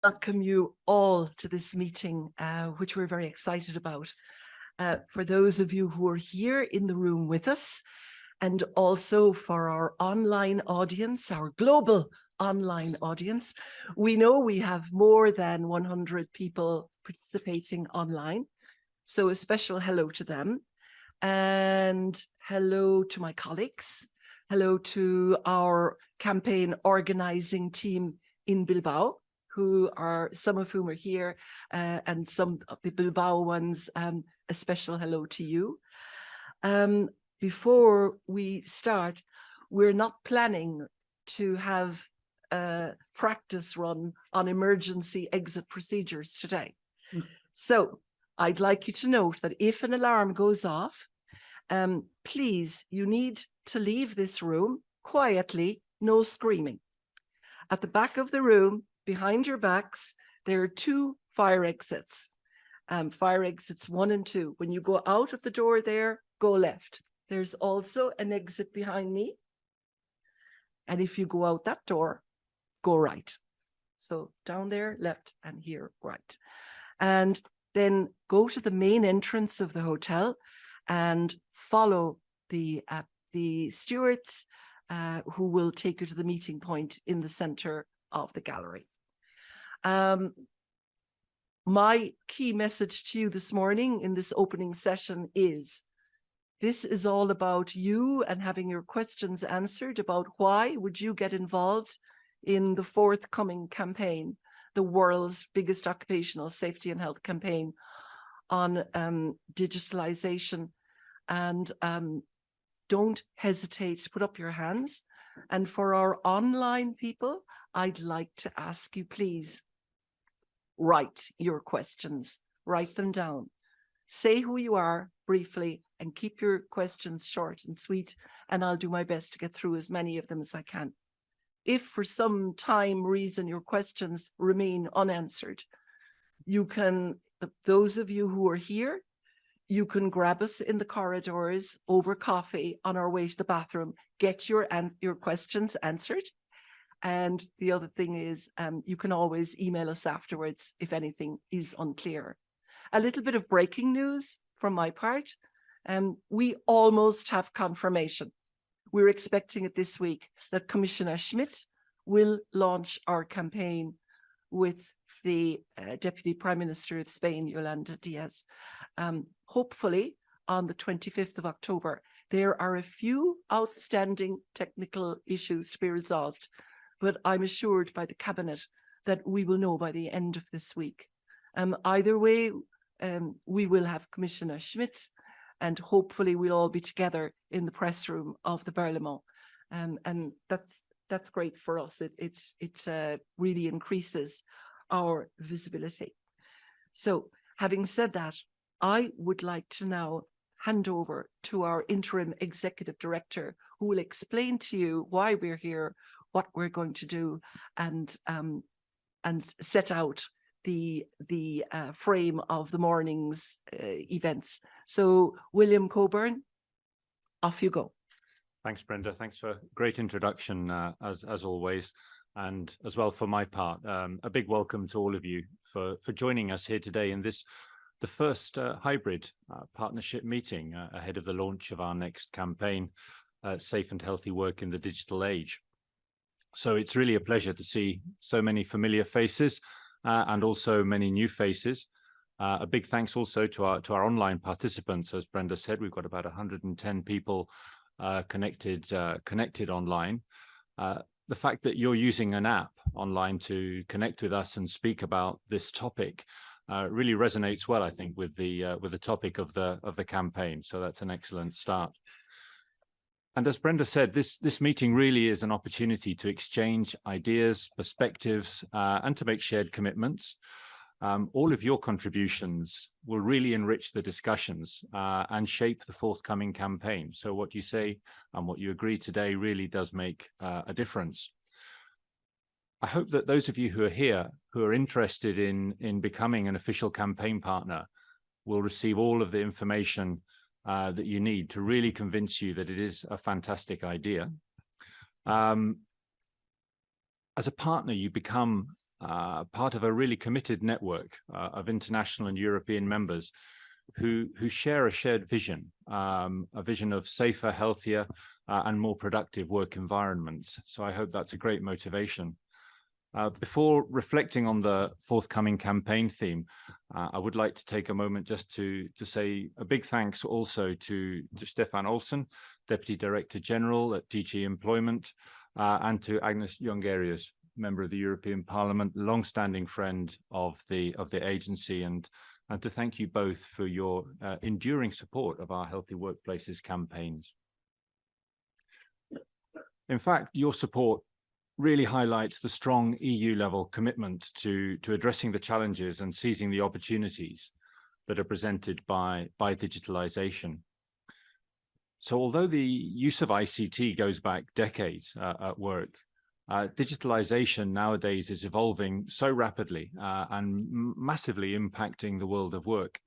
welcome you all to this meeting, which we're very excited about. For those of you who are here in the room with us, and also for our online audience, our global online audience, we know we have more than 100 people participating online. So a special hello to them. And hello to my colleagues. Hello to our campaign organizing team in Bilbao, who are, some of whom are here, and some of the Bilbao ones, a special hello to you. Before we start, we're not planning to have a practice run on emergency exit procedures today. So I'd like you to note that if an alarm goes off, please, you need to leave this room quietly, no screaming. At the back of the room, behind your backs, there are two fire exits. Fire exits 1 and 2. When you go out of the door there, go left. There's also an exit behind me. And if you go out that door, go right. So down there, left, and here, right. And then go to the main entrance of the hotel and follow the stewards who will take you to the meeting point in the center of the gallery. My key message to you this morning in this opening session is, this is all about you and having your questions answered about why would you get involved in the forthcoming campaign, the world's biggest occupational safety and health campaign on digitalization. And don't hesitate to put up your hands. And for our online people, I'd like to ask you, please, write your questions, write them down. Say who you are briefly and keep your questions short and sweet, and I'll do my best to get through as many of them as I can. If for some time reason your questions remain unanswered, you can, those of you who are here, you can grab us in the corridors over coffee on our way to the bathroom, get your questions answered. And the other thing is, you can always email us afterwards if anything is unclear. A little bit of breaking news from my part. We almost have confirmation. We're expecting it this week that Commissioner Schmidt will launch our campaign with the Deputy Prime Minister of Spain, Yolanda Díaz. Hopefully on the 25th of October. There are a few outstanding technical issues to be resolved, but I'm assured by the Cabinet that we will know by the end of this week. Either way, we will have Commissioner Schmidt, and hopefully we'll all be together in the press room of the Parlement. And that's great for us. It really increases our visibility. So having said that, I would like to now hand over to our interim executive director, who will explain to you why we're here, what we're going to do, and set out the frame of the morning's events. So William Coburn, off you go. Thanks, Brenda. Thanks for a great introduction, as always. And as well, for my part, a big welcome to all of you for joining us here today in this, the first hybrid partnership meeting ahead of the launch of our next campaign, Safe and Healthy Work in the Digital Age. So it's really a pleasure to see so many familiar faces and also many new faces. A big thanks also to our online participants. As Brenda said, we've got about 110 people connected online. The fact that you're using an app online to connect with us and speak about this topic really resonates well, I think, with the topic of the campaign. So that's an excellent start. And as Brenda said, this meeting really is an opportunity to exchange ideas, perspectives, and to make shared commitments. All of your contributions will really enrich the discussions and shape the forthcoming campaign. So what you say and what you agree today really does make a difference. I hope that those of you who are here, who are interested in becoming an official campaign partner, will receive all of the information that you need to really convince you that it is a fantastic idea. As a partner, you become part of a really committed network of international and European members who share a shared vision, a vision of safer, healthier, and more productive work environments. So I hope that's a great motivation. Before reflecting on the forthcoming campaign theme, I would like to take a moment just to say a big thanks also to Stefan Olsen, Deputy Director General at DG Employment, and to Agnes Jongerius, Member of the European Parliament, long-standing friend of the agency, and to thank you both for your enduring support of our Healthy Workplaces campaigns. In fact, your support really highlights the strong EU-level commitment to addressing the challenges and seizing the opportunities that are presented by digitalization. So although the use of ICT goes back decades at work, digitalization nowadays is evolving so rapidly and massively impacting the world of work.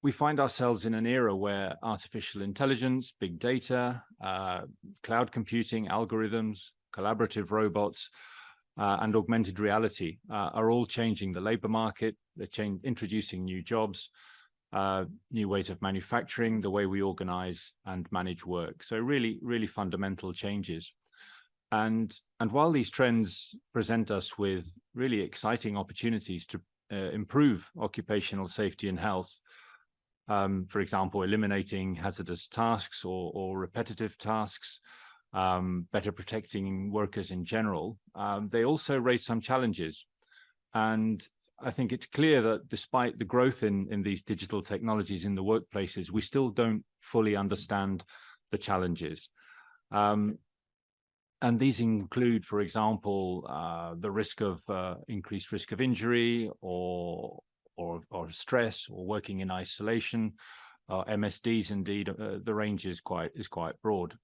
We find ourselves in an era where artificial intelligence, big data, cloud computing, algorithms, collaborative robots, and augmented reality are all changing the labor market. They're introducing new jobs, new ways of manufacturing, the way we organize and manage work. So really, really fundamental changes. And while these trends present us with really exciting opportunities to improve occupational safety and health, for example, eliminating hazardous tasks or repetitive tasks, better protecting workers in general, they also raise some challenges. And I think it's clear that despite the growth in these digital technologies in the workplaces, we still don't fully understand the challenges. And these include, for example, the risk of increased risk of injury or stress, or working in isolation, MSDs. Indeed, the range is quite broad.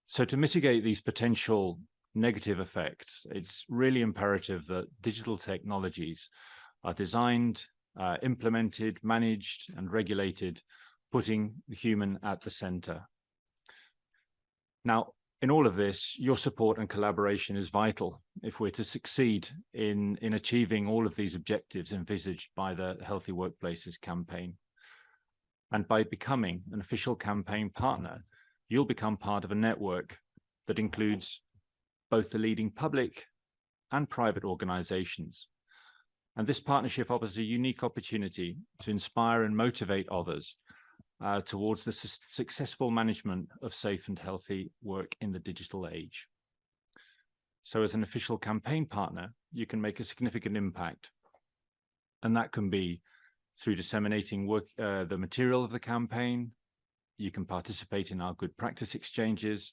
So to mitigate these potential negative effects, it's really imperative that digital technologies are designed, implemented, managed, and regulated, putting the human at the center. Now, in all of this, your support and collaboration is vital if we're to succeed in achieving all of these objectives envisaged by the Healthy Workplaces campaign. And by becoming an official campaign partner, you'll become part of a network that includes both the leading public and private organizations. And this partnership offers a unique opportunity to inspire and motivate others towards the successful management of safe and healthy work in the digital age. So as an official campaign partner, you can make a significant impact. And that can be through disseminating the material of the campaign. You can participate in our good practice exchanges.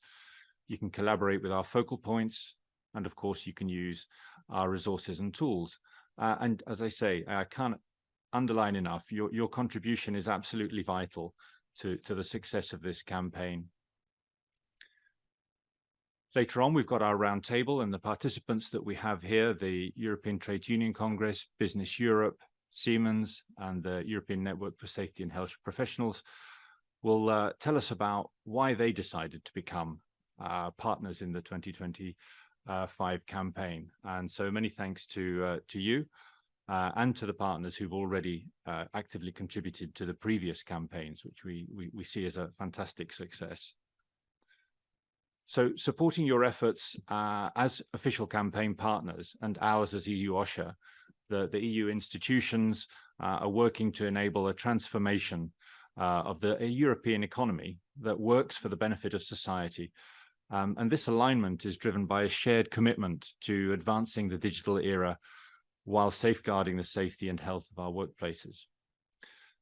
You can collaborate with our focal points. And of course, you can use our resources and tools. And as I say, I can't underline enough, your contribution is absolutely vital to the success of this campaign. Later on, we've got our roundtable, and the participants that we have here, the European Trade Union Congress, Business Europe, Siemens, and the European Network for Safety and Health Professionals, will tell us about why they decided to become partners in the 2025 campaign. And so many thanks to you. And to the partners who've already actively contributed to the previous campaigns, which we see as a fantastic success. So supporting your efforts as official campaign partners and ours as EU-OSHA, the EU institutions are working to enable a transformation of the European economy that works for the benefit of society. And this alignment is driven by a shared commitment to advancing the digital era while safeguarding the safety and health of our workplaces.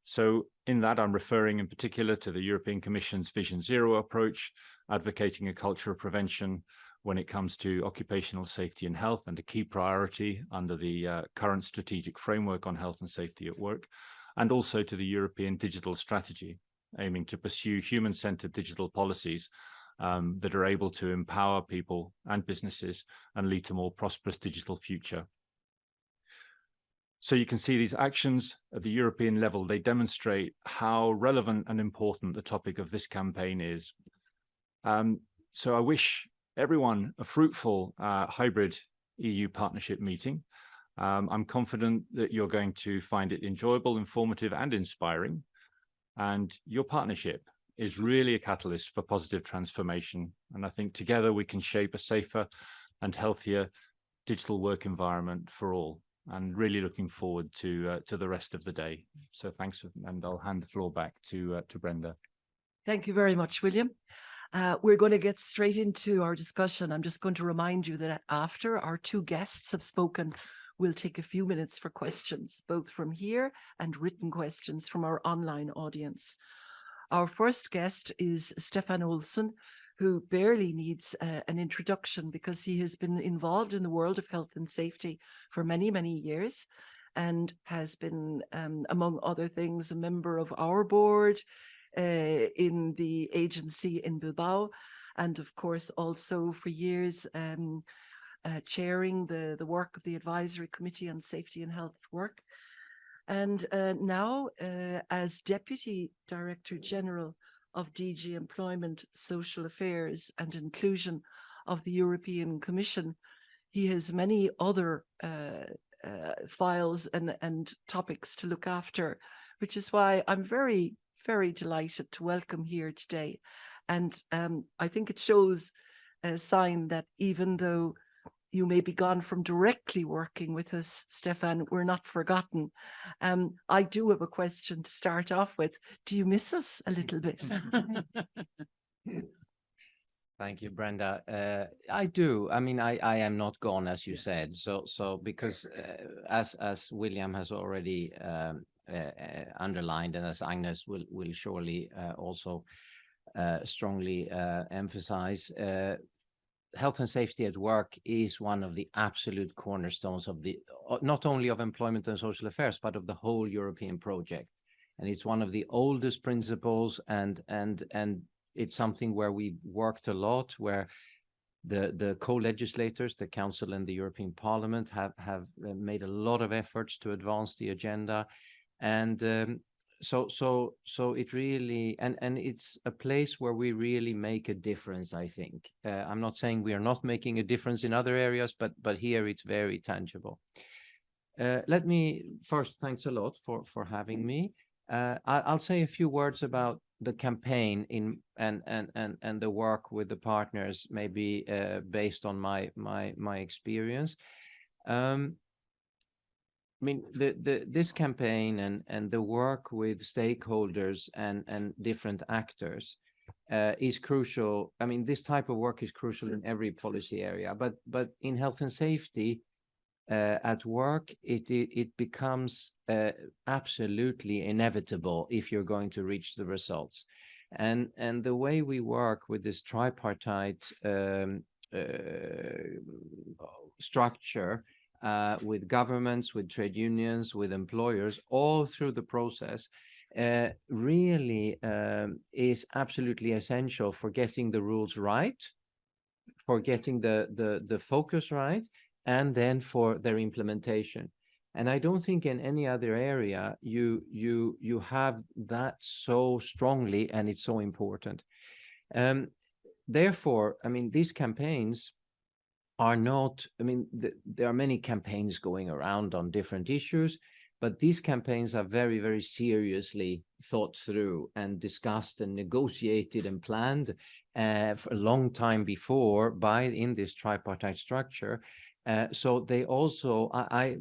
So in that, I'm referring in particular to the European Commission's Vision Zero approach, advocating a culture of prevention when it comes to occupational safety and health, and a key priority under the current strategic framework on health and safety at work, and also to the European Digital Strategy, aiming to pursue human-centered digital policies that are able to empower people and businesses and lead to a more prosperous digital future. So you can see these actions at the European level, they demonstrate how relevant and important the topic of this campaign is. So I wish everyone a fruitful hybrid EU partnership meeting. I'm confident that you're going to find it enjoyable, informative, and inspiring. And your partnership is really a catalyst for positive transformation. And I think together we can shape a safer and healthier digital work environment for all. And really looking forward to the rest of the day. So thanks, and I'll hand the floor back to Brenda. Thank you very much, William. We're going to get straight into our discussion. I'm just going to remind you that after our two guests have spoken, we'll take a few minutes for questions, both from here and written questions from our online audience. Our first guest is Stefan Olsson, who barely needs an introduction because he has been involved in the world of health and safety for many, many years, and has been, among other things, a member of our board in the agency in Bilbao, and of course also for years chairing the work of the Advisory Committee on Safety and Health at Work. And now as Deputy Director General of DG Employment, Social Affairs and Inclusion of the European Commission, he has many other files and topics to look after, which is why I'm very, very delighted to welcome here today. And I think it shows a sign that even though you may be gone from directly working with us, Stefan, we're not forgotten. I do have a question to start off with. Do you miss us a little bit? Thank you, Brenda. I do. I mean, I am not gone, as you said. So because as William has already underlined, and as Agnes will surely also strongly emphasize, health and safety at work is one of the absolute cornerstones of the not only of employment and social affairs, but of the whole European project. And it's one of the oldest principles, and it's something where we worked a lot, where the co-legislators, the Council and the European Parliament, have made a lot of efforts to advance the agenda. And so it really, and it's a place where we really make a difference, I think. I'm not saying we are not making a difference in other areas, but here it's very tangible. Let me first, thanks a lot for having me. I'll say a few words about the campaign and the work with the partners, maybe based on my experience. I mean, this campaign and the work with stakeholders and different actors is crucial. I mean, this type of work is crucial in every policy area, but in health and safety at work, it becomes absolutely inevitable if you're going to reach the results. And the way we work with this tripartite structure, with governments, with trade unions, with employers, all through the process, really is absolutely essential for getting the rules right, for getting the focus right, and then for their implementation. And I don't think in any other area you have that so strongly, and it's so important. Therefore, I mean, these campaigns are not, I mean, there are many campaigns going around on different issues, but these campaigns are very, very seriously thought through and discussed and negotiated and planned for a long time before in this tripartite structure. So they also,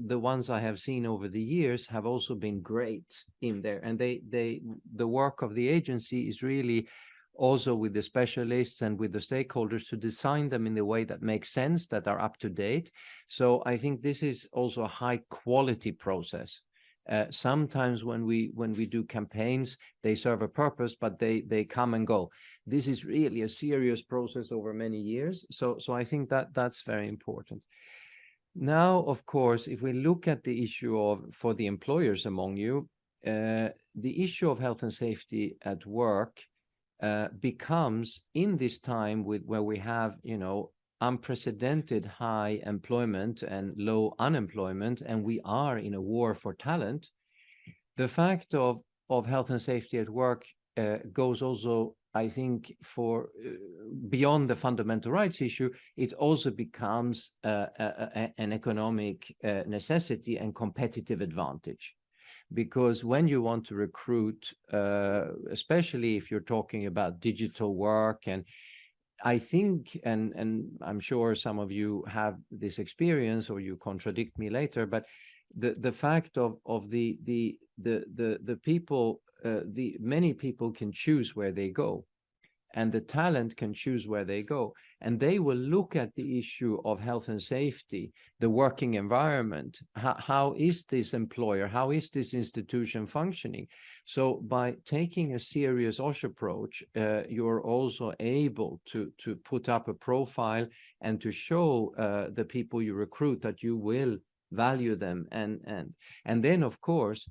the ones I have seen over the years have also been great in there. And the work of the agency is really also with the specialists and with the stakeholders to design them in the way that makes sense, that are up to date. So I think this is also a high quality process. Sometimes when we do campaigns, they serve a purpose, but they come and go. This is really a serious process over many years. So I think that's very important. Now, of course, if we look at the issue for the employers among you, the issue of health and safety at work becomes, in this time where we have, unprecedented high employment and low unemployment, and we are in a war for talent, the fact of health and safety at work goes also I think for beyond the fundamental rights issue, it also becomes an economic necessity and competitive advantage. Because when you want to recruit, especially if you're talking about digital work, and I think, and I'm sure some of you have this experience, or you contradict me later, but the fact of the people, many people can choose where they go, and the talent can choose where they go, and they will look at the issue of health and safety, the working environment. How is this employer, how is this institution functioning? So by taking a serious OSHA approach, you're also able to put up a profile and to show the people you recruit that you will value them, and then of course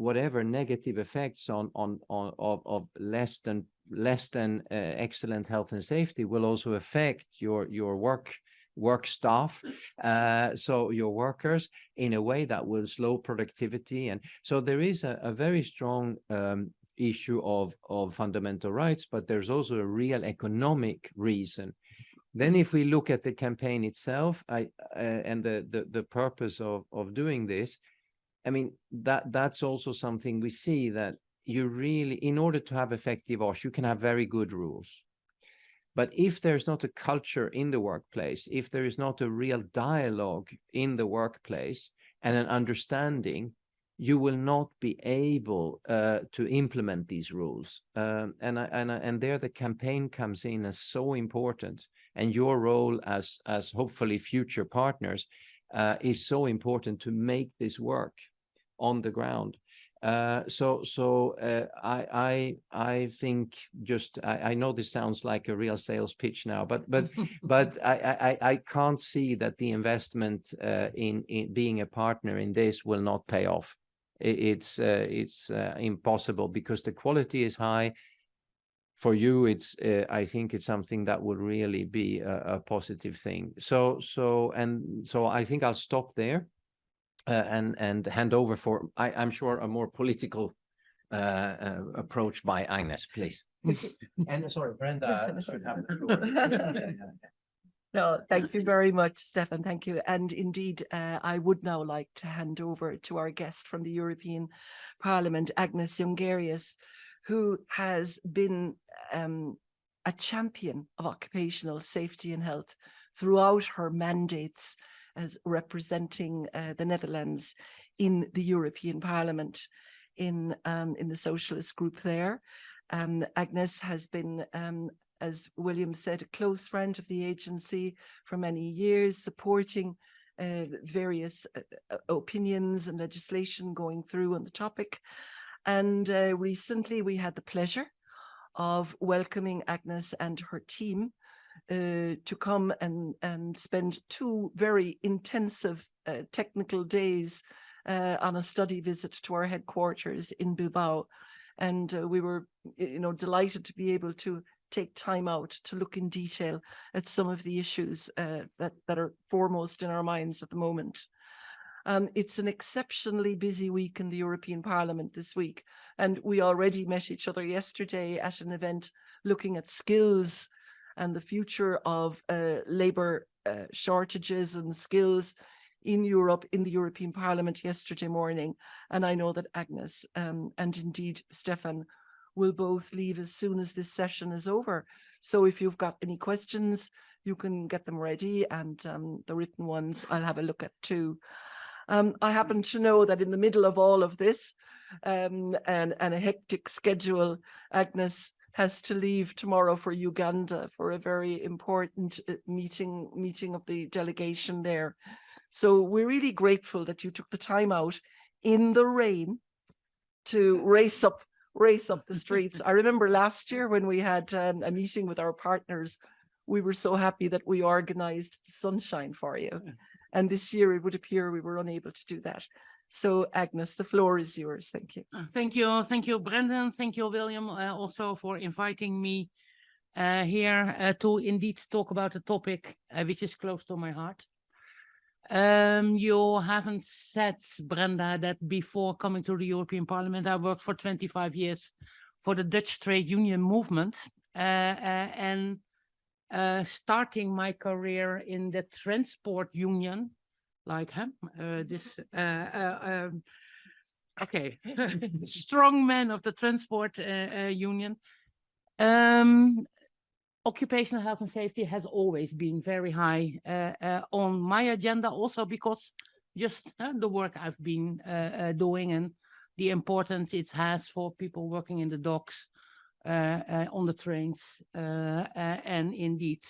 whatever negative effects of less than excellent health and safety will also affect your work staff, so your workers, in a way that will slow productivity. And so there is a very strong issue of fundamental rights, but there's also a real economic reason. Then if we look at the campaign itself, and the purpose of doing this, I mean, that's also something we see, that you really, in order to have effective OSHA, you can have very good rules. But if there's not a culture in the workplace, if there is not a real dialogue in the workplace and an understanding, you will not be able to implement these rules. And there the campaign comes in as so important, and your role as hopefully future partners is so important to make this work on the ground. I think, just I know this sounds like a real sales pitch now, but I can't see that the investment in being a partner in this will not pay off. It's impossible, because the quality is high. For you, I think it's something that would really be a positive thing. So I think I'll stop there. And hand over for, I'm sure, a more political approach by Agnes, please. And sorry, Brenda should have the floor. No, thank you very much, Stefan. Thank you. And indeed, I would now like to hand over to our guest from the European Parliament, Agnes Jongerius, who has been a champion of occupational safety and health throughout her mandates as representing the Netherlands in the European Parliament in the socialist group there. Agnes has been, as William said, a close friend of the agency for many years, supporting various opinions and legislation going through on the topic. And recently we had the pleasure of welcoming Agnes and her team to come and spend 2 very intensive technical days on a study visit to our headquarters in Bilbao. And we were, delighted to be able to take time out to look in detail at some of the issues that are foremost in our minds at the moment. It's an exceptionally busy week in the European Parliament this week, and we already met each other yesterday at an event looking at skills and the future of labour shortages and skills in Europe, in the European Parliament yesterday morning. And I know that Agnes and indeed Stefan will both leave as soon as this session is over. So if you've got any questions, you can get them ready, and the written ones I'll have a look at too. I happen to know that in the middle of all of this and a hectic schedule, Agnes has to leave tomorrow for Uganda for a very important meeting of the delegation there. So we're really grateful that you took the time out in the rain to race up the streets. I remember last year when we had a meeting with our partners, we were so happy that we organized the sunshine for you. And this year it would appear we were unable to do that. So Agnes, the floor is yours. Thank you. Thank you, Brendan. Thank you, William, also for inviting me here to indeed talk about a topic which is close to my heart. You haven't said, Brenda, that before coming to the European Parliament, I worked for 25 years for the Dutch trade union movement, and starting my career in the transport union, like this, okay, strong man of the transport union. Occupational health and safety has always been very high on my agenda, also because just the work I've been doing and the importance it has for people working in the docks, on the trains, and indeed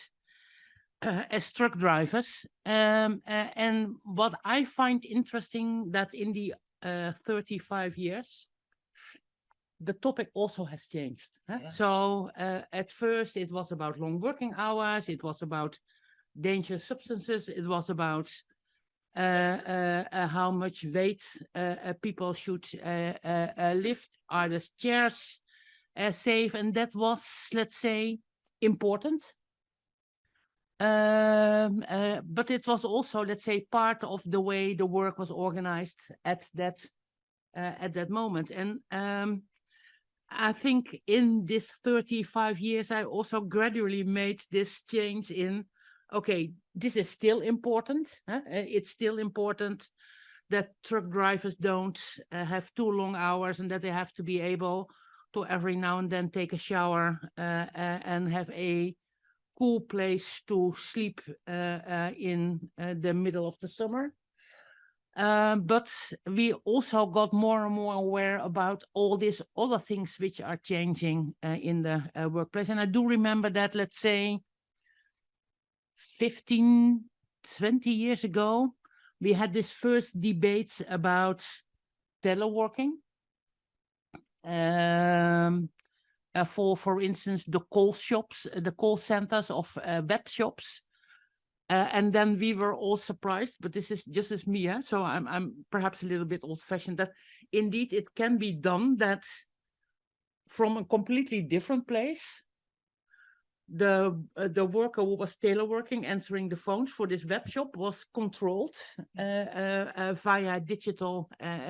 as truck drivers. And what I find interesting that in the 35 years, the topic also has changed. Yeah. So at first it was about long working hours, it was about dangerous substances, it was about how much weight people should lift, are the chairs safe, and that was, let's say, important. But it was also, let's say, part of the way the work was organized at that moment. And I think in this 35 years, I also gradually made this change in, okay, this is still important. It's still important that truck drivers don't have too long hours and that they have to be able to every now and then take a shower and have a cool place to sleep in the middle of the summer. But we also got more and more aware about all these other things which are changing in the workplace. And I do remember that, let's say, 15, 20 years ago, we had this first debates about teleworking. For instance, the call shops, the call centers of web shops. And then we were all surprised, but this is just as me, so I'm perhaps a little bit old-fashioned, that indeed it can be done that from a completely different place, the worker who was teleworking, answering the phones for this web shop, was controlled via digital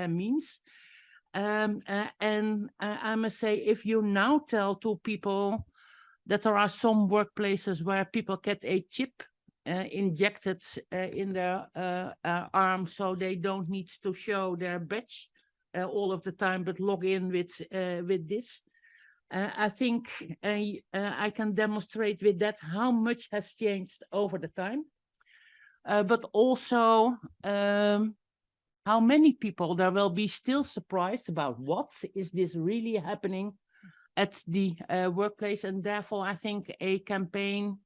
means. And I must say, if you now tell to people that there are some workplaces where people get a chip injected in their arm, so they don't need to show their badge all of the time, but log in with this. I think I can demonstrate with that how much has changed over the time, but also how many people there will be still surprised about what is this really happening at the workplace. And therefore, I think a campaign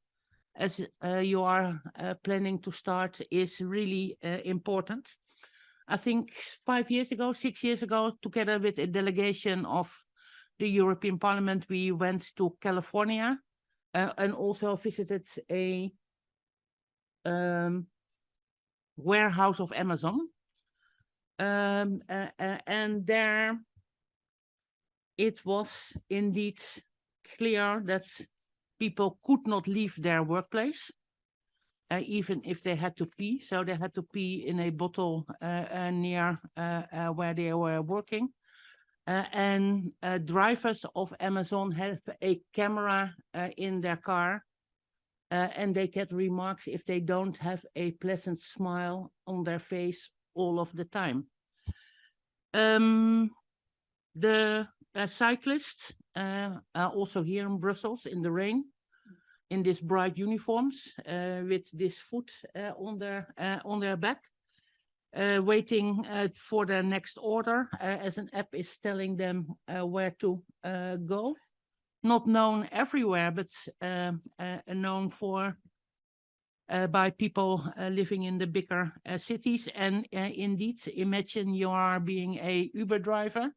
as you are planning to start is really important. I think 6 years ago, together with a delegation of the European Parliament, we went to California and also visited a warehouse of Amazon. And there it was indeed clear that people could not leave their workplace, even if they had to pee. So they had to pee in a bottle near where they were working. And drivers of Amazon have a camera in their car, and they get remarks if they don't have a pleasant smile on their face all of the time. The cyclists, also here in Brussels in the rain, in these bright uniforms, with this foot on their back, waiting for their next order, as an app is telling them where to go. Not known everywhere, but known for by people living in the bigger cities. And indeed, imagine you are being a Uber driver,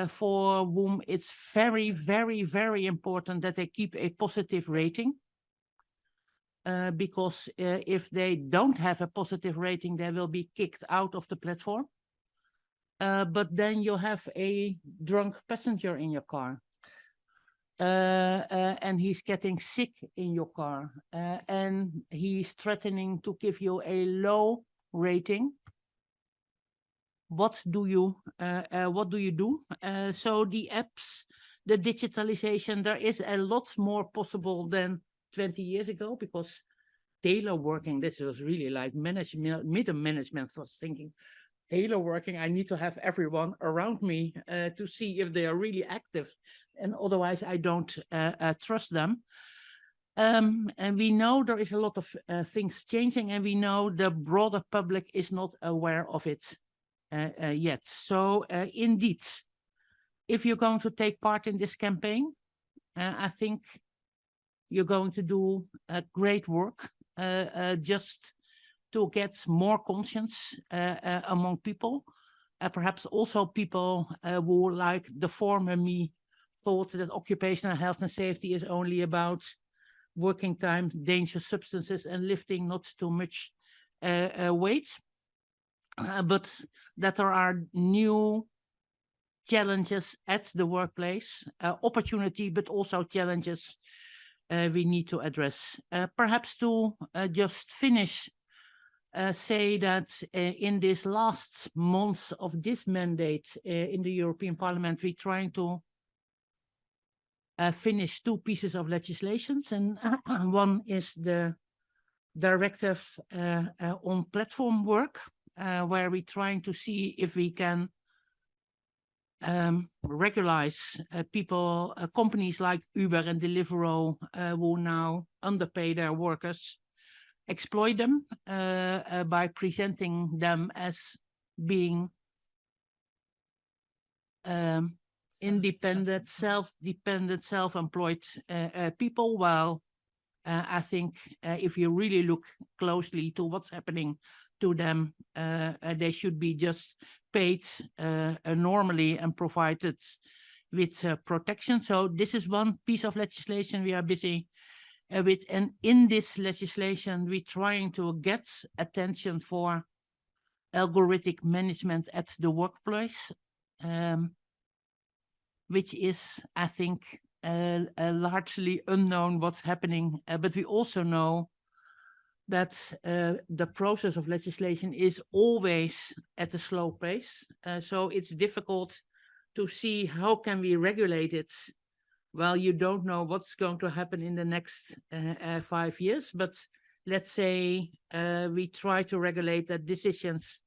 for whom it's very, very, very important that they keep a positive rating. Because if they don't have a positive rating, they will be kicked out of the platform. But then you have a drunk passenger in your car. And he's getting sick in your car. And he's threatening to give you a low rating. what do you do? So the apps, the digitalization, there is a lot more possible than 20 years ago, because tailor working, this was really like management, middle management was thinking, tailor working, I need to have everyone around me to see if they are really active, and otherwise I don't trust them. And we know there is a lot of things changing, and we know the broader public is not aware of it yet. So indeed, if you're going to take part in this campaign, I think you're going to do great work just to get more conscience among people. Perhaps also people who, like the former me, thought that occupational health and safety is only about working time, dangerous substances, and lifting not too much weight. But that there are new challenges at the workplace, opportunity, but also challenges we need to address. Perhaps to just finish, say that in this last month of this mandate in the European Parliament, we're trying to finish 2 pieces of legislations, and one is the directive on platform work, where we're trying to see if we can regularize people, companies like Uber and Deliveroo, who now underpay their workers, exploit them by presenting them as being independent, self-dependent, self-employed people. Well, I think if you really look closely to what's happening to them, they should be just paid normally and provided with protection. So this is one piece of legislation we are busy with. And in this legislation, we're trying to get attention for algorithmic management at the workplace, which is, I think, largely unknown what's happening. But we also know that the process of legislation is always at a slow pace. So it's difficult to see how can we regulate it. Well, you don't know what's going to happen in the next 5 years. But let's say we try to regulate that decisions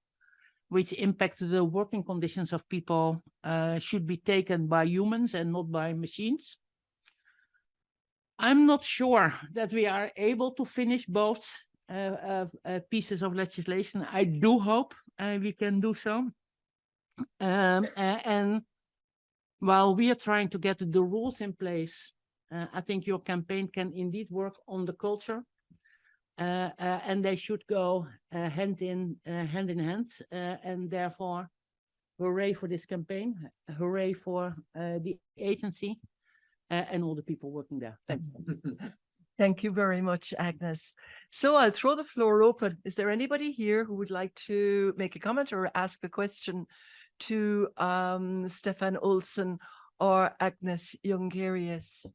which impact the working conditions of people should be taken by humans and not by machines. I'm not sure that we are able to finish both pieces of legislation. I do hope we can do so. And while we are trying to get the rules in place, I think your campaign can indeed work on the culture. And they should go hand in hand. And therefore, hooray for this campaign. Hooray for the agency and all the people working there. Thanks. Thank you very much, Agnes. So I'll throw the floor open. Is there anybody here who would like to make a comment or ask a question to Stefan Olsen or Agnes Jongerius?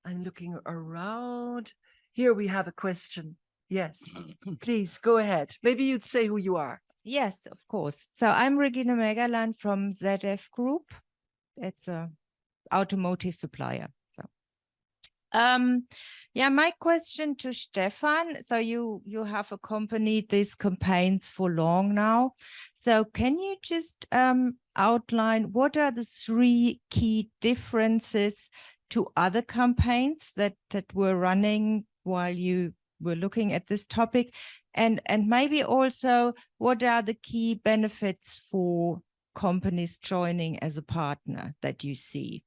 I'm looking around. Here we have a question. Yes, please go ahead. Maybe you'd say who you are. Yes, of course. So I'm Regina Megaland from ZF Group. It's a automotive supplier. So, yeah, my question to Stefan. So you have accompanied these campaigns for long now. So can you just outline what are the 3 key differences to other campaigns that were running while you were looking at this topic, and maybe also what are the key benefits for companies joining as a partner that you see?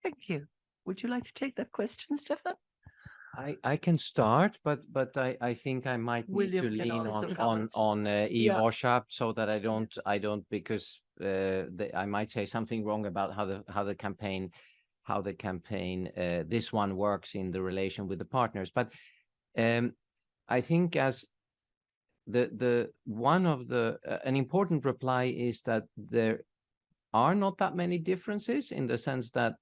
Thank you. Would you like to take that question, Stefan? I can start, but I think I might need William to can lean also on Yeah. EU-OSHA so that I don't because I might say something wrong about how the campaign this one works in the relation with the partners. But I think as the one of the an important reply is that there are not that many differences in the sense that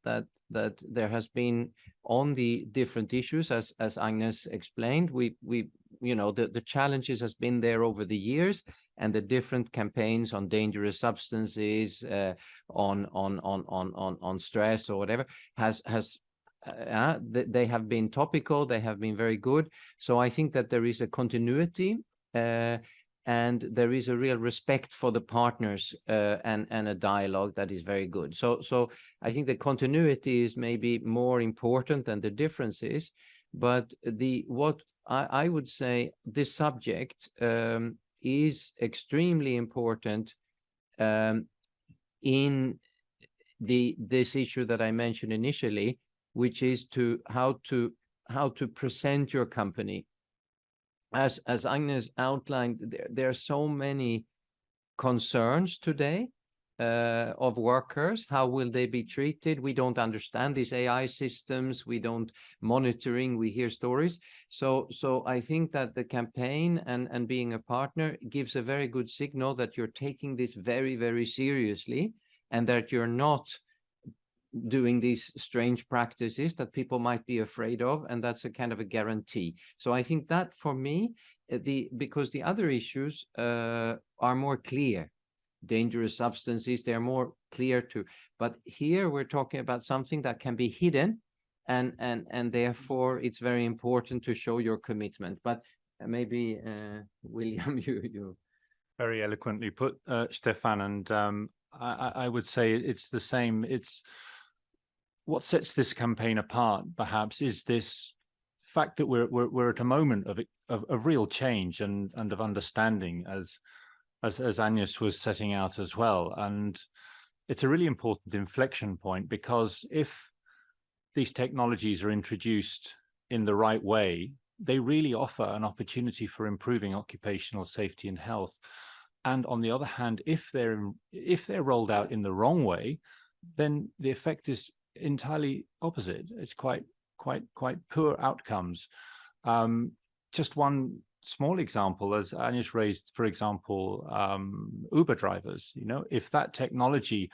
there has been on the different issues as Agnes explained. you know, the challenges has been there over the years, and the different campaigns on dangerous substances, on stress or whatever they have been topical, they have been very good. So I think that there is a continuity, and there is a real respect for the partners, and a dialogue that is very good. So I think the continuity is maybe more important than the differences. But what I would say, this subject is extremely important in this issue that I mentioned initially, which is how to present your company. As Agnes outlined, there are so many concerns today of workers. How will they be treated? We don't understand these AI systems. We don't monitoring. We hear stories. So I think that the campaign and being a partner gives a very good signal that you're taking this very, very seriously, and that you're not doing these strange practices that people might be afraid of, and that's a kind of a guarantee. So I think that for me, because the other issues are more clear. Dangerous substances, they're more clear too. But here we're talking about something that can be hidden, and therefore it's very important to show your commitment. But maybe William, you very eloquently put, Stefan, and I would say it's the same. It's what sets this campaign apart, perhaps, is this fact that we're at a moment of real change and of understanding, as Agnes was setting out as well. And it's a really important inflection point, because if these technologies are introduced in the right way, they really offer an opportunity for improving occupational safety and health. And on the other hand, if they're rolled out in the wrong way, then the effect is entirely opposite. It's quite poor outcomes. Just one small example, as Agnes raised, for example, Uber drivers. You know, if that technology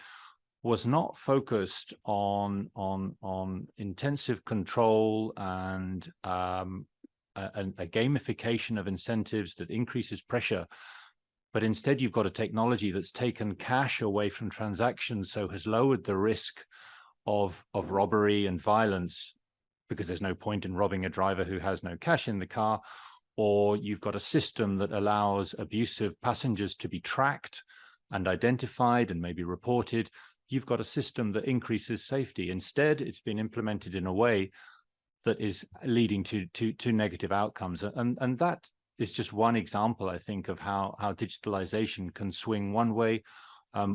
was not focused on intensive control and a gamification of incentives that increases pressure, but instead you've got a technology that's taken cash away from transactions, so has lowered the risk of robbery and violence, because there's no point in robbing a driver who has no cash in the car. Or you've got a system that allows abusive passengers to be tracked and identified and maybe reported. You've got a system that increases safety. Instead, it's been implemented in a way that is leading to negative outcomes. And that is just one example, I think, of how digitalization can swing one way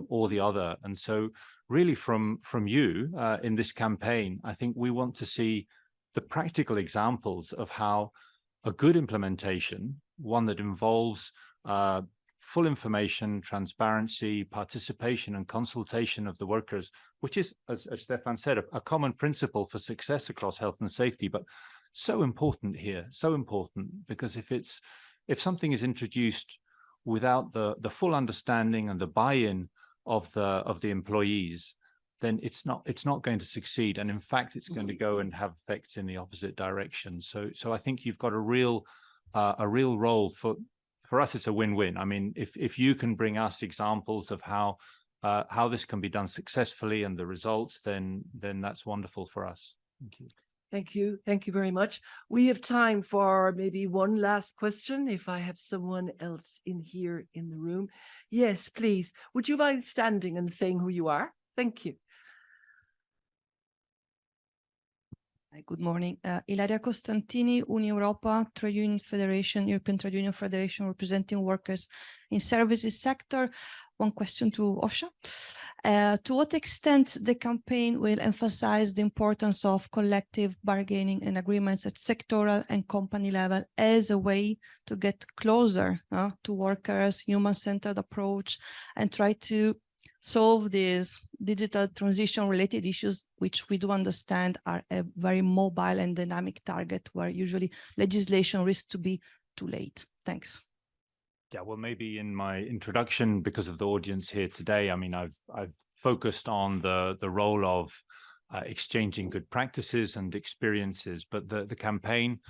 or the other. And so really from you in this campaign, I think we want to see the practical examples of how a good implementation, one that involves full information, transparency, participation and consultation of the workers, which is, as Stefan said, a common principle for success across health and safety, but so important here, so important, because if something is introduced without the full understanding and the buy-in of the employees, then it's not going to succeed. And in fact, it's going to go and have effects in the opposite direction. So I think you've got a real role for us. It's a win-win. I mean, if you can bring us examples of how this can be done successfully and the results, then that's wonderful for us. Thank you. Thank you. Thank you very much. We have time for maybe one last question, if I have someone else in here in the room. Yes, please. Would you mind standing and saying who you are? Thank you. Good morning. Ilaria Costantini, Europa Trade Union Federation, European Trade Union Federation, representing workers in services sector. One question to OSHA. To what extent the campaign will emphasize the importance of collective bargaining and agreements at sectoral and company level as a way to get closer to workers, human-centered approach, and try to solve these digital transition related issues, which we do understand are a very mobile and dynamic target, where usually legislation risks to be too late? Thanks. Yeah, well, maybe in my introduction, because of the audience here today, I mean, I've focused on the role of exchanging good practices and experiences, but the campaign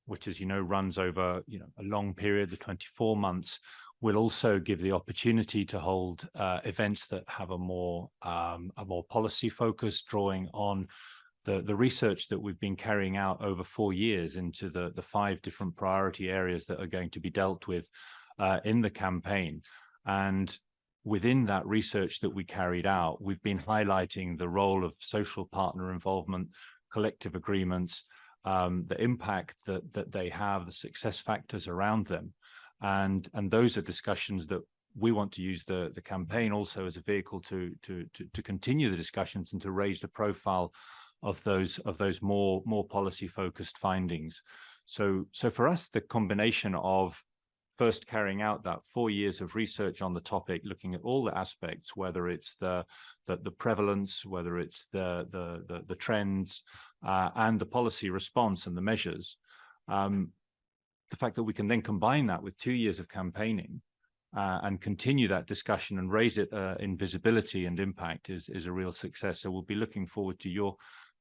which, as you know, runs over a long period, the 24 months, will also give the opportunity to hold events that have a more policy focus, drawing on the research that we've been carrying out over 4 years into the 5 different priority areas that are going to be dealt with in the campaign. And within that research that we carried out, we've been highlighting the role of social partner involvement, collective agreements, the impact that they have, the success factors around them. And those are discussions that we want to use the campaign also as a vehicle to continue the discussions and to raise the profile of those more policy focused findings. So for us, the combination of first carrying out that 4 years of research on the topic, looking at all the aspects, whether it's the prevalence, whether it's the trends, and the policy response and the measures, the fact that we can then combine that with 2 years of campaigning and continue that discussion and raise it in visibility and impact is a real success. So we'll be looking forward to your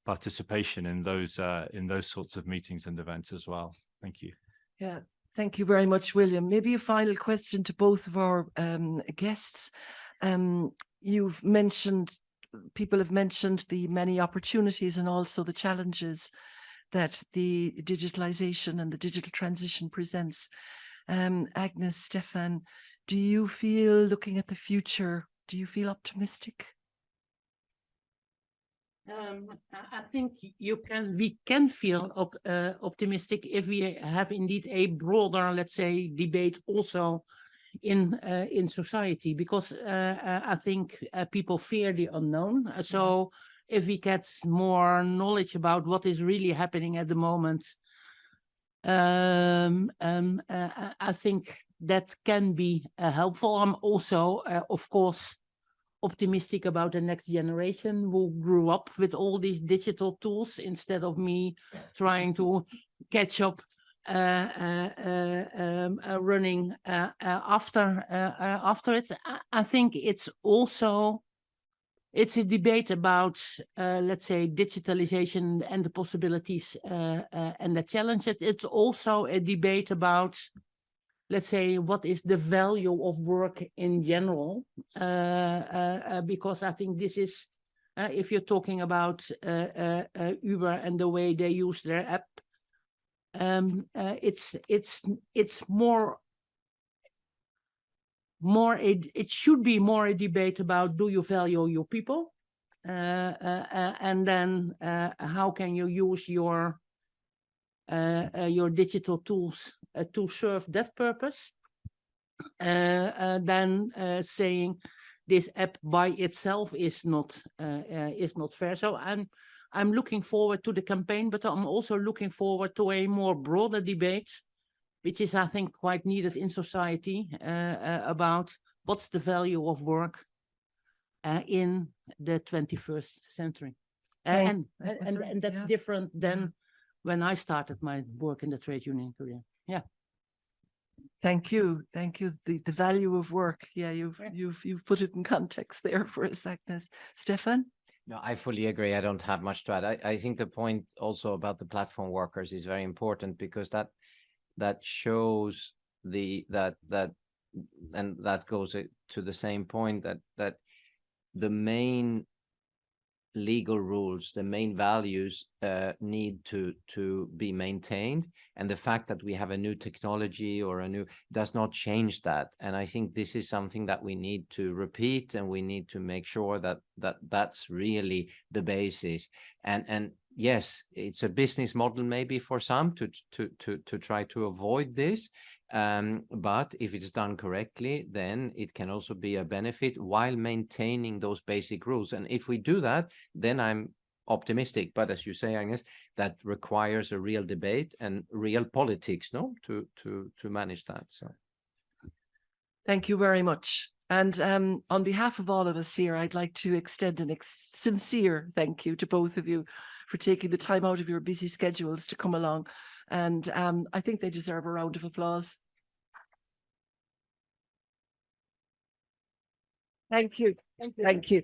participation in those sorts of meetings and events as well. Thank you. Yeah, thank you very much, William. Maybe a final question to both of our guests. People have mentioned the many opportunities and also the challenges that the digitalization and the digital transition presents. Agnes, Stefan, do you feel, looking at the future, do you feel optimistic? I think we can feel optimistic if we have indeed a broader, let's say, debate also in society, because I think people fear the unknown. So if we get more knowledge about what is really happening at the moment, I think that can be helpful. I'm also, of course, optimistic about the next generation who grew up with all these digital tools instead of me trying to catch up running after it. I think it's a debate about, let's say, digitalization and the possibilities and the challenges. It's also a debate about, let's say, what is the value of work in general? Because I think this is, if you're talking about Uber and the way they use their app, it's it should be more a debate about, do you value your people, and then how can you use your digital tools to serve that purpose, than saying this app by itself is not fair. So I'm looking forward to the campaign, but I'm also looking forward to a more broader debate, which is, I think, quite needed in society, about what's the value of work in the 21st century. And that's different than when I started my work in the trade union career. Yeah. Thank you. The value of work. Yeah, you've put it in context there for us, Agnes. Stefan? No, I fully agree. I don't have much to add. I think the point also about the platform workers is very important, because that shows that goes to the same point that the main legal rules, the main values need to be maintained, and the fact that we have a new technology or a new does not change that. And I think this is something that we need to repeat, and we need to make sure that's really the basis. And yes, it's a business model maybe for some to try to avoid this, but if it's done correctly, then it can also be a benefit while maintaining those basic rules. And if we do that, then I'm optimistic. But as you say, Agnes, that requires a real debate and real politics, no, to manage that. So thank you very much. And on behalf of all of us here, I'd like to extend a sincere thank you to both of you for taking the time out of your busy schedules to come along. And I think they deserve a round of applause. Thank you. Thank you.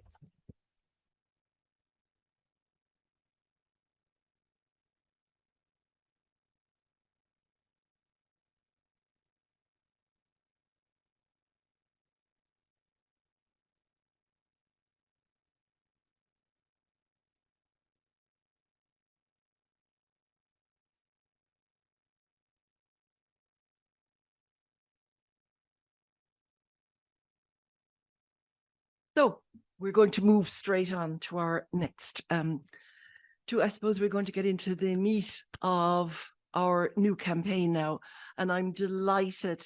So we're going to move straight on to our next, I suppose we're going to get into the meat of our new campaign now. And I'm delighted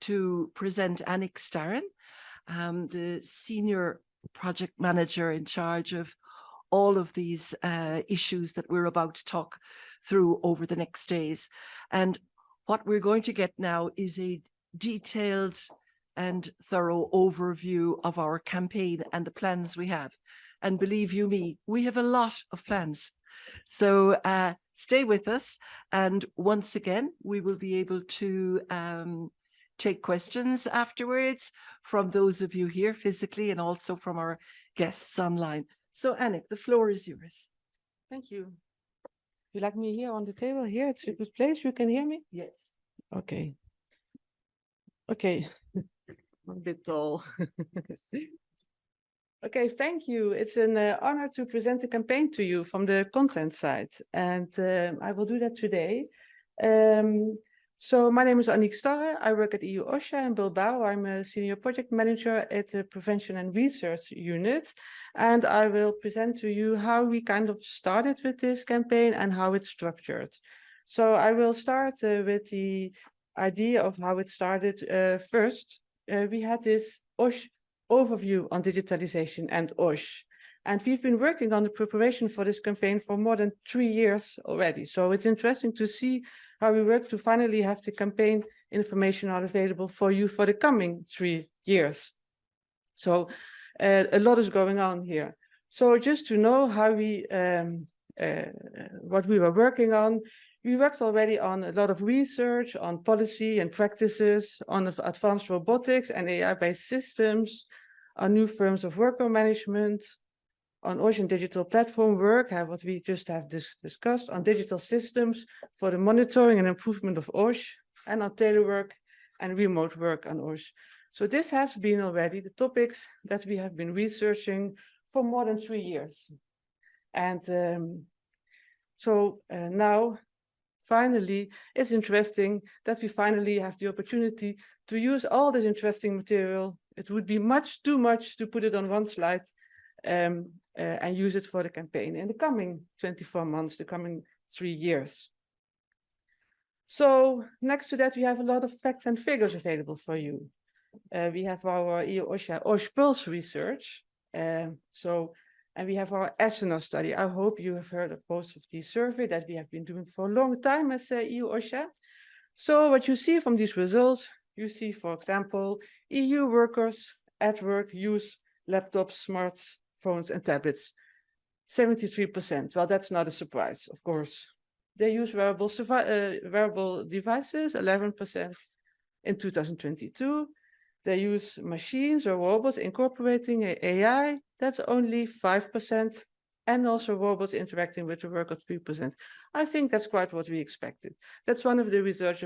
to present Annick Starren, the Senior Project Manager in charge of all of these issues that we're about to talk through over the next days. And what we're going to get now is a detailed and thorough overview of our campaign and the plans we have. And believe you me, we have a lot of plans. So stay with us. And once again, we will be able to take questions afterwards from those of you here physically and also from our guests online. So Annick, the floor is yours. Thank you. You like me here on the table here? It's a good place. You can hear me? Yes. Okay. Okay. I'm a bit tall. Okay, thank you. It's an honor to present the campaign to you from the content side, and I will do that today. So my name is Annick Starren. I work at EU-OSHA in Bilbao. I'm a senior project manager at the Prevention and Research Unit, and I will present to you how we kind of started with this campaign and how it's structured. So I will start with the idea of how it started. First, we had this OSH overview on digitalization and OSH. And we've been working on the preparation for this campaign for more than 3 years already. So it's interesting to see how we work to finally have the campaign information are available for you for the coming 3 years. So a lot is going on here. So just to know how we, what we were working on, we worked already on a lot of research on policy and practices, on advanced robotics and AI-based systems, on new forms of worker management, on OSH and digital platform work, what we just have discussed, on digital systems for the monitoring and improvement of OSH, and on telework and remote work on OSH. So this has been already the topics that we have been researching for more than 3 years. And now, finally, it's interesting that we finally have the opportunity to use all this interesting material. It would be too much to put it on one slide and use it for the campaign in the coming 24 months, the coming 3 years. So next to that, we have a lot of facts and figures available for you. We have our EU-OSHA OSH Pulse research. And we have our ESSENOR study. I hope you have heard of both of these surveys that we have been doing for a long time as EU-OSHA. So what you see from these results, you see, for example, EU workers at work use laptops, smartphones, and tablets. 73%. Well, that's not a surprise, of course. They use wearable devices, 11% in 2022. They use machines or robots incorporating AI, that's only 5%, and also robots interacting with the worker, 3%. I think that's quite what we expected. That's one of the research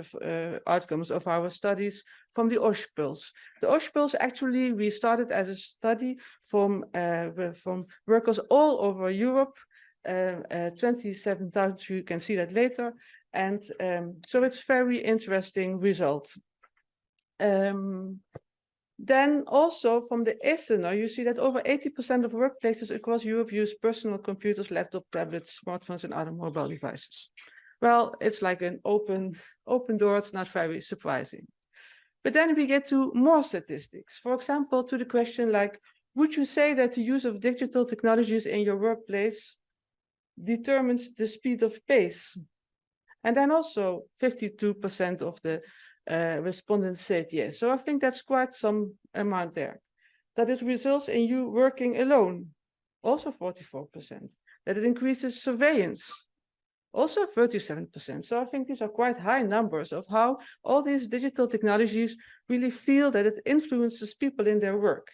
outcomes of our studies from the OSH Pulse. The OSH Pulse, actually, we started as a study from workers all over Europe, 27,000, you can see that later. And so it's very interesting result. Then also from the ESSENOR, you see that over 80% of workplaces across Europe use personal computers, laptop, tablets, smartphones, and other mobile devices. Well, it's like an open door. It's not very surprising. But then we get to more statistics. For example, to the question like, would you say that the use of digital technologies in your workplace determines the speed of pace? And then also 52% of the respondents said yes. So I think that's quite some amount there. That it results in you working alone, also 44%. That it increases surveillance, also 37%. So I think these are quite high numbers of how all these digital technologies really feel that it influences people in their work.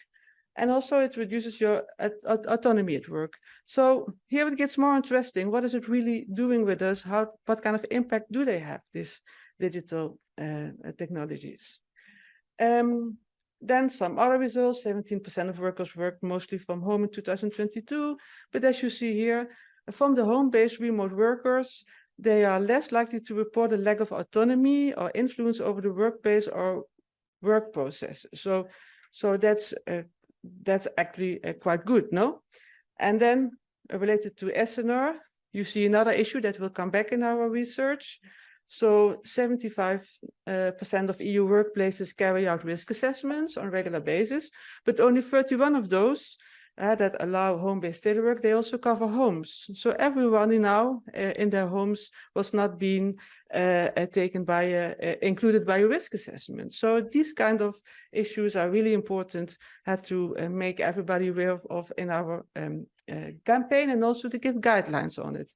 And also it reduces your autonomy at work. So here it gets more interesting. What is it really doing with us? What kind of impact do they have, these digital technologies? Then some other results, 17% of workers worked mostly from home in 2022. But as you see here, from the home-based remote workers, they are less likely to report a lack of autonomy or influence over the workplace or work process. So that's that's actually quite good, no? And then related to SNR, you see another issue that will come back in our research. So 75% of EU workplaces carry out risk assessments on a regular basis, but only 31 of those that allow home-based telework, they also cover homes. So everyone now in their homes was not being taken by included by a risk assessment. So these kind of issues are really important to make everybody aware of in our campaign, and also to give guidelines on it.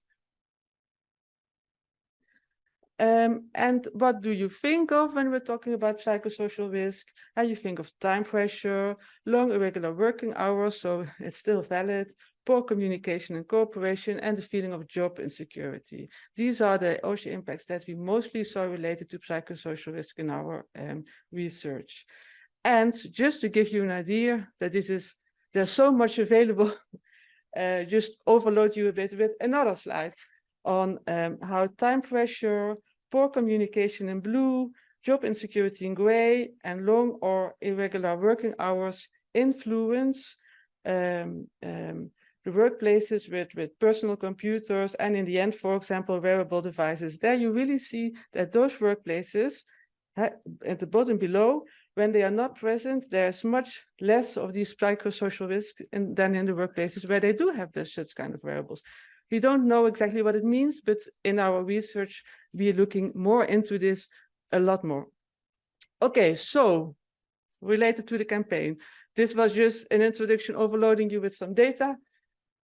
And what do you think of when we're talking about psychosocial risk? You think of time pressure, long irregular working hours, so it's still valid, poor communication and cooperation, and the feeling of job insecurity. These are the OSHA impacts that we mostly saw related to psychosocial risk in our research. And just to give you an idea that there's so much available, just overload you a bit with another slide on how time pressure, poor communication in blue, job insecurity in gray, and long or irregular working hours influence the workplaces with personal computers, and in the end, for example, wearable devices. There you really see that those workplaces, at the bottom below, when they are not present, there's much less of these psychosocial risk than in the workplaces where they do have such kind of wearables. We don't know exactly what it means, but in our research, we are looking more into this a lot more. Okay, so related to the campaign, this was just an introduction overloading you with some data.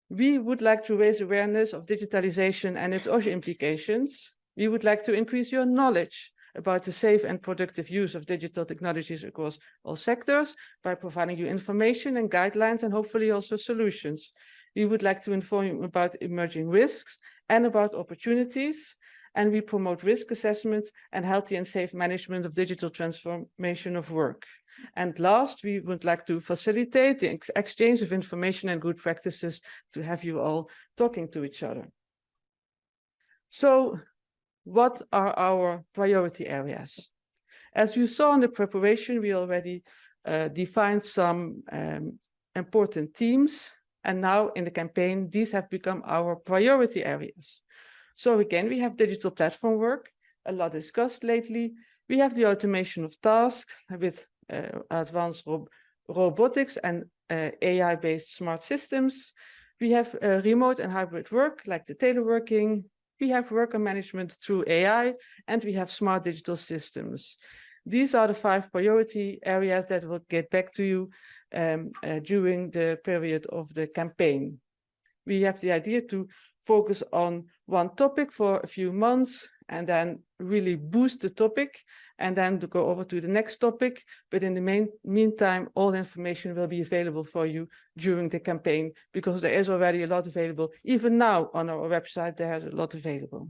We would like to raise awareness of digitalization and its OSHA implications. We would like to increase your knowledge about the safe and productive use of digital technologies across all sectors by providing you information and guidelines, and hopefully also solutions. We would like to inform you about emerging risks and about opportunities, and we promote risk assessment and healthy and safe management of digital transformation of work. And last, we would like to facilitate the exchange of information and good practices to have you all talking to each other. So, what are our priority areas? As you saw in the preparation, we already defined some important themes. And now in the campaign, these have become our priority areas. So again, we have digital platform work, a lot discussed lately. We have the automation of tasks with advanced robotics and AI-based smart systems. We have remote and hybrid work, like the teleworking. We have worker management through AI, and we have smart digital systems. These are the 5 priority areas that will get back to you during the period of the campaign. We have the idea to focus on one topic for a few months and then really boost the topic and then to go over to the next topic. But in the meantime, all information will be available for you during the campaign, because there is already a lot available. Even now on our website, there's a lot available.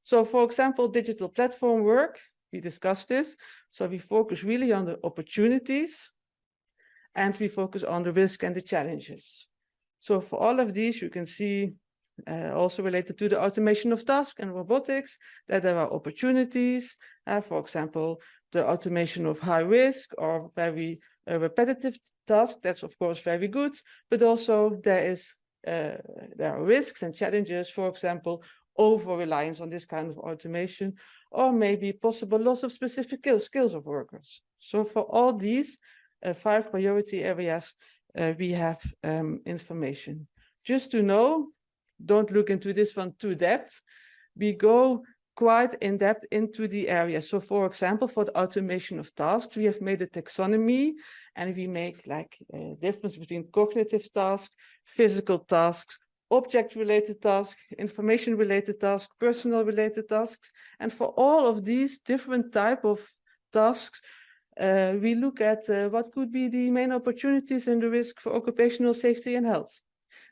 So for example, digital platform work, we discussed this. So we focus really on the opportunities, and we focus on the risk and the challenges. So for all of these, you can see also related to the automation of tasks and robotics, that there are opportunities. For example, the automation of high risk or very repetitive tasks. That's of course very good, but also there are risks and challenges. For example, over-reliance on this kind of automation, or maybe possible loss of specific skills of workers. So for all these 5 priority areas, we have information. Just to know, don't look into this one too depth. We go quite in depth into the area. So for example, for the automation of tasks, we have made a taxonomy, and we make like a difference between cognitive tasks, physical tasks, object-related tasks, information-related tasks, personal-related tasks. And for all of these different type of tasks, we look at what could be the main opportunities and the risk for occupational safety and health.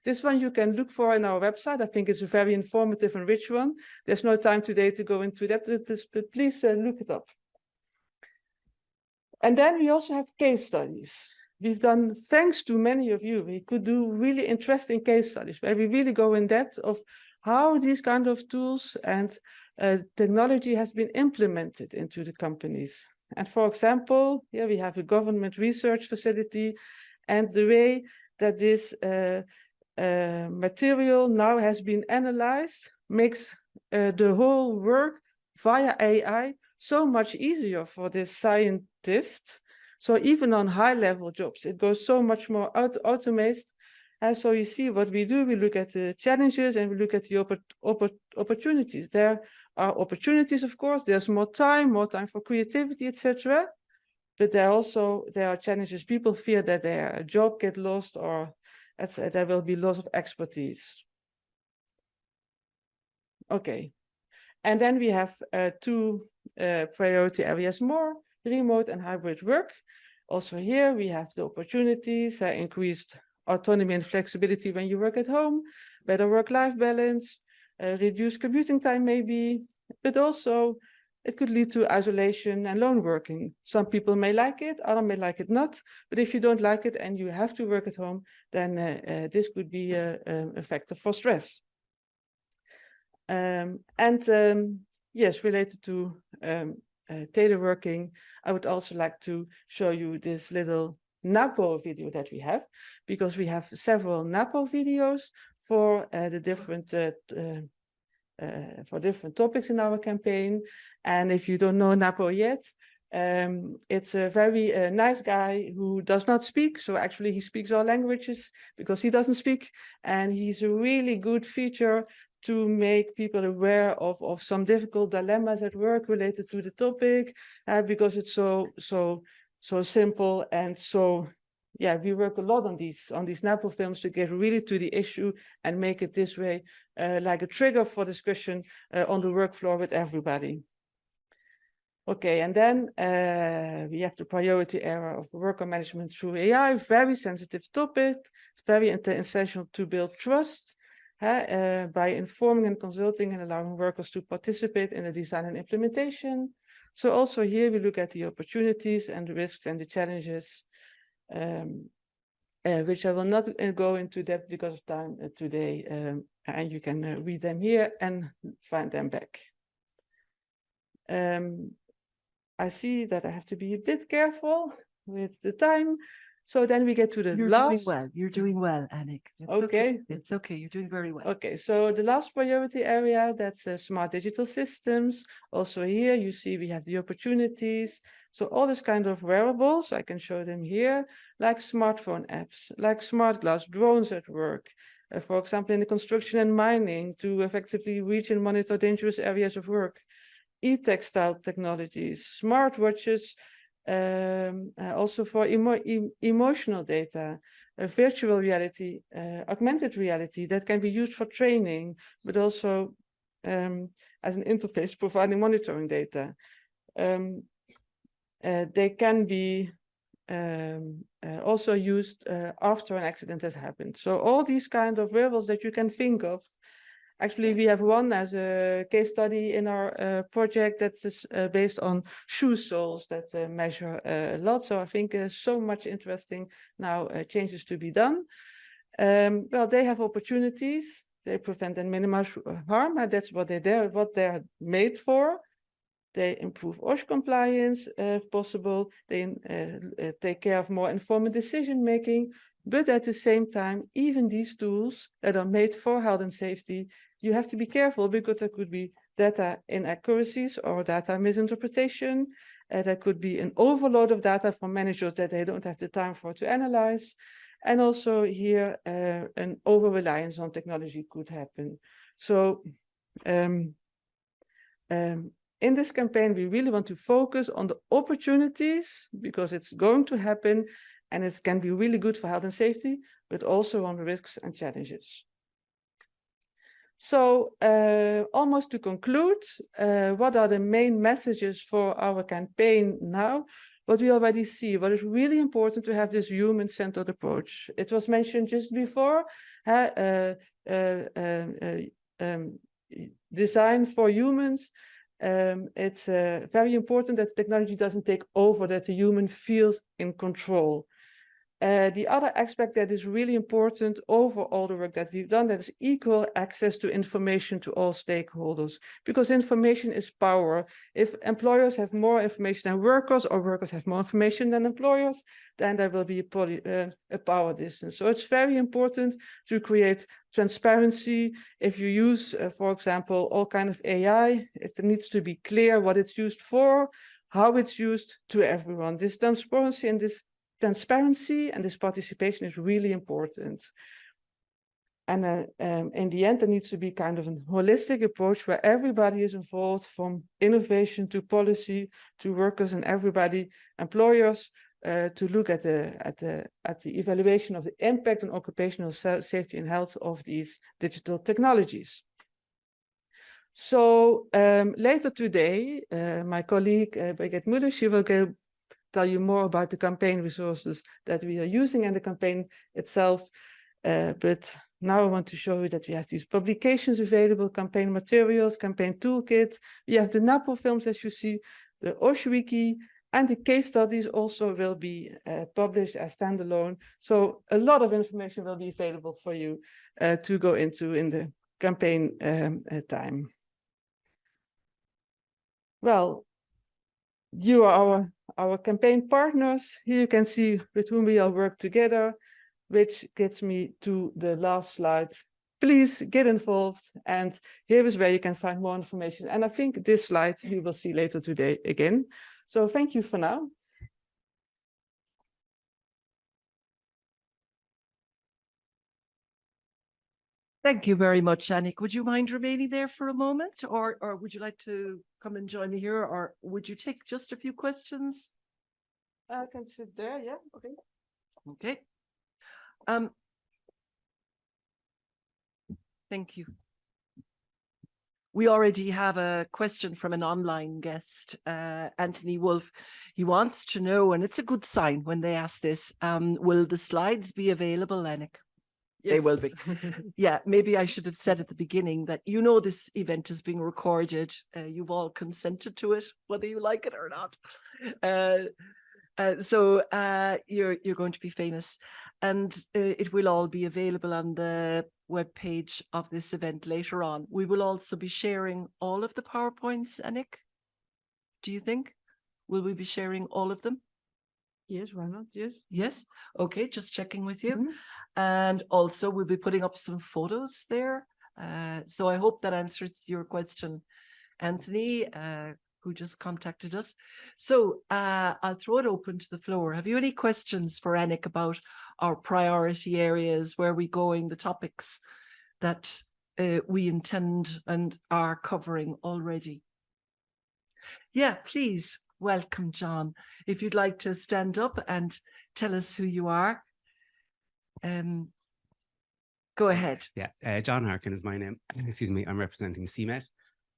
This one you can look for on our website. I think it's a very informative and rich one. There's no time today to go into depth, but please look it up. And then we also have case studies. We've done, thanks to many of you, we could do really interesting case studies where we really go in depth of how these kind of tools and technology has been implemented into the companies. And for example, here we have a government research facility, and the way that this material now has been analyzed makes the whole work via AI so much easier for this scientist. So even on high-level jobs, it goes so much more automated. And so you see what we do, we look at the challenges and we look at the opportunities. There are opportunities, of course, there's more time for creativity, etc. But there are challenges. People fear that their job get lost, or there will be loss of expertise. Okay, and then we have two priority areas more, remote and hybrid work. Also here we have the opportunities, increased autonomy and flexibility when you work at home, better work-life balance, reduced commuting time maybe, but also it could lead to isolation and lone working. Some people may like it, others may like it not, but if you don't like it and you have to work at home, then this could be a factor for stress. Yes, related to teleworking, I would also like to show you this little NAPO video that we have, because we have several NAPO videos for the different topics in our campaign. And if you don't know NAPO yet, it's a very nice guy who does not speak. So actually he speaks all languages because he doesn't speak. And he's a really good feature to make people aware of some difficult dilemmas at work related to the topic, because it's so simple. And so, yeah, we work a lot on these NAPO films to get really to the issue and make it this way, like a trigger for discussion on the work floor with everybody. Okay, and then we have the priority area of worker management through AI, very sensitive topic, very essential to build trust by informing and consulting and allowing workers to participate in the design and implementation. So also here we look at the opportunities and the risks and the challenges, which I will not go into depth because of time today, and you can read them here and find them back. I see that I have to be a bit careful with the time. So then we get to the last. You're doing well, Annick. Okay. It's okay. You're doing very well. Okay, so the last priority area, that's smart digital systems. Also here you see we have the opportunities. So all this kind of wearables, I can show them here, like smartphone apps, like smart glass, drones at work. For example, in the construction and mining to effectively reach and monitor dangerous areas of work. E-textile technologies, smartwatches, also for emotional data, virtual reality, augmented reality that can be used for training, but also as an interface providing monitoring data. They can be also used after an accident has happened. So all these kind of wearables that you can think of. Actually, we have one as a case study in our project that is based on shoe soles that measure a lot. So I think so much interesting now changes to be done. Well, they have opportunities. They prevent and minimize harm. And that's what they're made for. They improve OSHA compliance if possible. They take care of more informed decision making. But at the same time, even these tools that are made for health and safety, you have to be careful because there could be data inaccuracies or data misinterpretation. There could be an overload of data from managers that they don't have the time for to analyze. And also here, an over-reliance on technology could happen. So in this campaign, we really want to focus on the opportunities because it's going to happen and it can be really good for health and safety, but also on the risks and challenges. So almost to conclude, what are the main messages for our campaign now? What we already see, what is really important to have this human-centered approach. It was mentioned just before, design for humans. It's very important that technology doesn't take over, that the human feels in control. The other aspect that is really important over all the work that we've done, that is equal access to information to all stakeholders, because information is power. If employers have more information than workers, or workers have more information than employers, then there will be a power distance. So it's very important to create transparency. If you use, for example, all kind of AI, it needs to be clear what it's used for, how it's used to everyone. This transparency and this participation is really important. And in the end, there needs to be kind of a holistic approach where everybody is involved, from innovation to policy to workers and everybody, employers, to look at the evaluation of the impact on occupational safety and health of these digital technologies. So later today, my colleague Birgit Müller, she will tell you more about the campaign resources that we are using and the campaign itself. But now I want to show you that we have these publications available, campaign materials, campaign toolkit. We have the NAPO films, as you see, the OSHA wiki, and the case studies also will be published as standalone. So a lot of information will be available for you to go into in the campaign time. Well, you are our campaign partners. Here you can see with whom we all work together, which gets me to the last slide. Please get involved, and here is where you can find more information. And I think this slide you will see later today again. So thank you for now. Thank you very much, Annick. Would you mind remaining there for a moment, or would you like to come and join me here, or would you take just a few questions? I can sit there, yeah, okay. Okay. Thank you. We already have a question from an online guest, Anthony Wolf. He wants to know, and it's a good sign when they ask this, will the slides be available, Annick? Yes. They will be. Yeah, maybe I should have said at the beginning that this event is being recorded. You've all consented to it, whether you like it or not. So you're going to be famous, and it will all be available on the webpage of this event later on. We will also be sharing all of the PowerPoints, Annick. Do you think? Will we be sharing all of them? Yes, why not? Yes. Yes. Okay, just checking with you. Mm-hmm. And also we'll be putting up some photos there. So I hope that answers your question, Anthony, who just contacted us. So I'll throw it open to the floor. Have you any questions for Annick about our priority areas, where we're going, the topics that we intend and are covering already? Yeah, please. Welcome, John. If you'd like to stand up and tell us who you are. Go ahead. Yeah, John Harkin is my name. Excuse me, I'm representing CMET,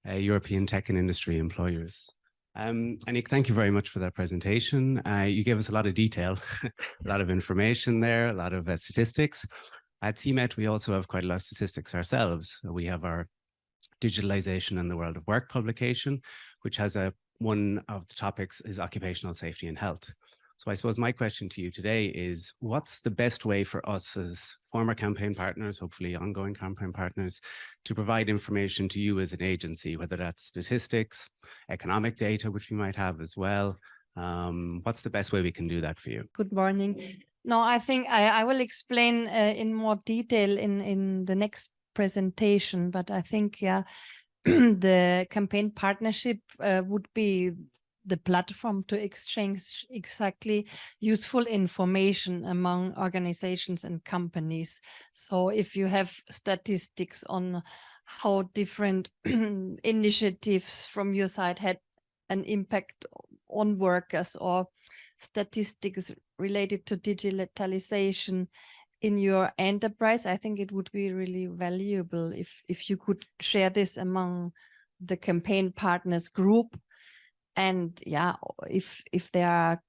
European Tech and Industry Employers. Annick, thank you very much for that presentation. You gave us a lot of detail, a lot of information there, a lot of statistics. At CMET, we also have quite a lot of statistics ourselves. We have our Digitalization in the World of Work publication, which has one of the topics is occupational safety and health. So I suppose my question to you today is, what's the best way for us as former campaign partners, hopefully ongoing campaign partners, to provide information to you as an agency, whether that's statistics, economic data, which we might have as well? What's the best way we can do that for you? Good morning. No, I think I will explain in more detail in the next presentation, but I think, yeah, the campaign partnership would be the platform to exchange exactly useful information among organizations and companies. So if you have statistics on how different initiatives from your side had an impact on workers, or statistics related to digitalization in your enterprise, I think it would be really valuable if you could share this among the campaign partners group. And yeah, if there are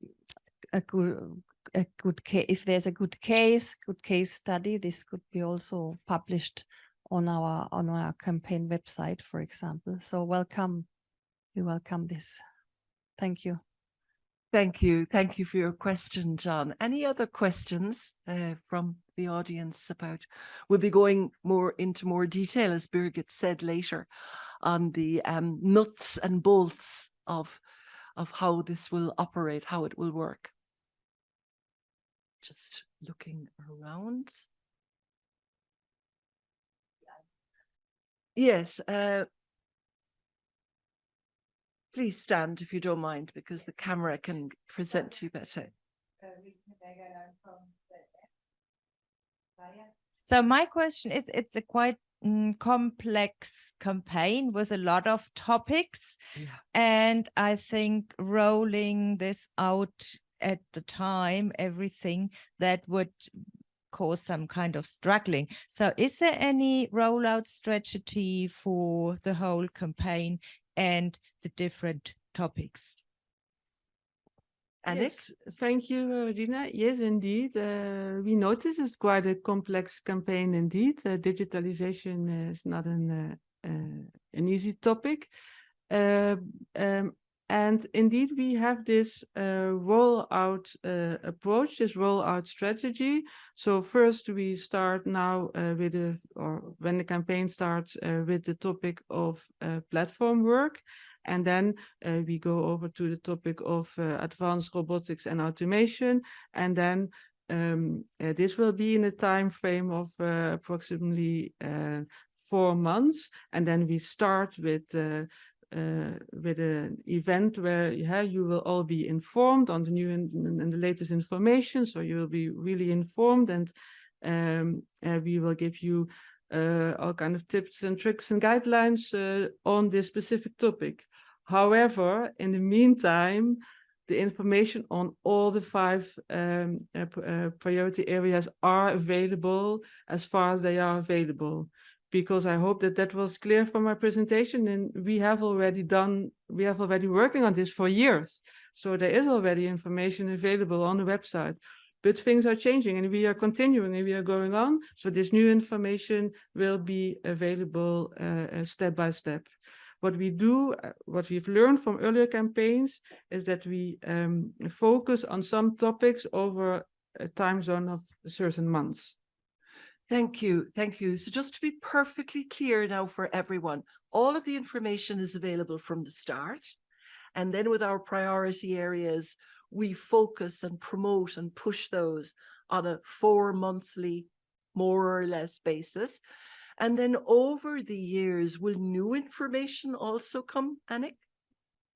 if there's a good case study, this could be also published on our campaign website, for example. So we welcome this. Thank you. Thank you. Thank you for your question, John. Any other questions from the audience about, we'll be going into more detail, as Birgit said later, on the nuts and bolts of how this will operate, how it will work. Just looking around. Yes, please stand if you don't mind, because the camera can present you better. So my question is, it's a quite complex campaign with a lot of topics. Yeah. And I think rolling this out at the time, everything that would cause some kind of struggling. So is there any rollout strategy for the whole campaign and the different topics? Annick? Yes, thank you, Rina. Yes, indeed. We notice it's quite a complex campaign indeed. Digitalization is not an easy topic. And indeed, we have this rollout approach, this rollout strategy. So first we start now when the campaign starts with the topic of platform work. And then we go over to the topic of advanced robotics and automation. And then this will be in a time frame of approximately 4 months. And then we start with an event where you will all be informed on the new and the latest information. So you will be really informed, and we will give you all kind of tips and tricks and guidelines on this specific topic. However, in the meantime, the information on all the 5 priority areas are available as far as they are available. Because I hope that was clear from my presentation, and we have already working on this for years. So there is already information available on the website, but things are changing and we are continuing and we are going on. So this new information will be available step by step. What we do, what we've learned from earlier campaigns, is that we focus on some topics over a time zone of certain months. Thank you. Thank you. So just to be perfectly clear now for everyone, all of the information is available from the start. And then with our priority areas, we focus and promote and push those on a 4-monthly, more or less basis. And then over the years, will new information also come, Annick?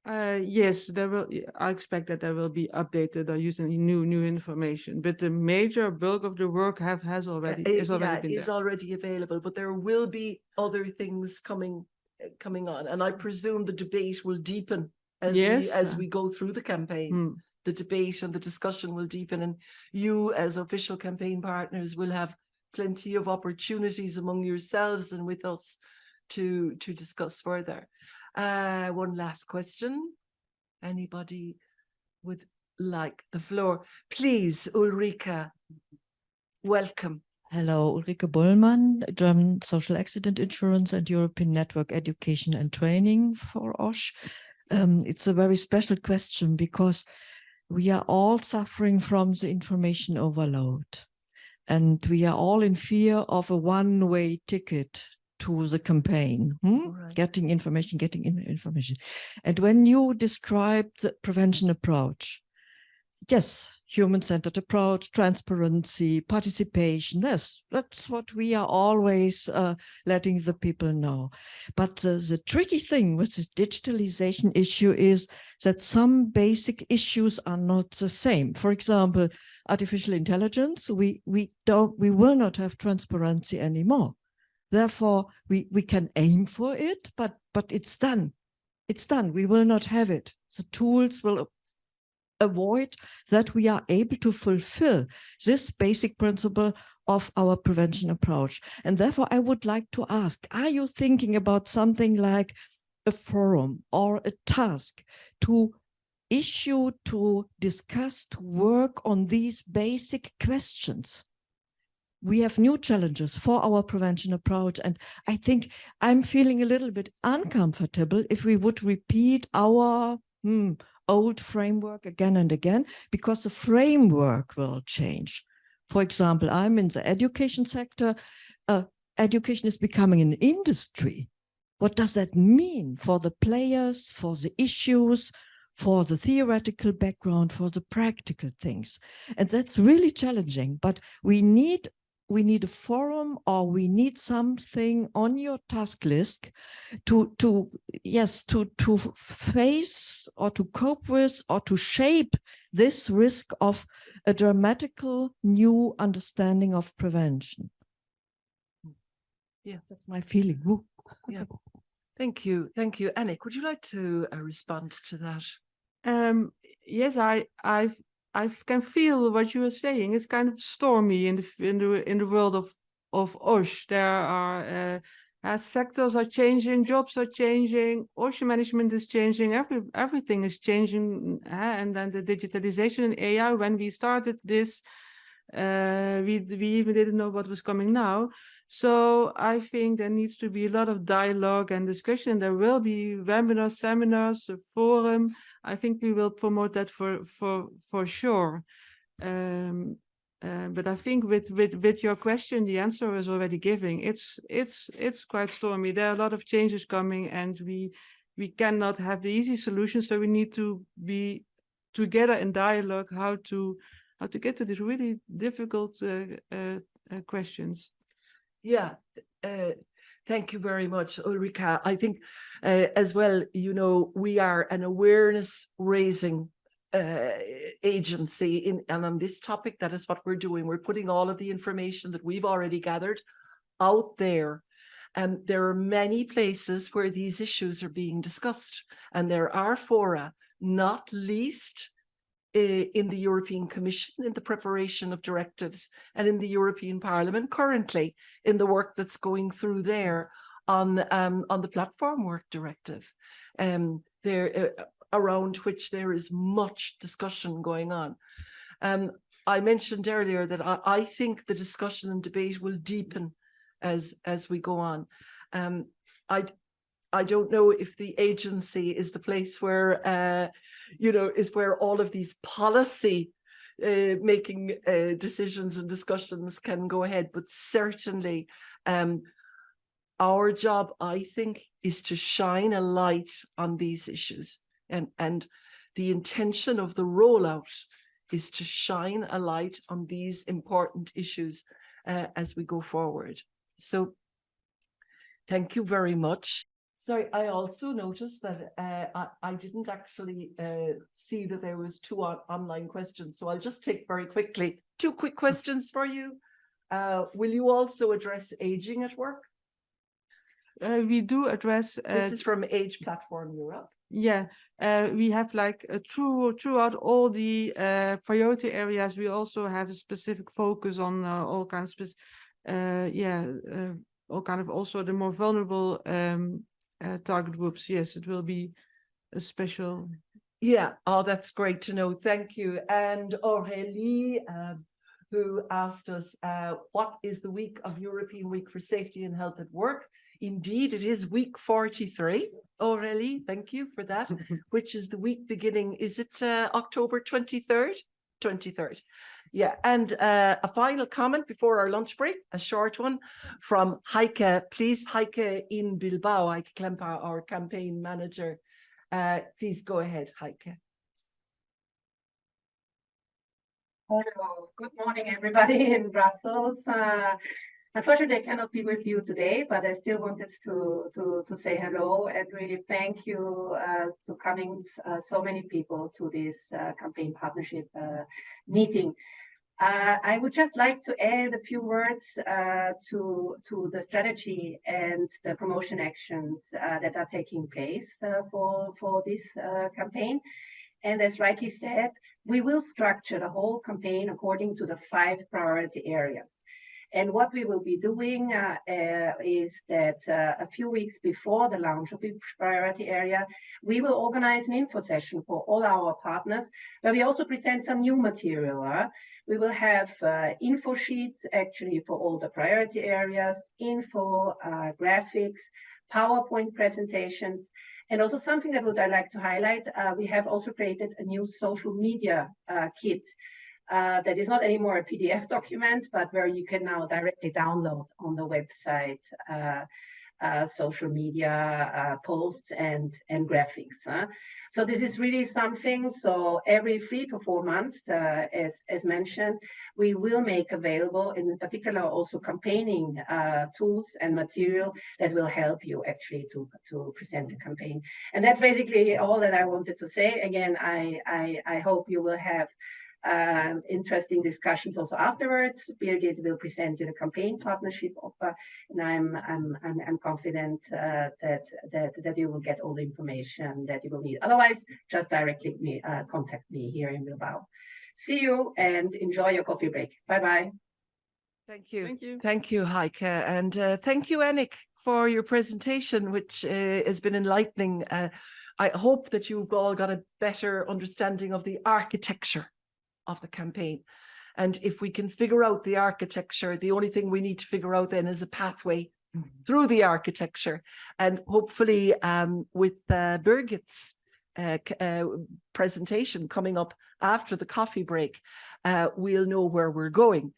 Yes, there will. I expect that there will be updated or using new information. But the major bulk of the work is already available. But there will be other things coming on, and I presume the debate will deepen as we go through the campaign. The debate and the discussion will deepen, and you, as official campaign partners, will have plenty of opportunities among yourselves and with us to discuss further. One last question. Anybody would like the floor? Please, Ulrika, welcome. Hello, Ulrike Bullmann, German Social Accident Insurance and European Network Education and Training for OSH. It's a very special question because we are all suffering from the information overload. And we are all in fear of a one-way ticket to the campaign, Right. getting information. And when you describe the prevention approach, yes, human-centered approach, transparency, participation, yes, that's what we are always letting the people know. But the tricky thing with this digitalization issue is that some basic issues are not the same. For example, artificial intelligence, we will not have transparency anymore. Therefore, we can aim for it, but it's done. It's done. We will not have it. The tools will avoid that we are able to fulfill this basic principle of our prevention approach. And therefore, I would like to ask, are you thinking about something like a forum or a task to issue, to discuss, to work on these basic questions? We have new challenges for our prevention approach. And I think I'm feeling a little bit uncomfortable if we would repeat our old framework again and again, because the framework will change. For example, I'm in the education sector. Education is becoming an industry. What does that mean for the players, for the issues, for the theoretical background, for the practical things? And that's really challenging, but we need a forum, or we need something on your task list to face or to cope with or to shape this risk of a dramatical new understanding of prevention. Yeah, that's my feeling. Woo. Yeah, thank you. Annick, would you like to respond to that? Yes, I can feel what you are saying. It's kind of stormy in the world of OSH. There are sectors are changing, jobs are changing, OSH management is changing, everything is changing, and then the digitalization and AI. When we started this, we even didn't know what was coming now. So I think there needs to be a lot of dialogue and discussion. There will be webinars, seminars, a forum. I think we will promote that for sure. But I think with your question, the answer is already giving. It's quite stormy. There are a lot of changes coming, and we cannot have the easy solution. So we need to be together in dialogue how to get to these really difficult questions. Yeah, thank you very much, Ulrika. I think as well, we are an awareness raising agency and on this topic. That is what we're doing. We're putting all of the information that we've already gathered out there. And there are many places where these issues are being discussed, and there are fora, not least in the European Commission, in the preparation of directives, and in the European Parliament currently in the work that's going through there on the platform work directive, around which there is much discussion going on. I mentioned earlier that I think the discussion and debate will deepen as we go on. I don't know if the agency is the place where is where all of these policy making decisions and discussions can go ahead, but certainly our job, I think, is to shine a light on these issues, and the intention of the rollout is to shine a light on these important issues as we go forward. So thank you very much. Sorry, I also noticed that I didn't actually see that there was two online questions, so I'll just take very quickly 2 quick questions for you. Will you also address aging at work? We do address. This is from Age Platform Europe. Yeah, we have like throughout all the priority areas. We also have a specific focus on all kinds of all kind of also the more vulnerable target groups. Yes, it will be a special. Yeah, oh, that's great to know. Thank you. And Aurélie, who asked us, what is the week of European Week for Safety and Health at Work? Indeed, it is week 43. Aurélie, thank you for that, which is the week beginning, is it October 23rd? 23rd. Yeah, and a final comment before our lunch break, a short one from Heike. Please, Heike in Bilbao, Heike Klemper, our campaign manager. Please go ahead, Heike. Hello, good morning, everybody in Brussels. Unfortunately, I cannot be with you today, but I still wanted to say hello and really thank you to coming so many people to this campaign partnership meeting. I would just like to add a few words to the strategy and the promotion actions that are taking place for this campaign. And as rightly said, we will structure the whole campaign according to the 5 priority areas. And what we will be doing is that a few weeks before the launch of each priority area, we will organize an info session for all our partners, where we also present some new material. We will have info sheets actually for all the priority areas, info, graphics, PowerPoint presentations, And also something that I like to highlight, we have also created a new social media kit that is not anymore a PDF document, but where you can now directly download on the website social media posts and graphics. So this is really something. So every 3 to 4 months, as mentioned, we will make available, in particular, also campaigning tools and material that will help you actually to present the campaign. And that's basically all that I wanted to say. Again, I hope you will have interesting discussions also afterwards. Birgit will present you the campaign partnership offer, and I'm confident that you will get all the information that you will need. Otherwise, just directly contact me here in Bilbao. See you and enjoy your coffee break. Bye bye. Thank you. Thank you. Thank you, Heike. And thank you, Annick, for your presentation, which has been enlightening. I hope that you've all got a better understanding of the architecture of the campaign. And if we can figure out the architecture, the only thing we need to figure out then is a pathway through the architecture. And hopefully with Birgit's presentation coming up after the coffee break, we'll know where we're going.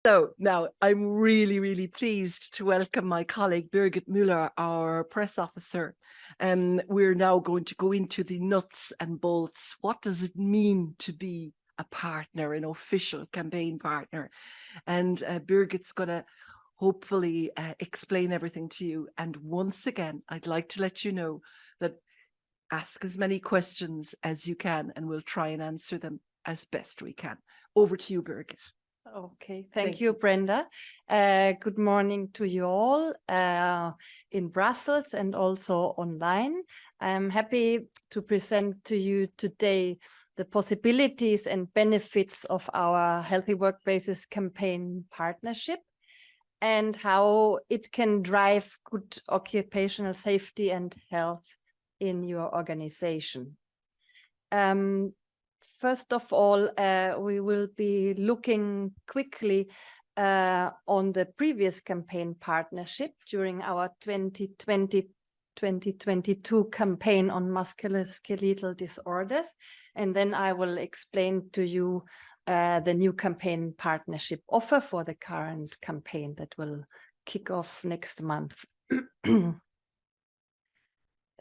So now I'm really, really pleased to welcome my colleague Birgit Müller, our press officer. We're now going to go into the nuts and bolts. What does it mean to be a partner, an official campaign partner? And Birgit's going to hopefully explain everything to you. And once again, I'd like to let you know that ask as many questions as you can, and we'll try and answer them as best we can. Over to you, Birgit. Okay, thank you, Brenda. Good morning to you all in Brussels and also online. I'm happy to present to you today the possibilities and benefits of our Healthy Workplaces campaign partnership and how it can drive good occupational safety and health in your organization. First of all, we will be looking quickly on the previous campaign partnership during our 2020-2022 campaign on musculoskeletal disorders. And then I will explain to you the new campaign partnership offer for the current campaign that will kick off next month.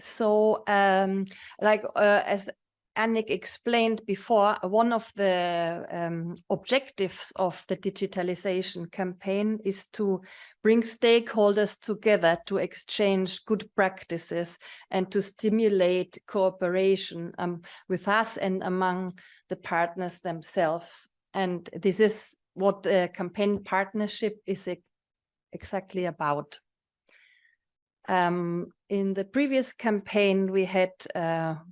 So as Annick explained before, one of the objectives of the digitalization campaign is to bring stakeholders together to exchange good practices and to stimulate cooperation with us and among the partners themselves. And this is what the campaign partnership is exactly about. In the previous campaign, we had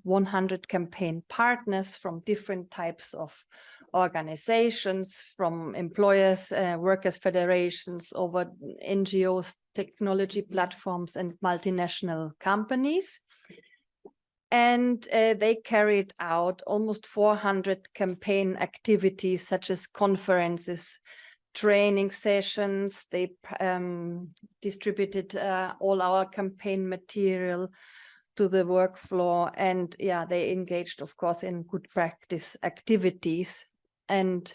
100 campaign partners from different types of organizations, from employers, workers' federations, over NGOs, technology platforms, and multinational companies. And they carried out almost 400 campaign activities, such as conferences, training sessions. They distributed all our campaign material to the work floor, and they engaged, of course, in good practice activities. And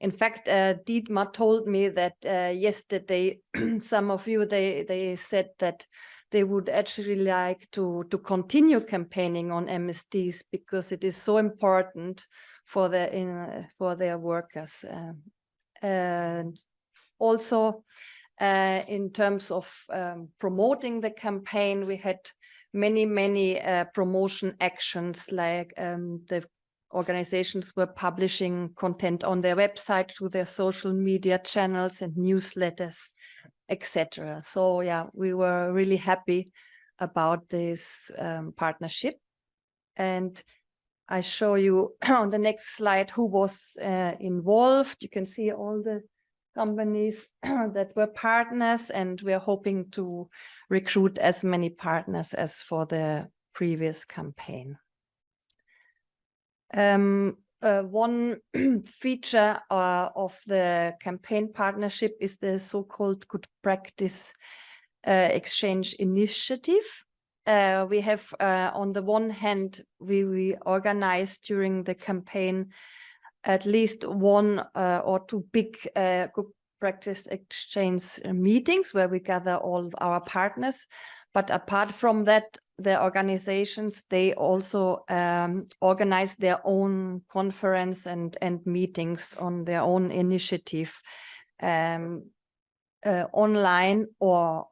in fact, Dietmar told me that yesterday, some of you, they said that they would actually like to continue campaigning on MSDs because it is so important for their workers. And also in terms of promoting the campaign, we had many promotion actions, like the organizations were publishing content on their website, to their social media channels and newsletters, etc. So we were really happy about this partnership. And I show you on the next slide who was involved. You can see all the companies that were partners, and we're hoping to recruit as many partners as for the previous campaign. one feature of the campaign partnership is the so-called good practice exchange initiative. We have, on the one hand, we organize during the campaign at least one or two big good practice exchange meetings where we gather all our partners. But apart from that, the organizations, they also organize their own conference and meetings on their own initiative, online or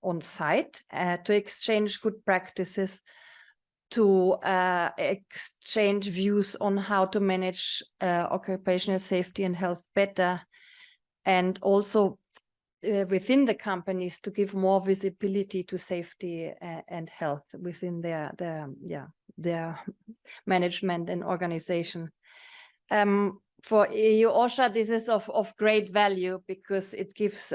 on site, to exchange good practices, to exchange views on how to manage occupational safety and health better, and also within the companies to give more visibility to safety and health within their management and organization. For EU-OSHA, this is of great value because it gives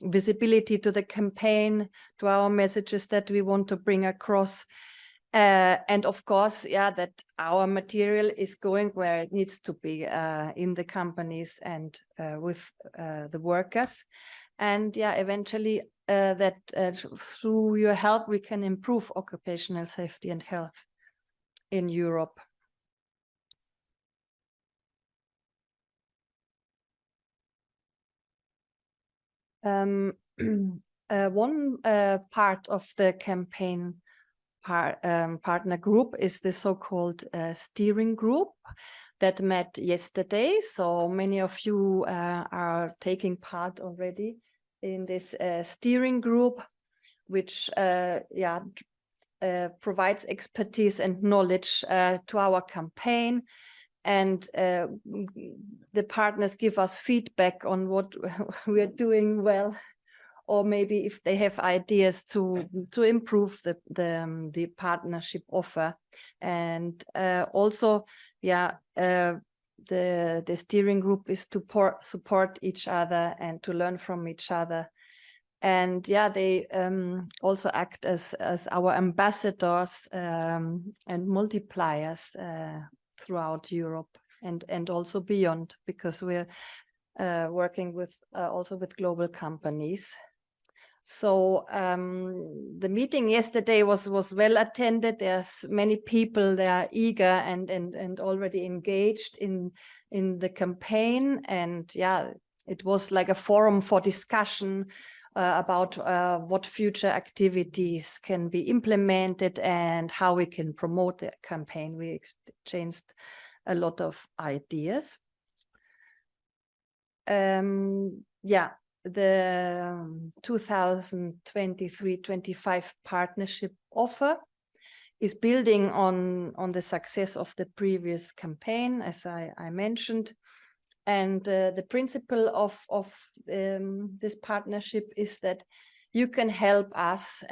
visibility to the campaign, to our messages that we want to bring across. And of course, that our material is going where it needs to be, in the companies and with the workers. And eventually that through your help, we can improve occupational safety and health in Europe. One part of the campaign partner group is the so-called steering group that met yesterday. So many of you are taking part already in this steering group, which provides expertise and knowledge to our campaign. And the partners give us feedback on what we are doing well, or maybe if they have ideas to improve the partnership offer. And also, the steering group is to support each other and to learn from each other. And they also act as our ambassadors and multipliers throughout Europe and also beyond, because we're working with also with global companies. So the meeting yesterday was well attended. There's many people, they are eager and already engaged in the campaign. And it was like a forum for discussion about what future activities can be implemented and how we can promote the campaign. We exchanged a lot of ideas. The 2023-25 partnership offer is building on the success of the previous campaign, as I mentioned. And the principle of this partnership is that you can help us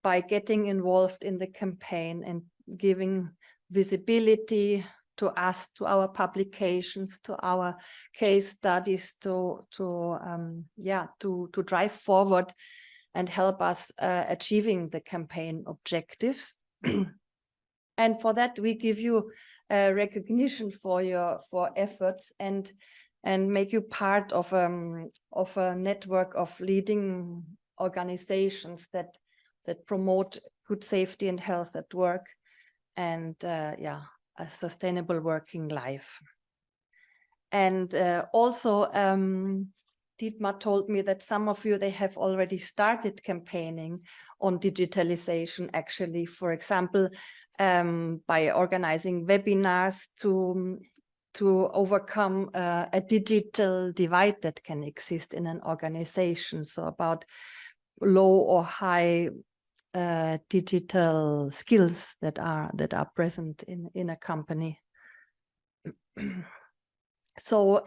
by getting involved in the campaign and giving visibility to us, to our publications, to our case studies, to drive forward and help us achieving the campaign objectives. And for that, we give you recognition for your efforts and make you part of a network of leading organizations that promote good safety and health at work, and a sustainable working life. And also, Dietmar told me that some of you, they have already started campaigning on digitalization, actually, for example, by organizing webinars to overcome a digital divide that can exist in an organization. So about low or high digital skills that are present in a company. So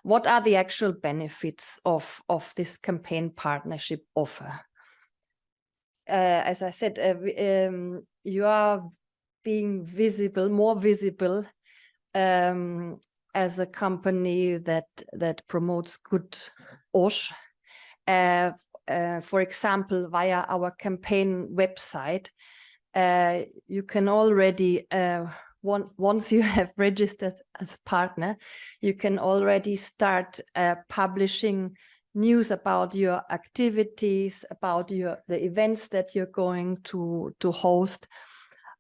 what are the actual benefits of this campaign partnership offer? As I said, you are being visible, more visible as a company that promotes good OSH. For example, via our campaign website, you can already once you have registered as partner, you can already start publishing news about your activities, about the events that you're going to host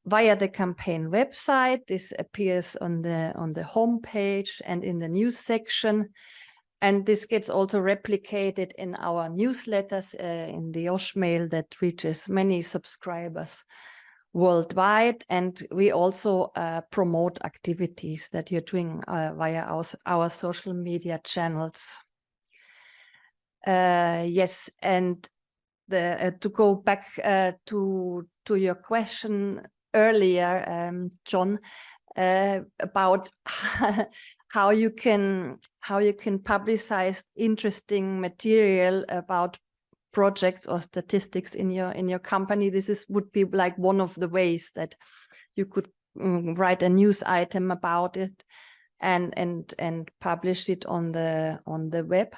via the campaign website. This appears on the homepage and in the news section. And this gets also replicated in our newsletters, in the OSH mail that reaches many subscribers worldwide. And we also promote activities that you're doing via our social media channels. Yes, and to go back to your question earlier, John, about how you can publicize interesting material about projects or statistics in your company. This would be like one of the ways that you could write a news item about it and publish it on the web.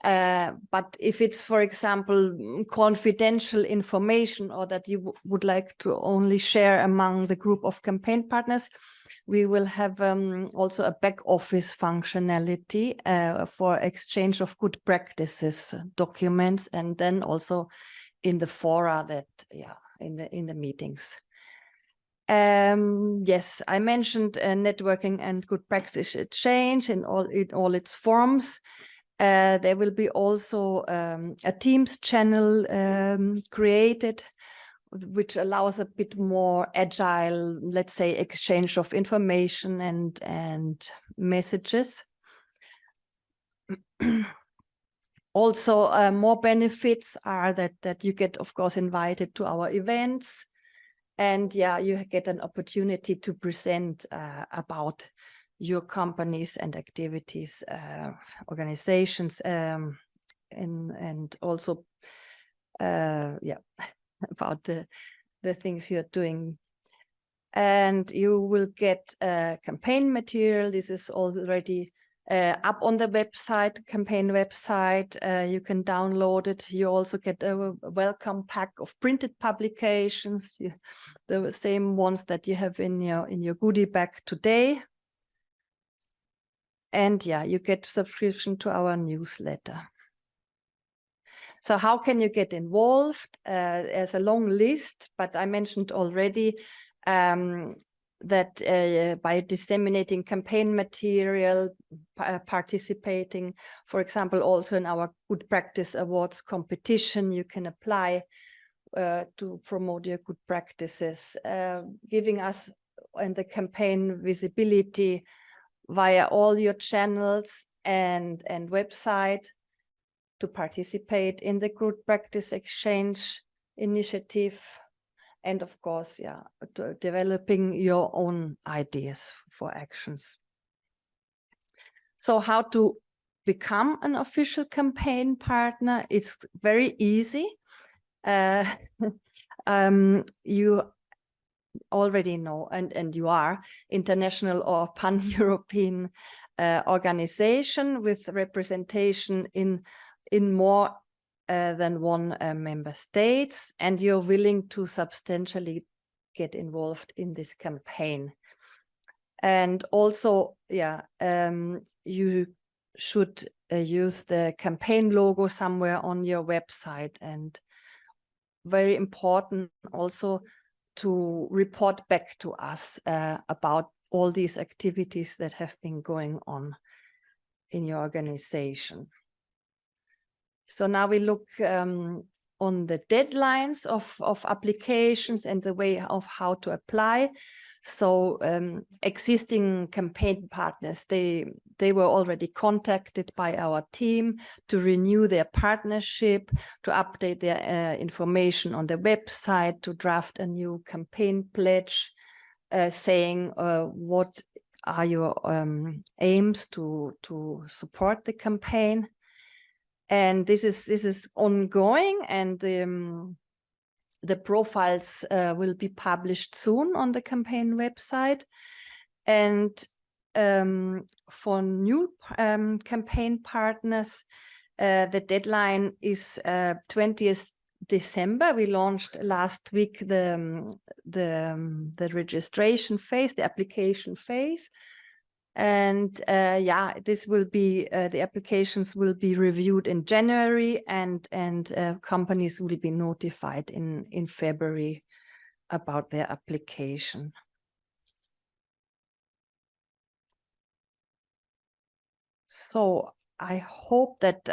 But if it's, for example, confidential information, or that you would like to only share among the group of campaign partners, we will have also a back office functionality for exchange of good practices documents, and then also in the fora that, in the meetings. Yes, I mentioned networking and good practice exchange in all its forms. There will be also a Teams channel created, which allows a bit more agile, let's say, exchange of information and messages. Also, more benefits are that you get, of course, invited to our events, and you get an opportunity to present about your companies and activities, organizations, and also about the things you're doing. And you will get campaign material. This is already up on the website, campaign website. You can download it. You also get a welcome pack of printed publications, the same ones that you have in your goodie bag today. And you get subscription to our newsletter. So how can you get involved? There's a long list, but I mentioned already that by disseminating campaign material, participating, for example, also in our Good Practice Awards competition, you can apply to promote your good practices, giving us and the campaign visibility via all your channels and website, to participate in the Good Practice Exchange initiative, and of course, to developing your own ideas for actions. So how to become an official campaign partner? It's very easy. You already know, and you are international or pan-European organization with representation in more than one member states, and you're willing to substantially get involved in this campaign. And also, you should use the campaign logo somewhere on your website, and very important also to report back to us about all these activities that have been going on in your organization. So now we look on the deadlines of applications and the way of how to apply. So existing campaign partners, they were already contacted by our team to renew their partnership, to update their information on the website, to draft a new campaign pledge, saying what are your aims to support the campaign. And this is ongoing, and the profiles will be published soon on the campaign website. And for new campaign partners, the deadline is 20th December. We launched last week the registration phase, the application phase. And yeah, this will be, the applications will be reviewed in January, and companies will be notified in February about their application. So I hope that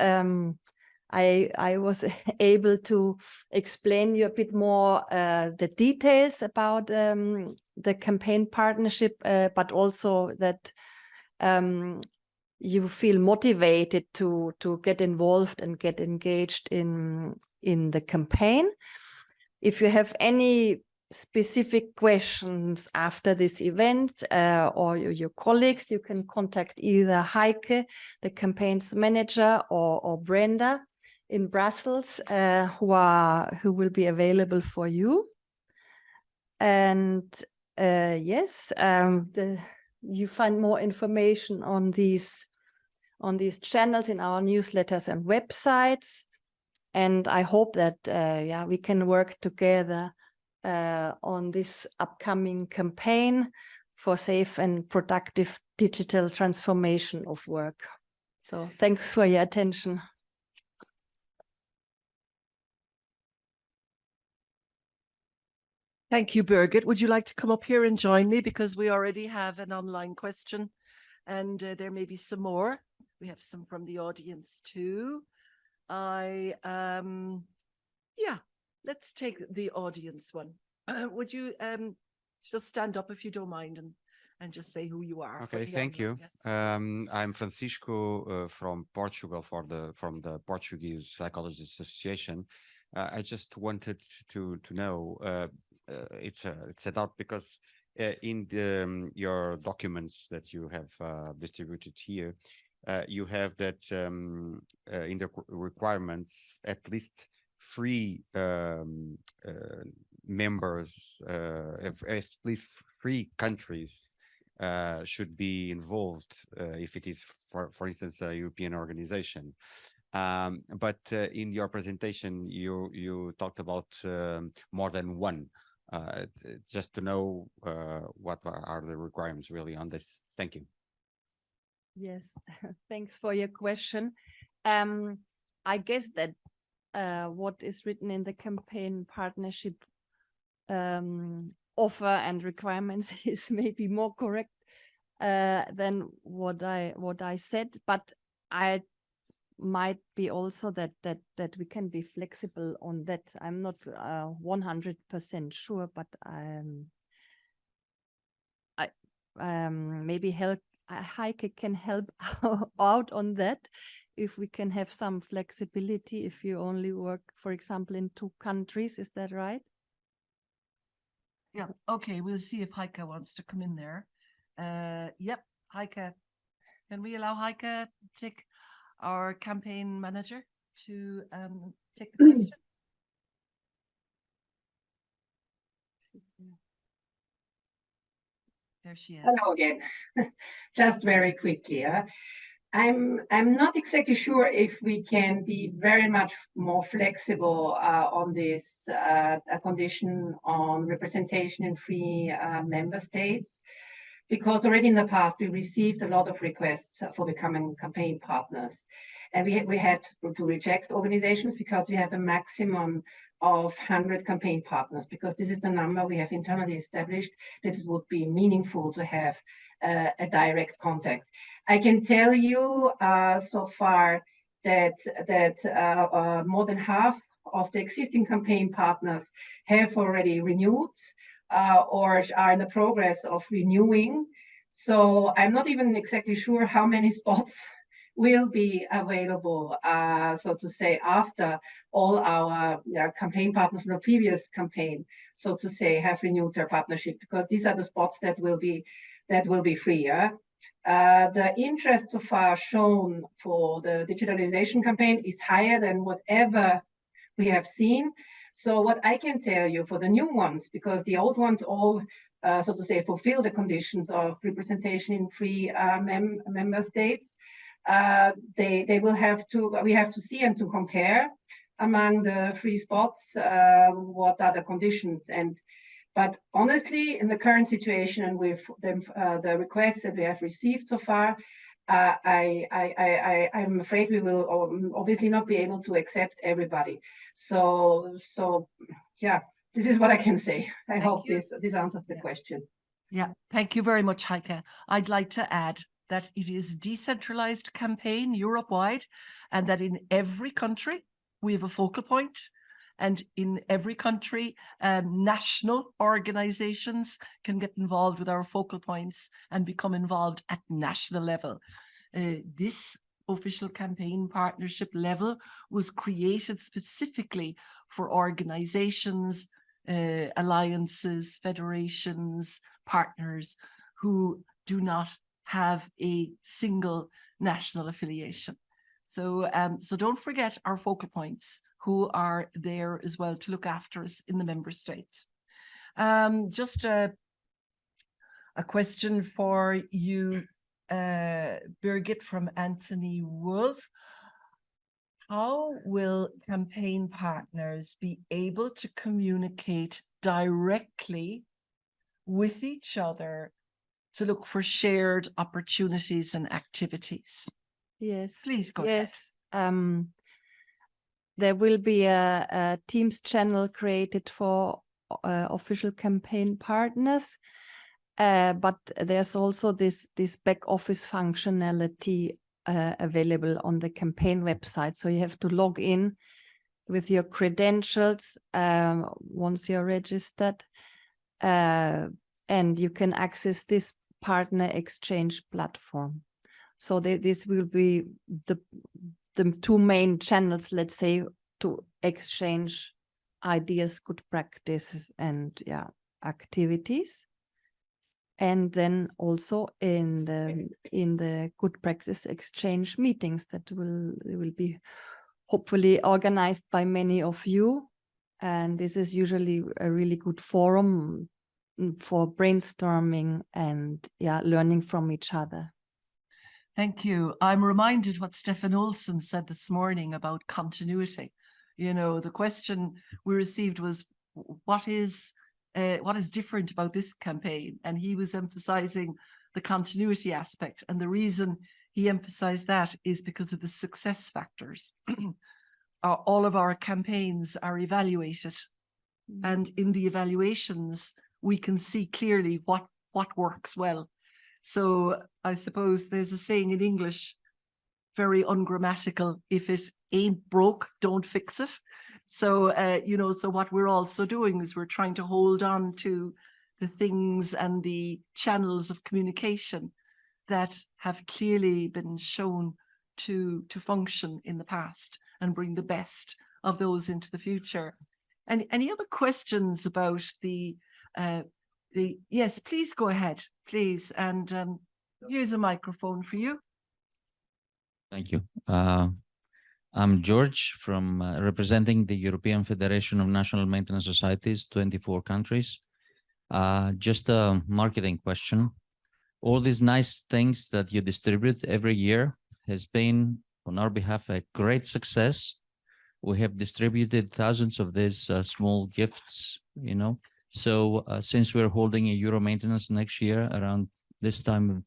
I was able to explain you a bit more the details about the campaign partnership, but also that you feel motivated to get involved and get engaged in the campaign. If you have any specific questions after this event, or your colleagues, you can contact either Heike, the campaigns manager, or Brenda in Brussels, who will be available for you. And yes, you find more information on these channels in our newsletters and websites. And I hope that yeah, we can work together on this upcoming campaign for safe and productive digital transformation of work. So thanks for your attention. Thank you, Birgit. Would you like to come up here and join me? Because we already have an online question, and there may be some more. We have some from the audience too. Yeah, let's take the audience one. Would you just stand up if you don't mind, and just say who you are? Okay, thank you. Yes. I'm Francisco from Portugal, from the Portuguese Psychologists Association. I just wanted to know, it's a doubt because in your documents that you have distributed here, you have that in the requirements at least 3 members, at least 3 countries should be involved if it is, for instance, a European organization. But in your presentation, you talked about more than 1. Just to know what are the requirements really on this. Thank you. Yes, thanks for your question. I guess that what is written in the campaign partnership offer and requirements is maybe more correct than what I said, but I might be also that we can be flexible on that. I'm not 100% sure, but maybe Heike can help out on that, if we can have some flexibility if you only work, for example, in 2 countries. Is that right? Yeah, okay, we'll see if Heike wants to come in there. Yep, Heike. Can we allow Heike, our campaign manager, to take the question? There she is. Hello again. Just very quickly. I'm not exactly sure if we can be very much more flexible on this condition on representation in 3 member states, because already in the past we received a lot of requests for becoming campaign partners, and we had to reject organizations because we have a maximum of 100 campaign partners, because this is the number we have internally established that it would be meaningful to have a direct contact. I can tell you so far that more than half of the existing campaign partners have already renewed or are in the progress of renewing. So I'm not even exactly sure how many spots will be available, so to say, after all our campaign partners from the previous campaign, so to say, have renewed their partnership, because these are the spots that will be free. The interest so far shown for the digitalization campaign is higher than whatever we have seen. So what I can tell you for the new ones, because the old ones all, so to say, fulfill the conditions of representation in 3 member states, we have to see and to compare among the free spots, what are the conditions? But honestly, in the current situation and with the requests that we have received so far, I'm afraid we will obviously not be able to accept everybody. So yeah, this is what I can say. I hope this answers the question. Yeah, thank you very much, Heike. I'd like to add that it is a decentralized campaign Europe-wide, and that in every country we have a focal point, and in every country national organizations can get involved with our focal points and become involved at national level. This official campaign partnership level was created specifically for organizations, alliances, federations, partners who do not have a single national affiliation. So don't forget our focal points, who are there as well to look after us in the member states. Just a question for you, Birgit, from Anthony Wolf. How will campaign partners be able to communicate directly with each other to look for shared opportunities and activities? Yes. Please go yes. ahead. There will be a Teams channel created for official campaign partners, but there's also this back office functionality available on the campaign website. So you have to log in with your credentials once you're registered, and you can access this partner exchange platform. So this will be the two main channels, let's say, to exchange ideas, good practices, and activities. And then also in the good practice exchange meetings that will be hopefully organized by many of you. And this is usually a really good forum for brainstorming and learning from each other. Thank you. I'm reminded what Stefan Olsen said this morning about continuity. You know, the question we received was, what is different about this campaign? And he was emphasizing the continuity aspect. And the reason he emphasized that is because of the success factors. All of our campaigns are evaluated. And in the evaluations, we can see clearly what works well. So I suppose there's a saying in English, very ungrammatical, if it ain't broke, don't fix it. So, so what we're also doing is we're trying to hold on to the things and the channels of communication that have clearly been shown to function in the past and bring the best of those into the future. And any other questions about yes, please go ahead, please. And here's a microphone for you. Thank you. I'm George from representing the European Federation of National Maintenance Societies, 24 countries. Just a marketing question. All these nice things that you distribute every year has been, on our behalf, a great success. We have distributed thousands of these small gifts, So since we're holding a Euro maintenance next year, around this time of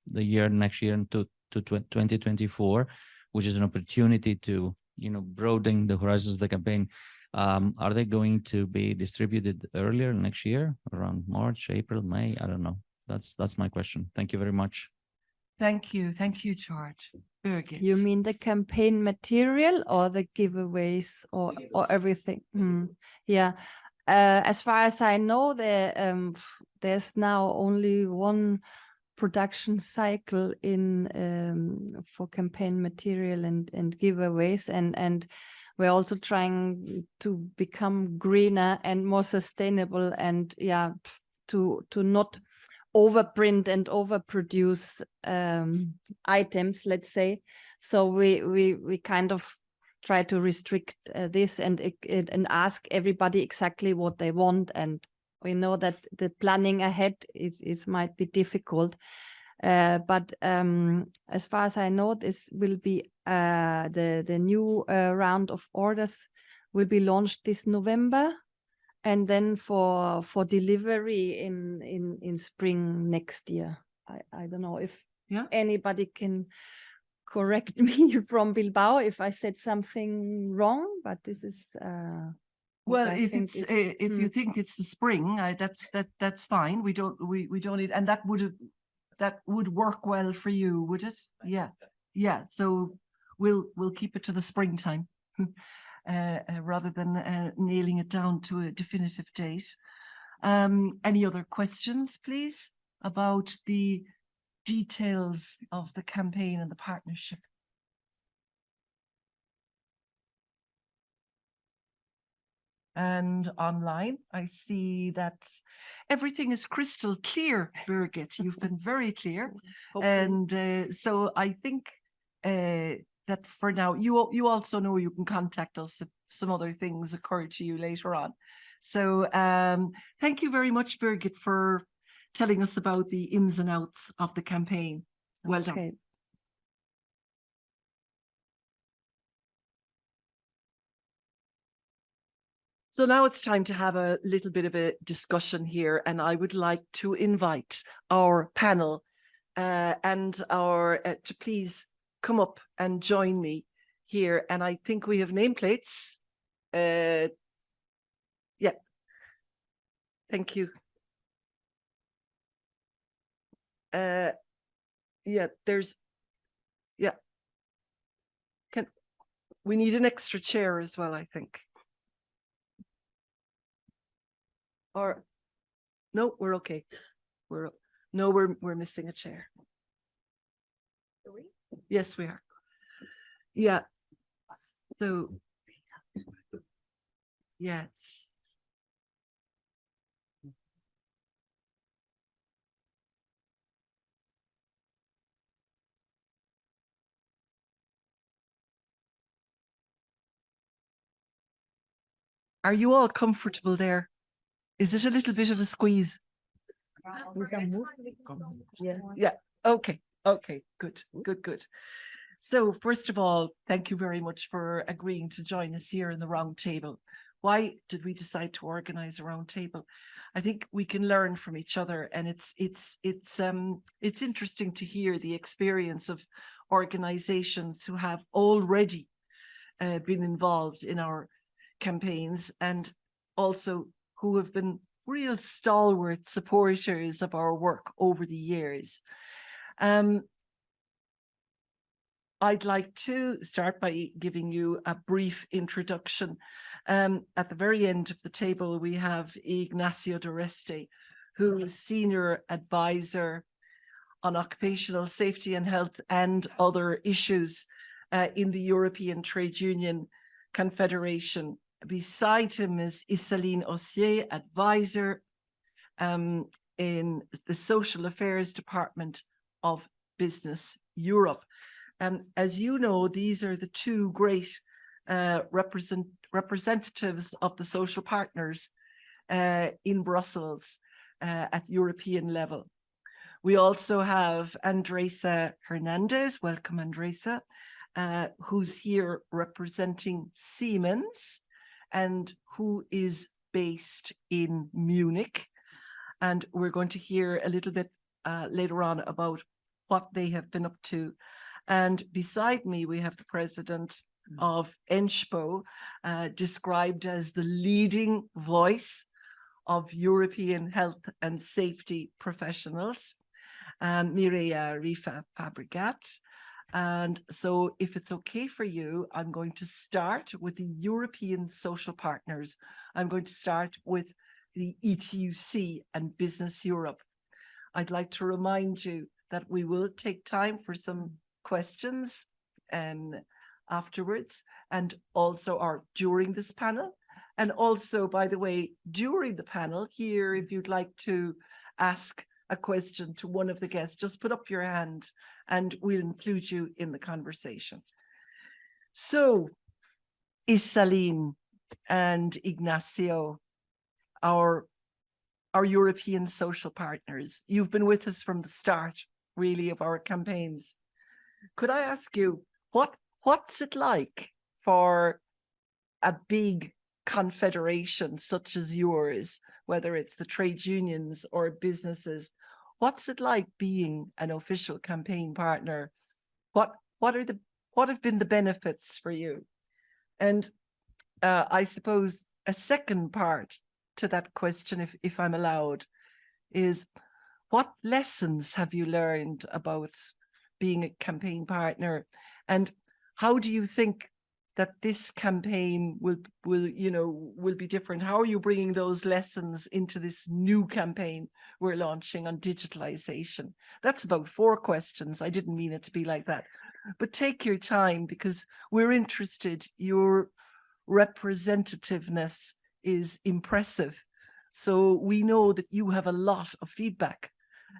the year, next year to 2024, which is an opportunity to, broaden the horizons of the campaign, are they going to be distributed earlier next year, around March, April, May? I don't know. That's my question. Thank you very much. Thank you, George. Birgit. You mean the campaign material or the giveaways or everything? Yeah. As far as I know, there's now only one production cycle for campaign material and giveaways, and we're also trying to become greener and more sustainable, and to not overprint and overproduce items, let's say. So we kind of try to restrict this and ask everybody exactly what they want. And we know that the planning ahead is might be difficult. But as far as I know, this will be the new round of orders will be launched this November, and then for delivery in spring next year. I don't know if anybody can correct me from Bilbao if I said something wrong, but this is well, if it's if you think it's the spring, that's fine. We don't need, and that would work well for you, would it? Yeah. So we'll keep it to the springtime rather than nailing it down to a definitive date. Any other questions, please, about the details of the campaign and the partnership? And online, I see that everything is crystal clear, Birgit. You've been very clear. And so I think that for now, you also know you can contact us if some other things occur to you later on. So thank you very much, Birgit, for telling us about the ins and outs of the campaign. Well done. So now it's time to have a little bit of a discussion here, and I would like to invite our panel and our to please come up and join me here. And I think we have nameplates. Yeah. Thank you. Yeah, we need an extra chair as well, I think. Or no, we're okay. We're missing a chair. Are we? Yes, we are. Yeah. So yes. Are you all comfortable there? Is it a little bit of a squeeze? We can move. Yeah. Okay. Good. So first of all, thank you very much for agreeing to join us here in the round table. Why did we decide to organize a round table? I think we can learn from each other, and it's interesting to hear the experience of organizations who have already been involved in our campaigns, and also who have been real stalwart supporters of our work over the years. I'd like to start by giving you a brief introduction. At the very end of the table, we have Ignacio Doreste, who's Senior Advisor on Occupational Safety and Health and other issues in the European Trade Union Confederation. Beside him is Isaline Ossier, Advisor in the Social Affairs Department of Business Europe. As you know, these are the two great representatives of the social partners in Brussels at European level. We also have Andresa Hernandez. Welcome, Andresa, who's here representing Siemens and who is based in Munich. And we're going to hear a little bit later on about what they have been up to. And beside me, we have the president of ENSPO, described as the leading voice of European health and safety professionals, Mireia Rifa Fabregat. And so if it's okay for you, I'm going to start with the European social partners. I'm going to start with the ETUC and Business Europe. I'd like to remind you that we will take time for some questions afterwards, and also or during this panel. And also, by the way, during the panel here, if you'd like to ask a question to one of the guests, just put up your hand and we'll include you in the conversation. So, Isaline and Ignacio, our European social partners, you've been with us from the start really, of our campaigns. Could I ask you, what's it like for a big confederation such as yours, whether it's the trade unions or businesses? What's it like being an official campaign partner? What have been the benefits for you? And I suppose a second part to that question, if I'm allowed, is what lessons have you learned about being a campaign partner, and how do you think that this campaign will be different? How are you bringing those lessons into this new campaign we're launching on digitalization? That's about 4 questions. I didn't mean it to be like that, but take your time, because we're interested. Your representativeness is impressive. So we know that you have a lot of feedback,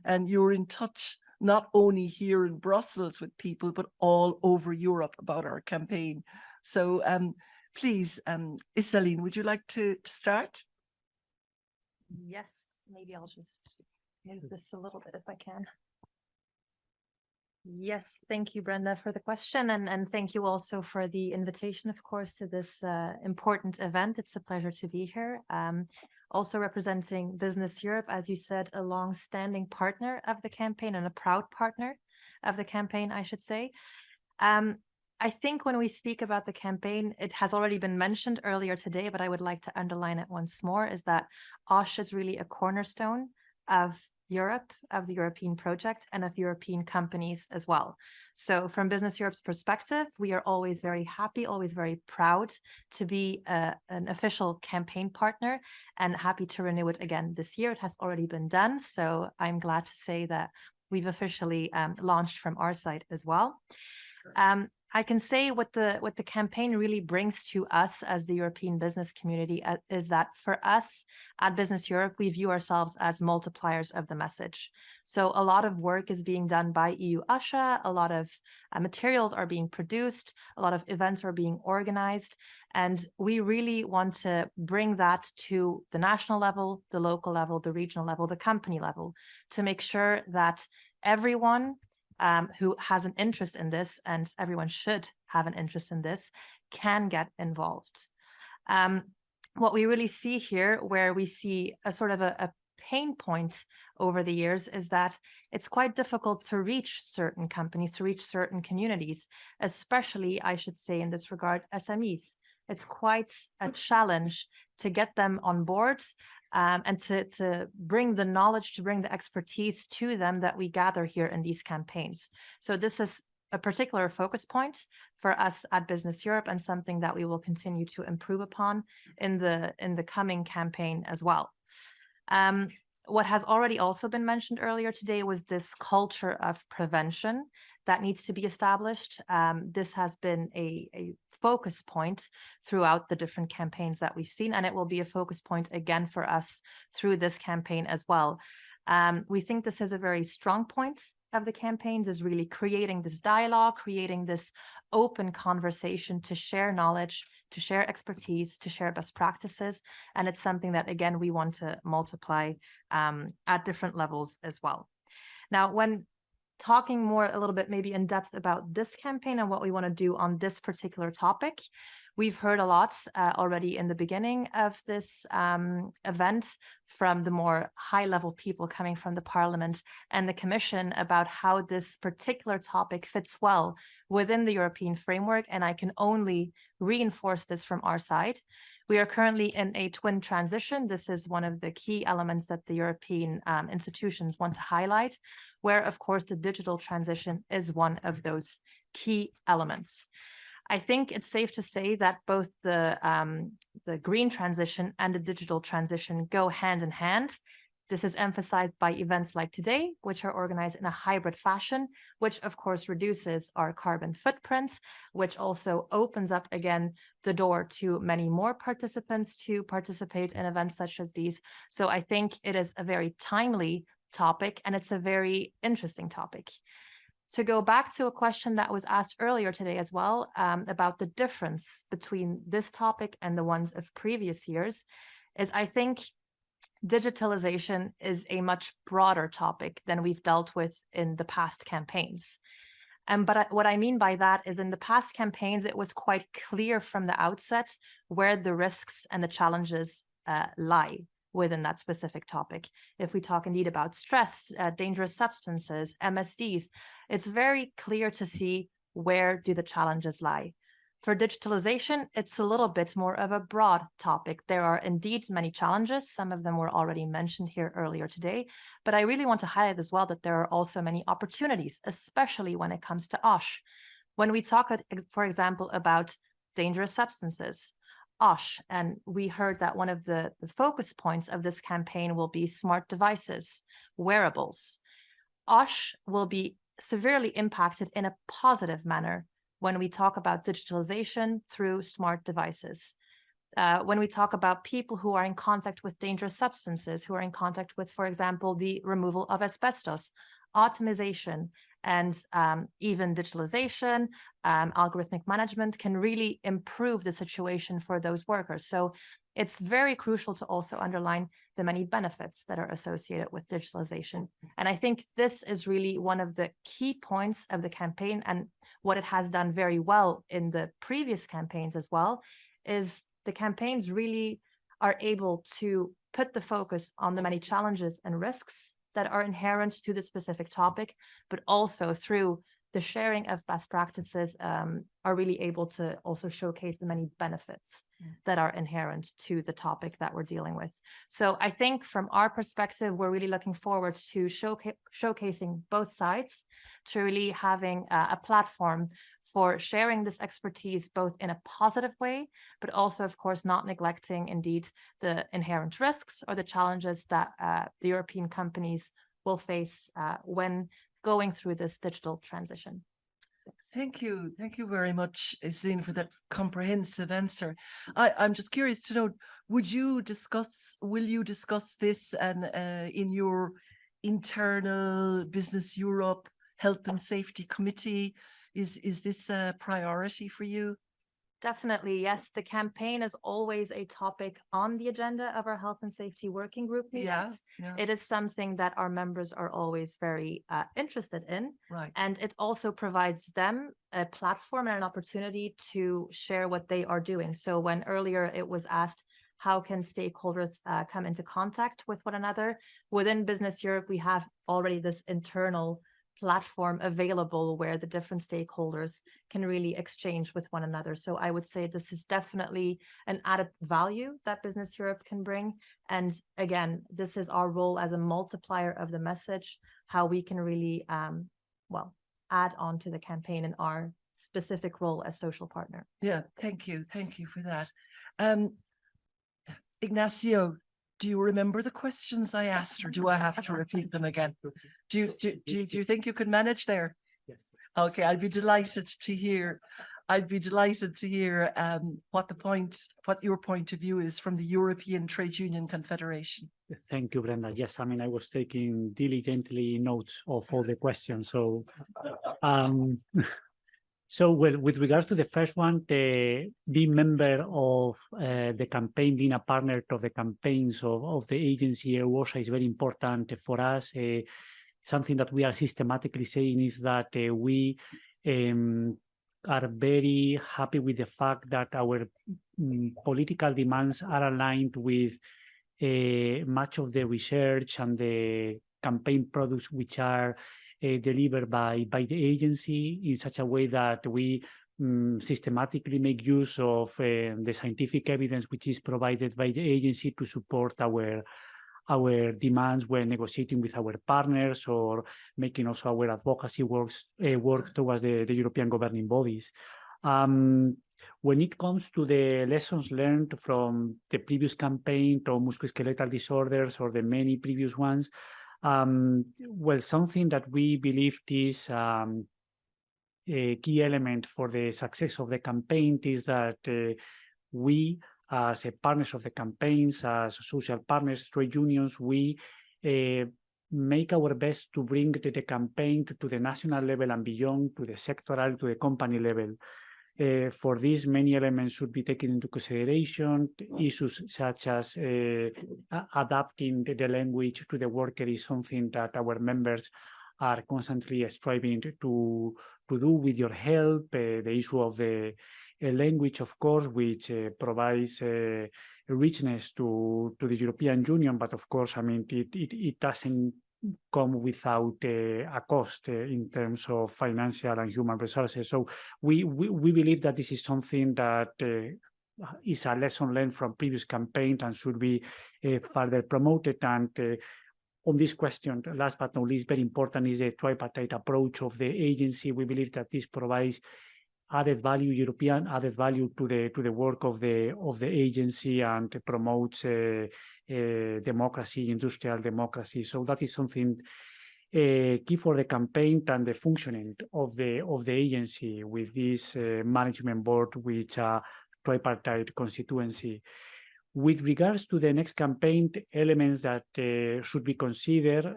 and you're in touch not only here in Brussels with people, but all over Europe about our campaign. So please, Isaline, would you like to start? Yes, maybe I'll just move this a little bit if I can. Yes, thank you, Brenda, for the question, and thank you also for the invitation, of course, to this important event. It's a pleasure to be here. Also representing Business Europe, as you said, a long-standing partner of the campaign and a proud partner of the campaign, I should say. I think when we speak about the campaign, it has already been mentioned earlier today, but I would like to underline it once more, is that OSHA is really a cornerstone of Europe, of the European project, and of European companies as well. So from Business Europe's perspective, we are always very happy, always very proud to be an official campaign partner, and happy to renew it again this year. It has already been done, so I'm glad to say that we've officially launched from our side as well. I can say what the campaign really brings to us as the European business community is that for us at Business Europe, we view ourselves as multipliers of the message. So a lot of work is being done by EU-OSHA, a lot of materials are being produced, a lot of events are being organized, and we really want to bring that to the national level, the local level, the regional level, the company level, to make sure that everyone who has an interest in this, and everyone should have an interest in this, can get involved. What we really see here, where we see a sort of a pain point over the years, is that it's quite difficult to reach certain companies, to reach certain communities, especially, I should say in this regard, SMEs. It's quite a challenge to get them on board, and to bring the knowledge, to bring the expertise to them that we gather here in these campaigns. So this is a particular focus point for us at Business Europe, and something that we will continue to improve upon in the coming campaign as well. What has already also been mentioned earlier today was this culture of prevention that needs to be established. This has been a focus point throughout the different campaigns that we've seen, and it will be a focus point again for us through this campaign as well. We think this is a very strong point of the campaigns, is really creating this dialogue, creating this open conversation to share knowledge, to share expertise, to share best practices. And it's something that, again, we want to multiply at different levels as well. Now, when talking more a little bit maybe in depth about this campaign and what we want to do on this particular topic, we've heard a lot already in the beginning of this event from the more high-level people coming from the Parliament and the Commission about how this particular topic fits well within the European framework, and I can only reinforce this from our side. We are currently in a twin transition. This is one of the key elements that the European institutions want to highlight, where, of course, the digital transition is one of those key elements. I think it's safe to say that both the green transition and the digital transition go hand in hand. This is emphasized by events like today, which are organized in a hybrid fashion, which of course reduces our carbon footprints, which also opens up again the door to many more participants to participate in events such as these. So I think it is a very timely topic, and it's a very interesting topic. To go back to a question that was asked earlier today as well, about the difference between this topic and the ones of previous years, is I think digitalization is a much broader topic than we've dealt with in the past campaigns. But what I mean by that is in the past campaigns, it was quite clear from the outset where the risks and the challenges lie within that specific topic. If we talk indeed about stress, dangerous substances, MSDs, it's very clear to see where do the challenges lie. For digitalization, it's a little bit more of a broad topic. There are indeed many challenges. Some of them were already mentioned here earlier today, but I really want to highlight as well that there are also many opportunities, especially when it comes to OSH. When we talk, for example, about dangerous substances, OSH, and we heard that one of the focus points of this campaign will be smart devices, wearables. OSH will be severely impacted in a positive manner when we talk about digitalization through smart devices. When we talk about people who are in contact with dangerous substances, who are in contact with, for example, the removal of asbestos, automation, and even digitalization, algorithmic management can really improve the situation for those workers. So it's very crucial to also underline the many benefits that are associated with digitalization. And I think this is really one of the key points of the campaign, and what it has done very well in the previous campaigns as well, is the campaigns really are able to put the focus on the many challenges and risks that are inherent to the specific topic, but also through the sharing of best practices are really able to also showcase the many benefits that are inherent to the topic that we're dealing with. So I think from our perspective, we're really looking forward to showcasing both sides, to really having a platform for sharing this expertise, both in a positive way, but also, of course, not neglecting indeed the inherent risks or the challenges that the European companies will face when going through this digital transition. Thank you. Thank you very much, Zine, for that comprehensive answer. I'm just curious to know, will you discuss this and in your internal Business Europe Health and Safety Committee? Is this a priority for you? Definitely, yes. The campaign is always a topic on the agenda of our health and safety working group meetings. Yeah. It is something that our members are always very interested in. Right. And it also provides them a platform and an opportunity to share what they are doing. So when earlier it was asked, how can stakeholders come into contact with one another? Within Business Europe, we have already this internal platform available where the different stakeholders can really exchange with one another. So I would say this is definitely an added value that Business Europe can bring. And again, this is our role as a multiplier of the message, how we can really, add on to the campaign in our specific role as social partner. Yeah, thank you. Thank you for that. Ignacio, do you remember the questions I asked, or do I have to repeat them again? Do you think you could manage there? Yes. Okay, I'd be delighted to hear what your point of view is from the European Trade Union Confederation. Thank you, Brenda. Yes, I mean, I was taking diligently notes of all the questions. So, well, with regards to the first one, being member of the campaign, being a partner of the campaigns of the agency EU-OSHA is very important for us. Something that we are systematically saying is that we are very happy with the fact that our political demands are aligned with much of the research and the campaign products which are delivered by the agency in such a way that we systematically make use of the scientific evidence which is provided by the agency to support our demands when negotiating with our partners or making also our advocacy work towards the European governing bodies. When it comes to the lessons learned from the previous campaign to musculoskeletal disorders or the many previous ones, well, something that we believe is a key element for the success of the campaign is that we, as partners of the campaigns, as social partners, trade unions, we make our best to bring the campaign to the national level and beyond, to the sectoral, to the company level. For this, many elements should be taken into consideration. Issues such as adapting the language to the worker is something that our members are constantly striving to do with your help. The issue of the language, of course, which provides richness to the European Union, but of course, I mean, it doesn't come without a cost in terms of financial and human resources. So we believe that this is something that is a lesson learned from previous campaigns and should be further promoted. And on this question, last but not least, very important is the tripartite approach of the agency. We believe that this provides added value, European added value to the work of the agency, and promotes democracy, industrial democracy. So that is something key for the campaign and the functioning of the agency with this management board, which tripartite constituency. With regards to the next campaign, elements that should be considered,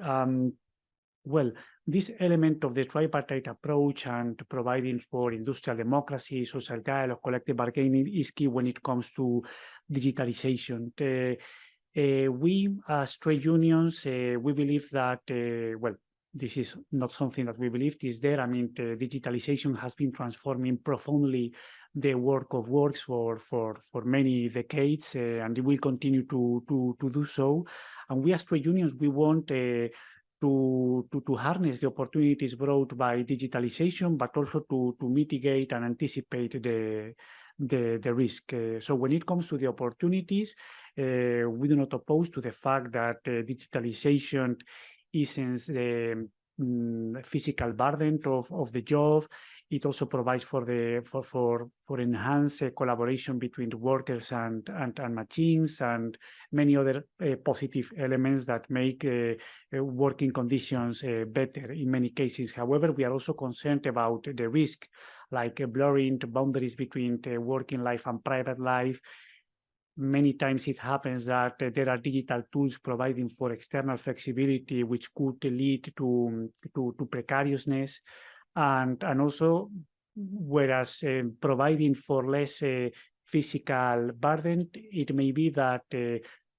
well, this element of the tripartite approach and providing for industrial democracy, social dialogue, collective bargaining is key when it comes to digitalization. We, as trade unions, we believe that, well, this is not something that we believed is there. I mean, the digitalization has been transforming profoundly the work of works for many decades, and it will continue to do so. And we as trade unions, we want to harness the opportunities brought by digitalization, but also to mitigate and anticipate the risk. So when it comes to the opportunities, we do not oppose to the fact that digitalization isn't the physical burden of the job. It also provides for enhanced collaboration between the workers and machines, and many other positive elements that make working conditions better in many cases. However, we are also concerned about the risk, like blurring the boundaries between the working life and private life. Many times it happens that there are digital tools providing for external flexibility, which could lead to precariousness. And also, whereas providing for less physical burden, it may be that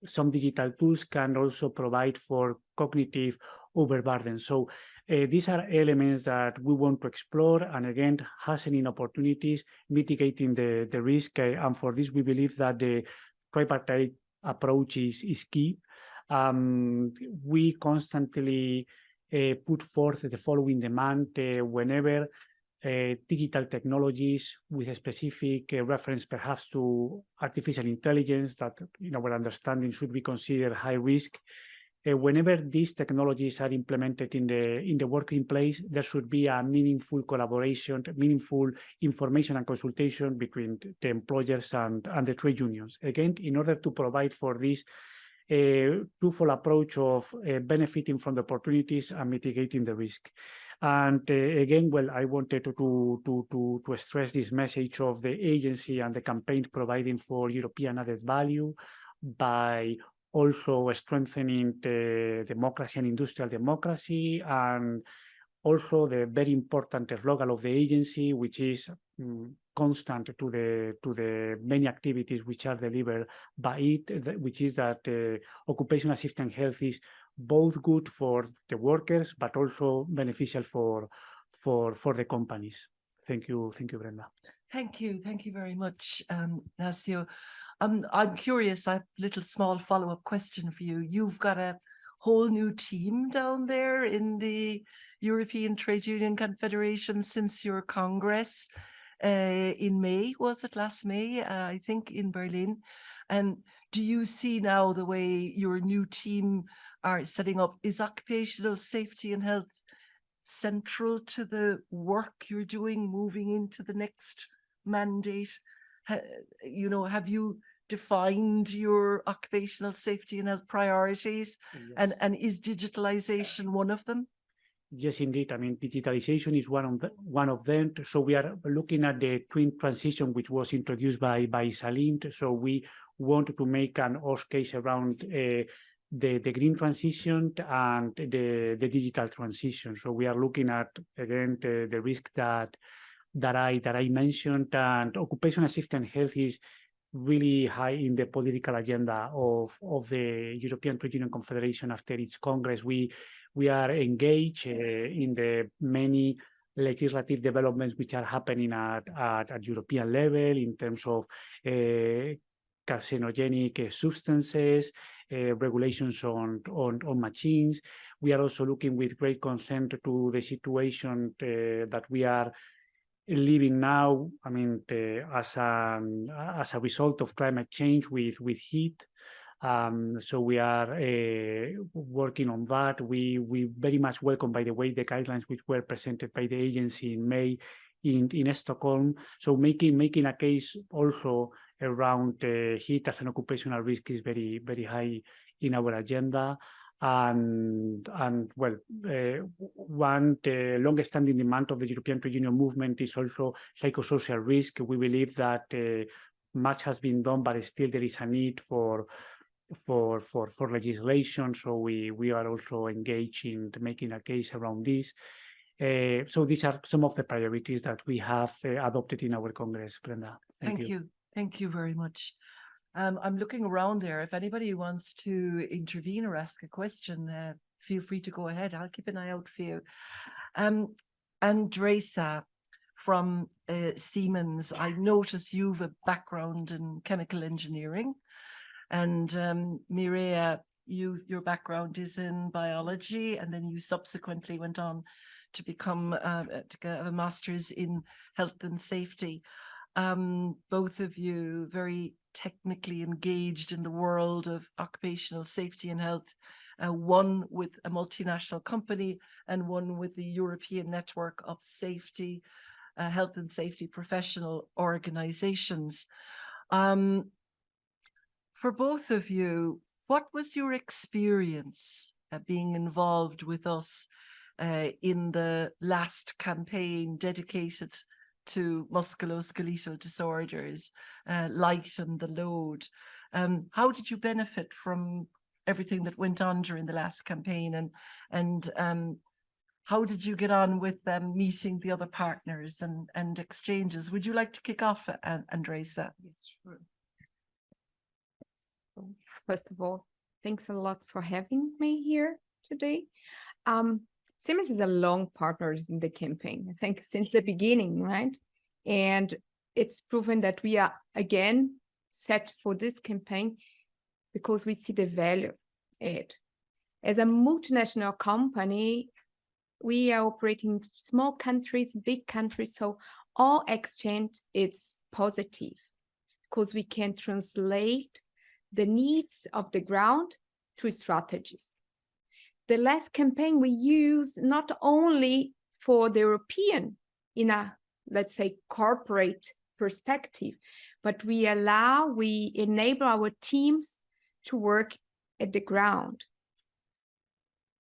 some digital tools can also provide for cognitive overburden. So these are elements that we want to explore, and again, hastening opportunities, mitigating the risk. And for this, we believe that the tripartite approach is key. We constantly put forth the following demand whenever digital technologies with a specific reference perhaps to artificial intelligence that in our understanding should be considered high risk. Whenever these technologies are implemented in the working place, there should be a meaningful collaboration, meaningful information and consultation between the employers and the trade unions. Again, in order to provide for this twofold approach of benefiting from the opportunities and mitigating the risk. And again, well, I wanted to stress this message of the agency and the campaign providing for European added value by also strengthening the democracy and industrial democracy, and also the very important slogan of the agency, which is constant to the many activities which are delivered by it, which is that occupational safety and health is both good for the workers, but also beneficial for the companies. Thank you, Brenda. Thank you very much, Ignacio. I'm curious, a little small follow-up question for you. You've got a whole new team down there in the European Trade Union Confederation since your Congress in May, was it last May, I think, in Berlin. And do you see now the way your new team are setting up, is occupational safety and health central to the work you're doing moving into the next mandate? You know, have you defined your occupational safety and health priorities? Yes. And is digitalization one of them? Yes, indeed. I mean, digitalization is one of them. So we are looking at the twin transition, which was introduced by Salint. So we wanted to make an OSH case around the green transition and the digital transition. So we are looking at, again, the risk that that I mentioned, and occupational safety and health is really high in the political agenda of the European Trade Union Confederation after its Congress. We are engaged in the many legislative developments which are happening at European level in terms of carcinogenic substances, regulations on machines. We are also looking with great concern to the situation that we are living now, I mean, as a result of climate change with heat. So we are working on that. We very much welcome, by the way, the guidelines which were presented by the agency in May in Stockholm. So making a case also around heat as an occupational risk is very, very high in our agenda. And well, one longest-standing demand of the European Trade Union movement is also psychosocial risk. We believe that much has been done, but still there is a need for legislation. So we are also engaged in making a case around this. So these are some of the priorities that we have adopted in our Congress, Brenda. Thank you. Thank you very much. I'm looking around there. If anybody wants to intervene or ask a question, feel free to go ahead. I'll keep an eye out for you. Andresa from Siemens, I notice you've a background in chemical engineering, and Mireia, your background is in biology, and then you subsequently went on to become to get a master's in health and safety. Both of you very technically engaged in the world of occupational safety and health, one with a multinational company and one with the European Network of Safety, Health and Safety Professional Organizations. For both of you, what was your experience being involved with us in the last campaign dedicated to musculoskeletal disorders, Lighten the Load? How did you benefit from everything that went on during the last campaign, and how did you get on with meeting the other partners and exchanges? Would you like to kick off, Andresa? Yes, sure. So first of all, thanks a lot for having me here today. Siemens is a long partner in the campaign, I think since the beginning, right? And it's proven that we are again set for this campaign because we see the value in it. As a multinational company, we are operating small countries, big countries, so all exchange is positive because we can translate the needs of the ground to strategies. The last campaign we use not only for the European in a, let's say, corporate perspective, but we enable our teams to work at the ground.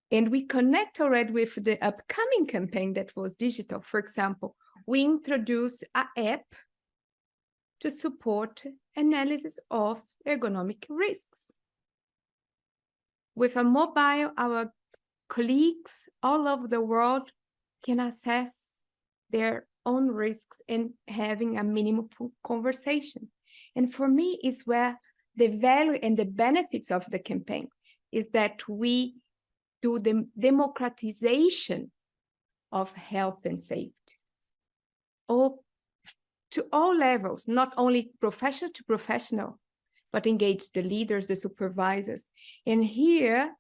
And we connect already with the upcoming campaign that was digital. For example, we introduced an app to support analysis of ergonomic risks. With a mobile, our colleagues all over the world can assess their own risks and having a meaningful conversation. And for me, is where the value and the benefits of the campaign is that we do the democratization of health and safety. To all levels, not only professional to professional, but engage the leaders, the supervisors. And here,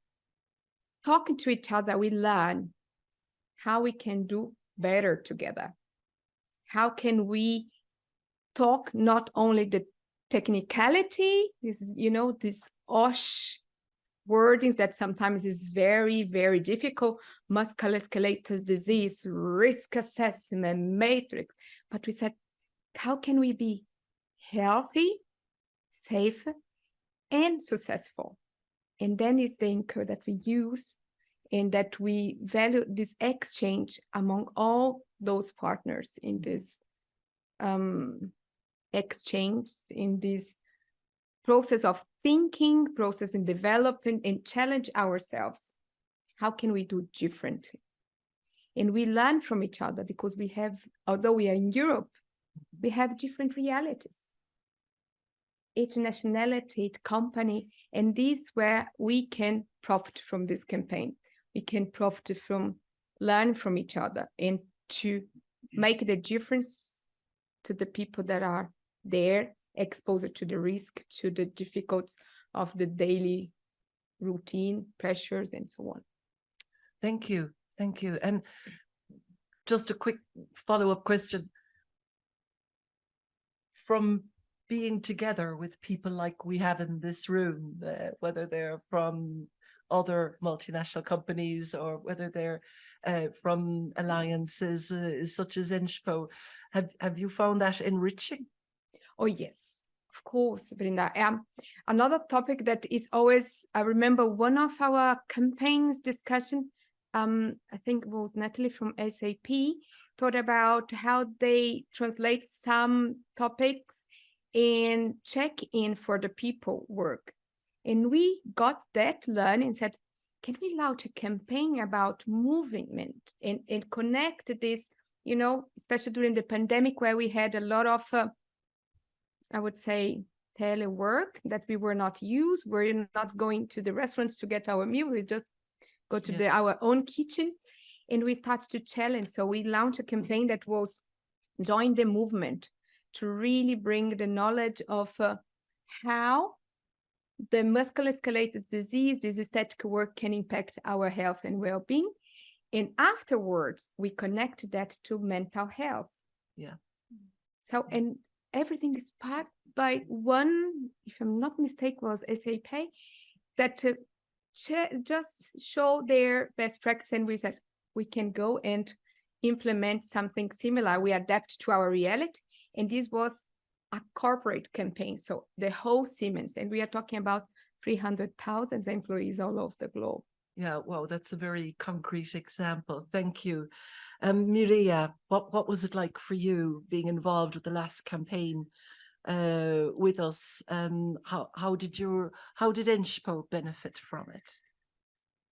talking to each other, we learn how we can do better together. How can we talk not only the technicality, this OSH wordings that sometimes is very, very difficult, musculoskeletal disease, risk assessment, matrix, but we said, how can we be healthy, safe, and successful? And then is the anchor that we use and that we value this exchange among all those partners in this exchange, in this process of thinking, process in development, and challenge ourselves. How can we do differently? And we learn from each other because we have, although we are in Europe, we have different realities. Each nationality, each company, and this where we can profit from this campaign. We can profit from, learn from each other, and to make the difference to the people that are there, exposed to the risk, to the difficulties of the daily routine, pressures, and so on. Thank you. Thank you. And just a quick follow-up question. From being together with people like we have in this room, whether they're from other multinational companies or whether they're from alliances such as ENSPO, have you found that enriching? Oh, yes, of course, Brenda. Another topic that is always, I remember one of our campaigns discussion, I think it was Natalie from SAP, thought about how they translate some topics and check in for the people work. And we got that learning and said, can we launch a campaign about movement and connect this, you know, especially during the pandemic where we had a lot of, I would say, telework that we were not used. We're not going to the restaurants to get our meal. We just go to our own kitchen, and we start to challenge. So we launched a campaign that was join the movement to really bring the knowledge of how the musculoskeletal disease, this aesthetic work can impact our health and well-being. And afterwards, we connect that to mental health. Yeah. So, and everything is part by one, if I'm not mistaken, was SAP that just show their best practice, and we said we can go and implement something similar. We adapt to our reality, and this was a corporate campaign, so the whole Siemens, and we are talking about 300,000 employees all over the globe. Yeah, well, that's a very concrete example. Thank you. Mireia, what was it like for you being involved with the last campaign with us? How did ENSPO benefit from it?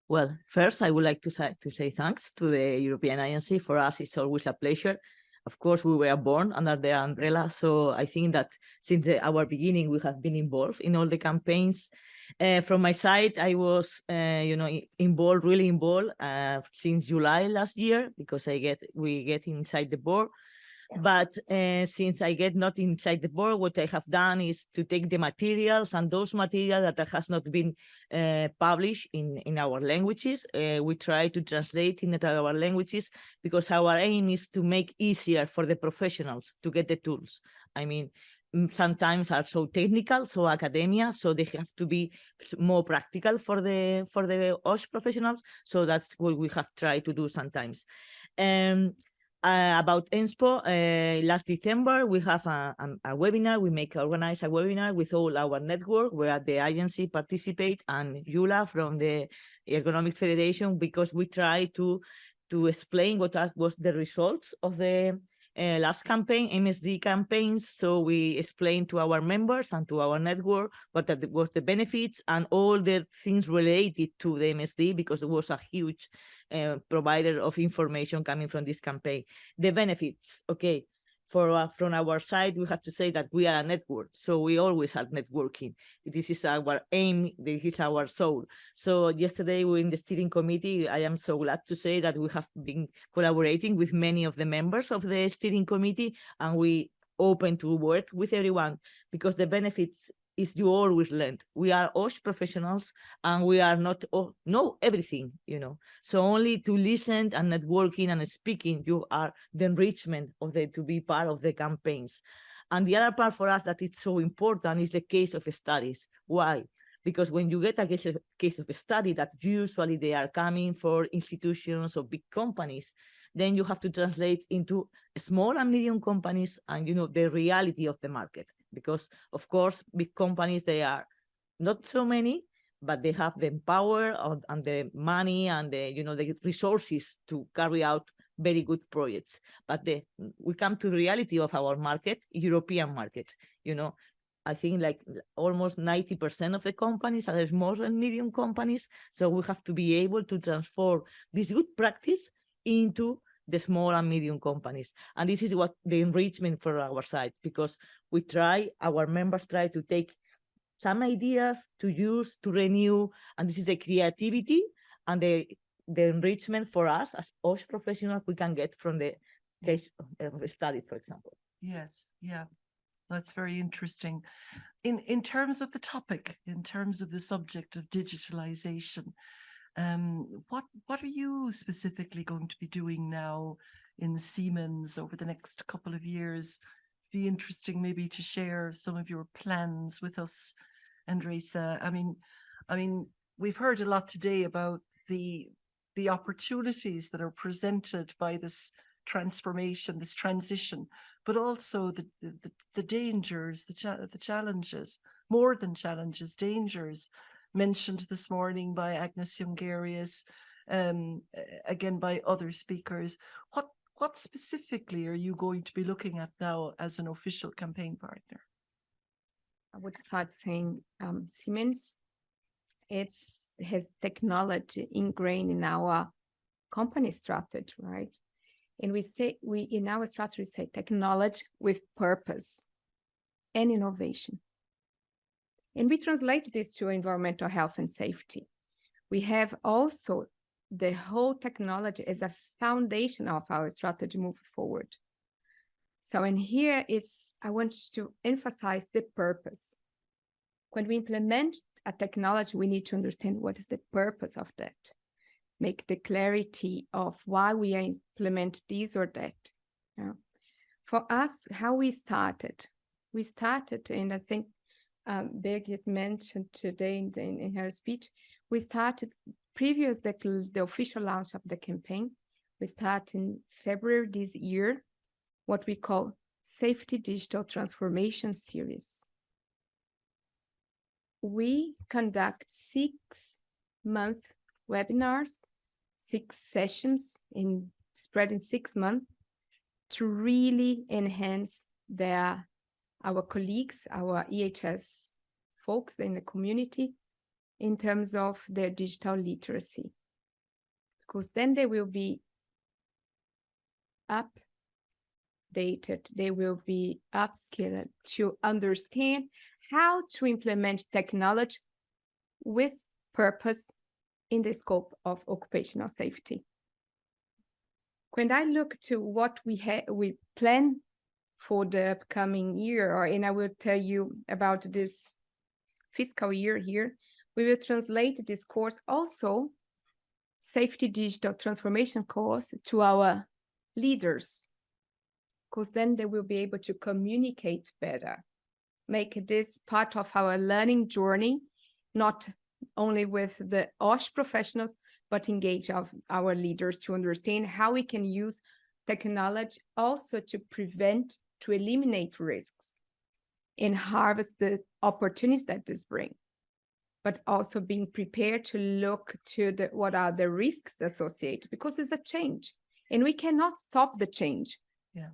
Well, first, I would like to say thanks to the European Agency. For us, it's always a pleasure. Of course, we were born under the umbrella, so I think that since our beginning, we have been involved in all the campaigns. From my side, I was, really involved since July last year, because we get inside the board. But since I get not inside the board, what I have done is to take the materials, and those materials that has not been published in our languages, we try to translate into our languages, because our aim is to make easier for the professionals to get the tools. I mean, sometimes are so technical, so academia, so they have to be more practical for the OSH professionals. So that's what we have tried to do sometimes. About ENSPO, last December, we have a webinar. We organize a webinar with all our network where the agency participate, and Yula from the Ergonomic Federation, because we try to explain what was the results of the last campaign, MSD campaigns. So we explained to our members and to our network what was the benefits and all the things related to the MSD, because it was a huge provider of information coming from this campaign. The benefits, okay. From our side, we have to say that we are a network, so we always have networking. This is our aim, this is our soul. So yesterday, we in the steering committee, I am so glad to say that we have been collaborating with many of the members of the steering committee, and we open to work with everyone, because the benefits is you always learn. We are OSH professionals, and we are not know everything, So only to listen and networking and speaking, you are the enrichment of to be part of the campaigns. And the other part for us that is so important is the case of studies. Why? Because when you get a case of a study that usually they are coming for institutions or big companies, then you have to translate into small and medium companies and, the reality of the market. Because, of course, big companies, they are not so many, but they have the power and the money and the resources to carry out very good projects. But we come to the reality of our market, European market, I think like almost 90% of the companies are small and medium companies. So we have to be able to transform this good practice into the small and medium companies. And this is what the enrichment for our side, because our members try to take some ideas to use, to renew, and this is the creativity and the enrichment for us as OSH professionals we can get from the case of a study, for example. Yes, yeah, that's very interesting. In terms of the topic, in terms of the subject of digitalization, what are you specifically going to be doing now in Siemens over the next couple of years? Be interesting maybe to share some of your plans with us, Andresa. I mean, we've heard a lot today about the opportunities that are presented by this transformation, this transition, but also the dangers, the challenges, more than challenges, dangers mentioned this morning by Agnes Jungerius, again by other speakers. What specifically are you going to be looking at now as an official campaign partner? I would start saying Siemens has technology ingrained in our company strategy, right? And we in our strategy say technology with purpose and innovation. And we translate this to environmental health and safety. We have also the whole technology as a foundation of our strategy moving forward. So in here, I want to emphasize the purpose. When we implement a technology, we need to understand what is the purpose of that. Make the clarity of why we implement this or that. Yeah. For us, how we started, and I think Birgit mentioned today in her speech, we started previous the official launch of the campaign. We started in February this year, what we call Safety Digital Transformation Series. We conduct 6-month webinars, 6 sessions spread in 6 months to really enhance our colleagues, our EHS folks in the community in terms of their digital literacy. Because then they will be updated, they will be upskilled to understand how to implement technology with purpose in the scope of occupational safety. When I look to what we plan for the upcoming year, and I will tell you about this fiscal year here, we will translate this course also, Safety Digital Transformation course, to our leaders, because then they will be able to communicate better, make this part of our learning journey, not only with the OSH professionals, but engage our leaders to understand how we can use technology also to prevent, to eliminate risks and harvest the opportunities that this brings, but also being prepared to look to what are the risks associated, because it's a change and we cannot stop the change. Yeah.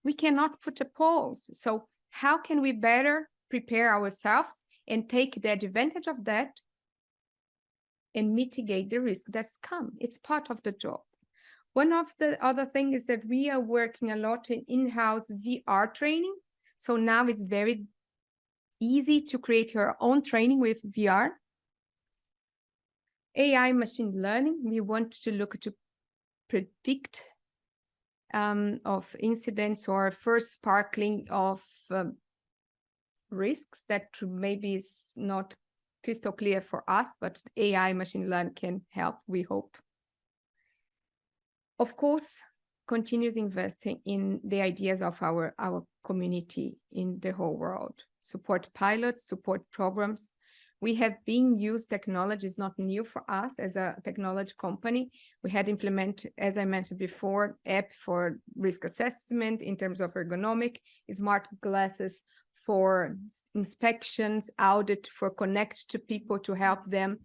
We cannot put a pause. So how can we better prepare ourselves and take the advantage of that and mitigate the risk that's come? It's part of the job. One of the other things is that we are working a lot in-house VR training. So now it's very easy to create your own training with VR. AI machine learning, we want to look to predict of incidents or first sparkling of risks that maybe is not crystal clear for us, but AI machine learning can help, we hope. Of course, continues investing in the ideas of our community in the whole world. Support pilots, support programs. We have been used technology, is not new for us as a technology company. We had implemented, as I mentioned before, app for risk assessment in terms of ergonomic, smart glasses for inspections, audit, for connect to people to help them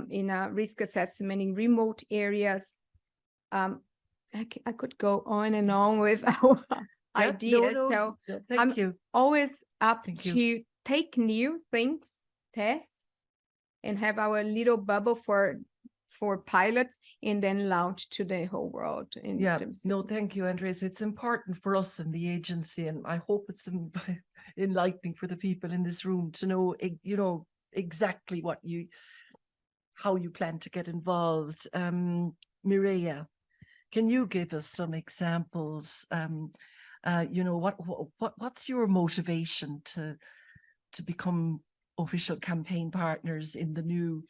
in a risk assessment in remote areas. I could go on and on with our ideas. Thank you. Always up to take new things, test, and have our little bubble for for pilots and then launch to the whole world. Yeah, no, thank you, Andres. It's important for us in the agency, and I hope it's enlightening for the people in this room to know, you know, exactly how you plan to get involved. Mireia, can you give us some examples? You know, what's your motivation to become official campaign partners in the new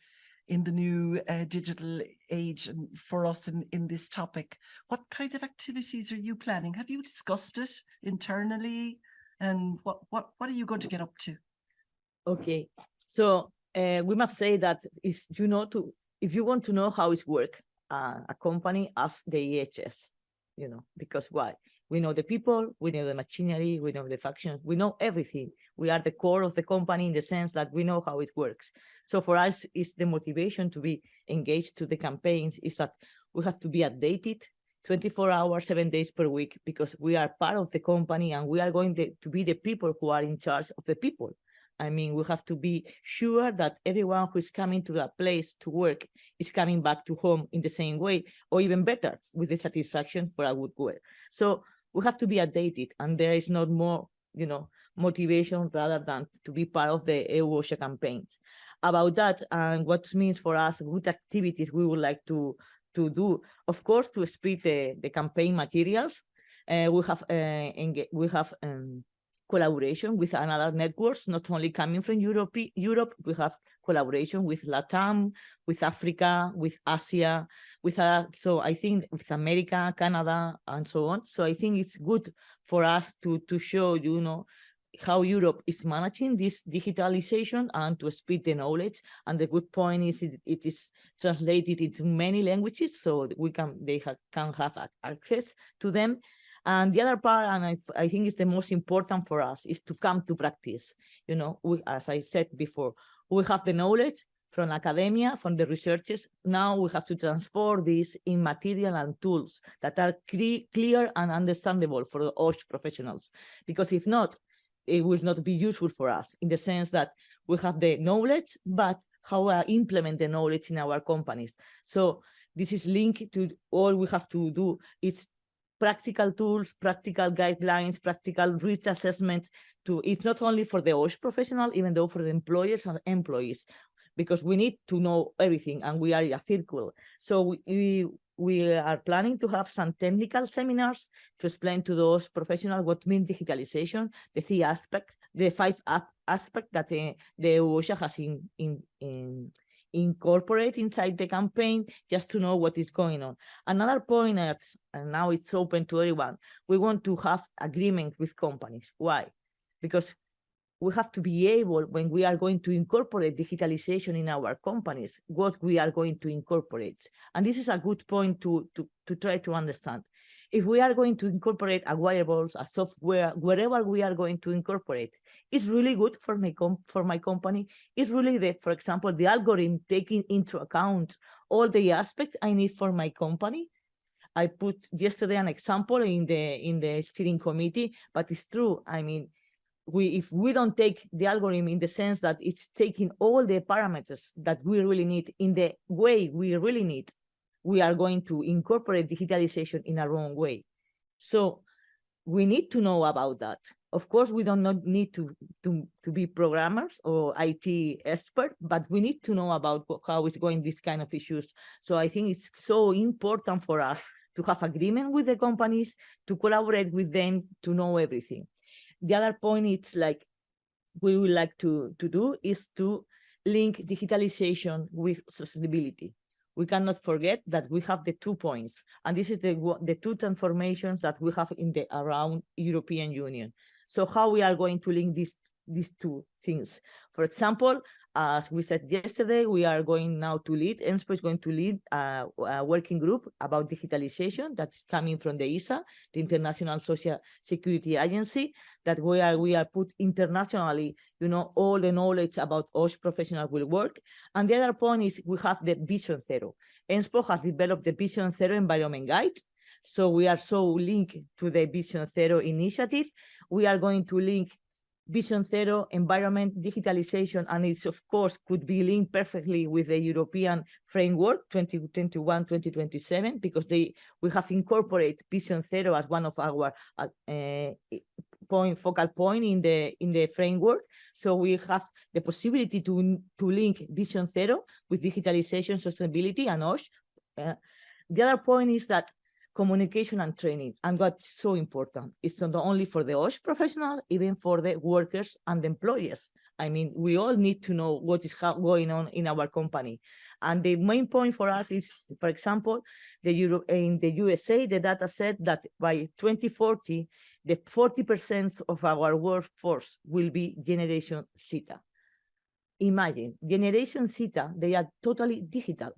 digital age, and for us in this topic? What kind of activities are you planning? Have you discussed it internally, and what are you going to get up to? Okay, so we must say that if you want to know how it works, a company as the EHS, you know, because why? We know the people, we know the machinery, we know the functions, we know everything. We are the core of the company in the sense that we know how it works. So for us, it's the motivation to be engaged to the campaigns is that we have to be updated 24 hours, 7 days per week, because we are part of the company and we are going to be the people who are in charge of the people. I mean, we have to be sure that everyone who is coming to that place to work is coming back to home in the same way, or even better, with the satisfaction for a good work. So we have to be updated, and there is not more, you know, motivation rather than to be part of the EU-OSHA campaigns. About that and what means for us, good activities we would like to do, of course, to spread the campaign materials. We have collaboration with another networks, not only coming from Europe, we have collaboration with LATAM, with Africa, with Asia, so I think with America, Canada, and so on. So I think it's good for us to show, you know, how Europe is managing this digitalization and to spread the knowledge. And the good point is it is translated into many languages, so they can have access to them. And the other part, and I think it's the most important for us, is to come to practice. You know, as I said before, we have the knowledge from academia, from the researchers. Now we have to transform this in material and tools that are clear and understandable for the OSH professionals. Because if not, it will not be useful for us in the sense that we have the knowledge, but how I implement the knowledge in our companies. So this is linked to all we have to do. It's practical tools, practical guidelines, practical risk assessment. It's not only for the OSH professional, even though for the employers and employees, because we need to know everything and we are a circle. So we are planning to have some technical seminars to explain to those professionals what means digitalization, the five aspects that the OSHA has incorporate inside the campaign, just to know what is going on. Another point, and now it's open to everyone, we want to have agreement with companies. Why? Because we have to be able, when we are going to incorporate digitalization in our companies, what we are going to incorporate. And this is a good point to try to understand. If we are going to incorporate a wearables, a software, wherever we are going to incorporate, it's really good for my company. It's really for example, the algorithm taking into account all the aspects I need for my company. I put yesterday an example in the steering committee, but it's true. I mean, if we don't take the algorithm in the sense that it's taking all the parameters that we really need in the way we really need, we are going to incorporate digitalization in a wrong way. So we need to know about that. Of course, we don't need to be programmers or IT experts, but we need to know about how it's going, these kind of issues. So I think it's so important for us to have agreement with the companies, to collaborate with them, to know everything. The other point it's like we would like to do is to link digitalization with sustainability. We cannot forget that we have the 2 points, and this is the two transformations that we have in the around European Union. So how we are going to link these two things? For example, as we said yesterday, we are going now to lead, ENSPO is going to lead a working group about digitalization that's coming from the ISA, the International Social Security Agency, that we are put internationally, you know, all the knowledge about OSH professionals will work. And the other point is we have the Vision Zero. ENSPO has developed the Vision Zero Environment Guide. So we are so linked to the Vision Zero initiative. We are going to link Vision Zero, environment, digitalization, and it's of course could be linked perfectly with the European framework 2021-2027, because we have incorporated Vision Zero as one of our focal point in the framework. So we have the possibility to link Vision Zero with digitalization, sustainability, and OSH. The other point is that communication and training, and what's so important, it's not only for the OSH professional, even for the workers and the employers. I mean, we all need to know what is going on in our company. And the main point for us is, for example, in the USA, the data said that by 2040, the 40% of our workforce will be Generation Zeta. Imagine, Generation Zeta, they are totally digital.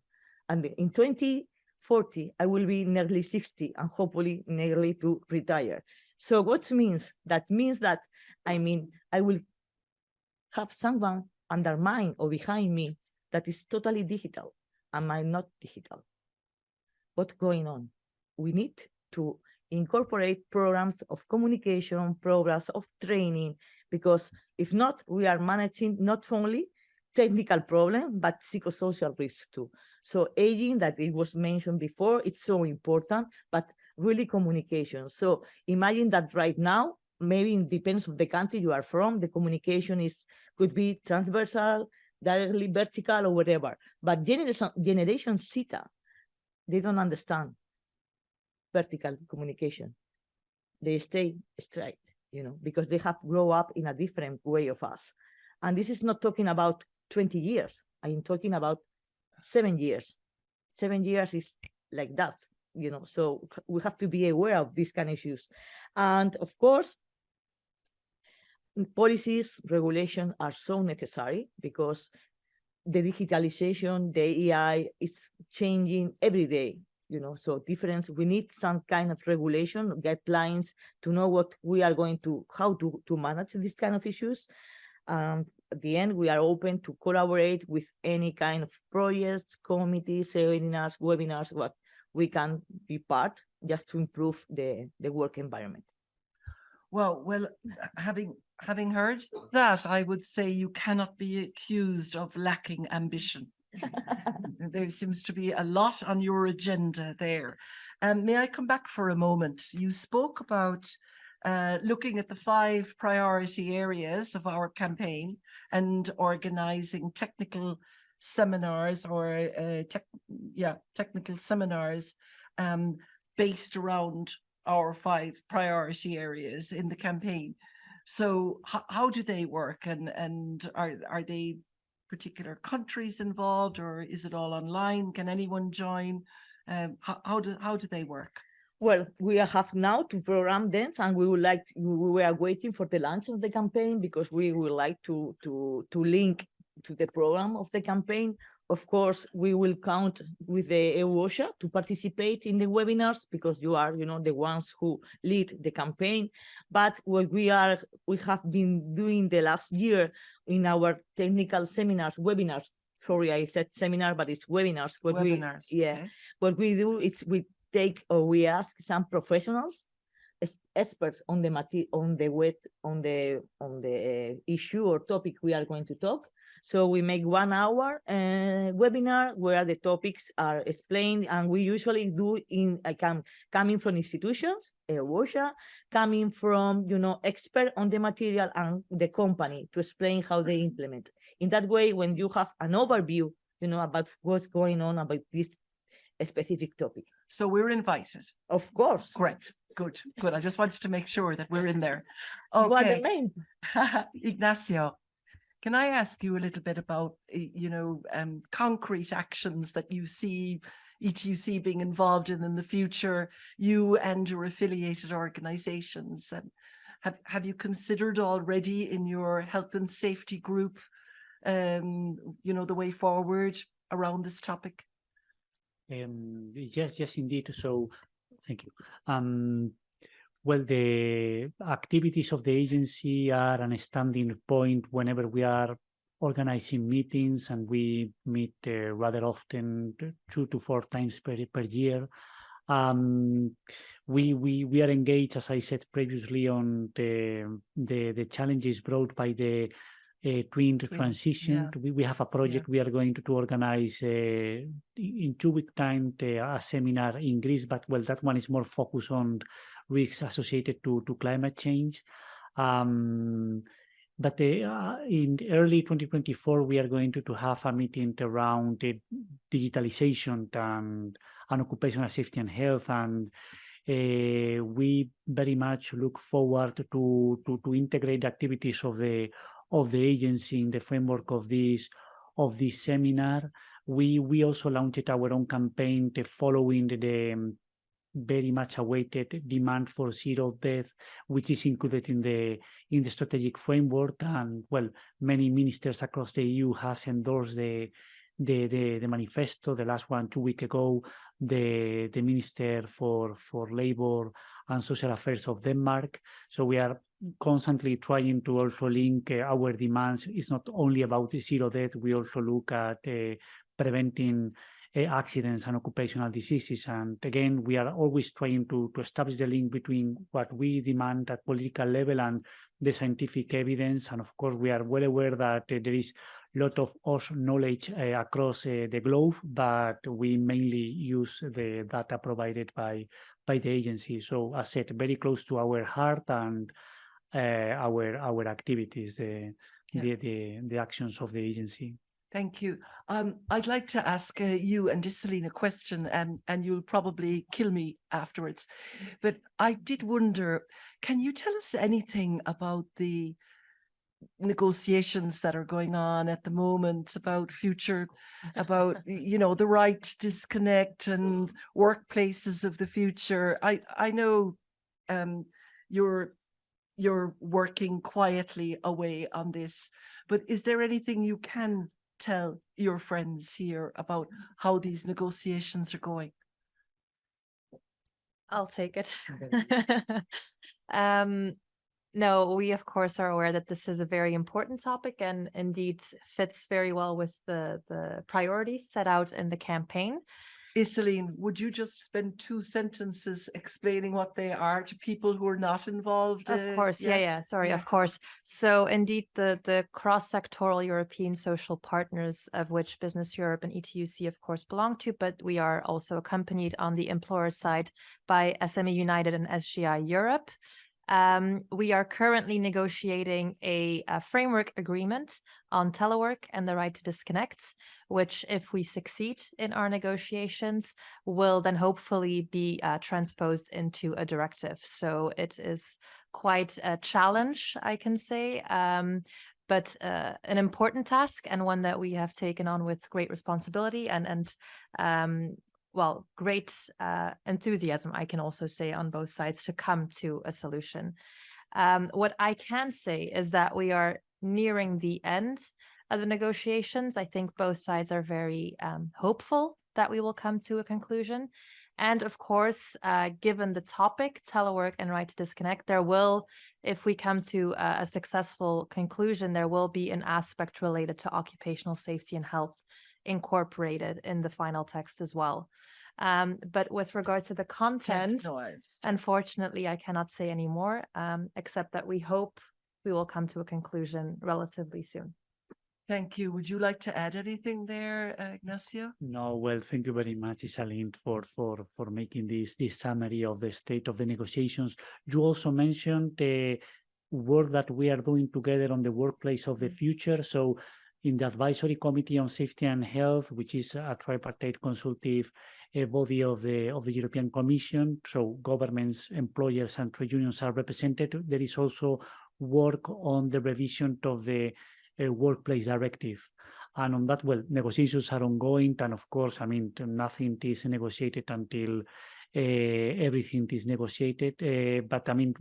And in 2040, I will be nearly 60 and hopefully nearly to retire. So what means? That means that, I mean, I will have someone under mine or behind me that is totally digital. Am I not digital? What's going on? We need to incorporate programs of communication, programs of training, because if not, we are managing not only technical problem, but psychosocial risks too. So aging, that it was mentioned before, it's so important, but really communication. So imagine that right now, maybe it depends on the country you are from, the communication could be transversal, directly vertical, or whatever. But Generation Zeta, they don't understand vertical communication. They stay straight, because they have grown up in a different way of us. And this is not talking about 20 years. I'm talking about 7 years. 7 years is like that, so we have to be aware of these kind of issues. And of course, policies, regulation are so necessary because the digitalization, the AI is changing every day, so we need some kind of regulation, guidelines to know what we are going to, how to manage these kind of issues. At the end, we are open to collaborate with any kind of projects, committees, seminars, webinars, what we can be part just to improve the work environment. Well, having heard that, I would say you cannot be accused of lacking ambition. There seems to be a lot on your agenda there. May I come back for a moment? You spoke about looking at the 5 priority areas of our campaign and organizing technical seminars or technical seminars based around our 5 priority areas in the campaign. So how do they work, and are they particular countries involved, or is it all online? Can anyone join? How do they work? Well, we have now to program them, and we are waiting for the launch of the campaign because we would like to link to the program of the campaign. Of course, we will count with the EU-OSHA to participate in the webinars because you are, the ones who lead the campaign. But what we have been doing the last year in our technical seminars, webinars. Sorry, I said seminar, but it's webinars. Webinars. Okay. What we do is we ask some professionals, experts on the issue or topic we are going to talk. So we make 1 hour webinar where the topics are explained, and we usually do coming from institutions, EU-OSHA, coming from expert on the material and the company to explain how they implement. In that way, when you have an overview, about what's going on about this specific topic. So we're invited. Of course. Great. Good. I just wanted to make sure that we're in there. Okay. You are the main. Ignacio, can I ask you a little bit about, concrete actions that you see ETUC being involved in the future, you and your affiliated organizations? And have you considered already in your health and safety group, the way forward around this topic? Yes, indeed. So, thank you. Well, the activities of the agency are a standing point whenever we are organizing meetings, and we meet rather often 2 to 4 times per year. We are engaged, as I said previously, on the challenges brought by the twin transition. We have a project we are going to organize in 2 weeks' time, a seminar in Greece, but well, that one is more focused on risks associated to climate change. But in early 2024, we are going to have a meeting around digitalization and occupational safety and health, and we very much look forward to integrate the activities of the agency in the framework of this seminar. We also launched our own campaign following the very much awaited demand for zero death, which is included in the strategic framework. And well, many ministers across the EU has endorsed the manifesto. The last one 2 weeks ago, the Minister for Labour and Social Affairs of Denmark. So we are constantly trying to also link our demands. It's not only about zero death. We also look at preventing accidents and occupational diseases. And again, we are always trying to establish the link between what we demand at political level and the scientific evidence. And of course, we are well aware that there is a lot of OSHA knowledge across the globe, but we mainly use the data provided by the agency. So as said, very close to our heart and our activities, the actions of the agency. Thank you. I'd like to ask you and Ghislaine a question, and you'll probably kill me afterwards. But I did wonder, can you tell us anything about the negotiations that are going on at the moment about future, about, you know, the right to disconnect and workplaces of the future? I know you're working quietly away on this, but is there anything you can tell your friends here about how these negotiations are going? I'll take it. No, we of course are aware that this is a very important topic and indeed fits very well with the priorities set out in the campaign. Ghislaine, would you just spend 2 sentences explaining what they are to people who are not involved? Of course, sorry, of course. So indeed, the cross-sectoral European social partners, of which Business Europe and ETUC of course belong to, but we are also accompanied on the employer side by SME United and SGI Europe. We are currently negotiating a framework agreement on telework and the right to disconnect, which, if we succeed in our negotiations, will then hopefully be transposed into a directive. So it is quite a challenge, I can say, but an important task and one that we have taken on with great responsibility and well, great enthusiasm, I can also say, on both sides to come to a solution. What I can say is that we are nearing the end of the negotiations. I think both sides are very hopeful that we will come to a conclusion. And of course, given the topic, telework and right to disconnect, there will, if we come to a successful conclusion, there will be an aspect related to occupational safety and health incorporated in the final text as well. But with regard to the content, unfortunately, I cannot say any more, except that we hope we will come to a conclusion relatively soon. Thank you. Would you like to add anything there, Ignacio? No, well, thank you very much, Ghislaine, for making this summary of the state of the negotiations. You also mentioned the work that we are doing together on the workplace of the future. So in the Advisory Committee on Safety and Health, which is a tripartite consultative body of the European Commission, so governments, employers, and trade unions are represented. There is also work on the revision of the workplace directive. And on that, well, negotiations are ongoing. And of course, I mean, nothing is negotiated until everything is negotiated. But I mean,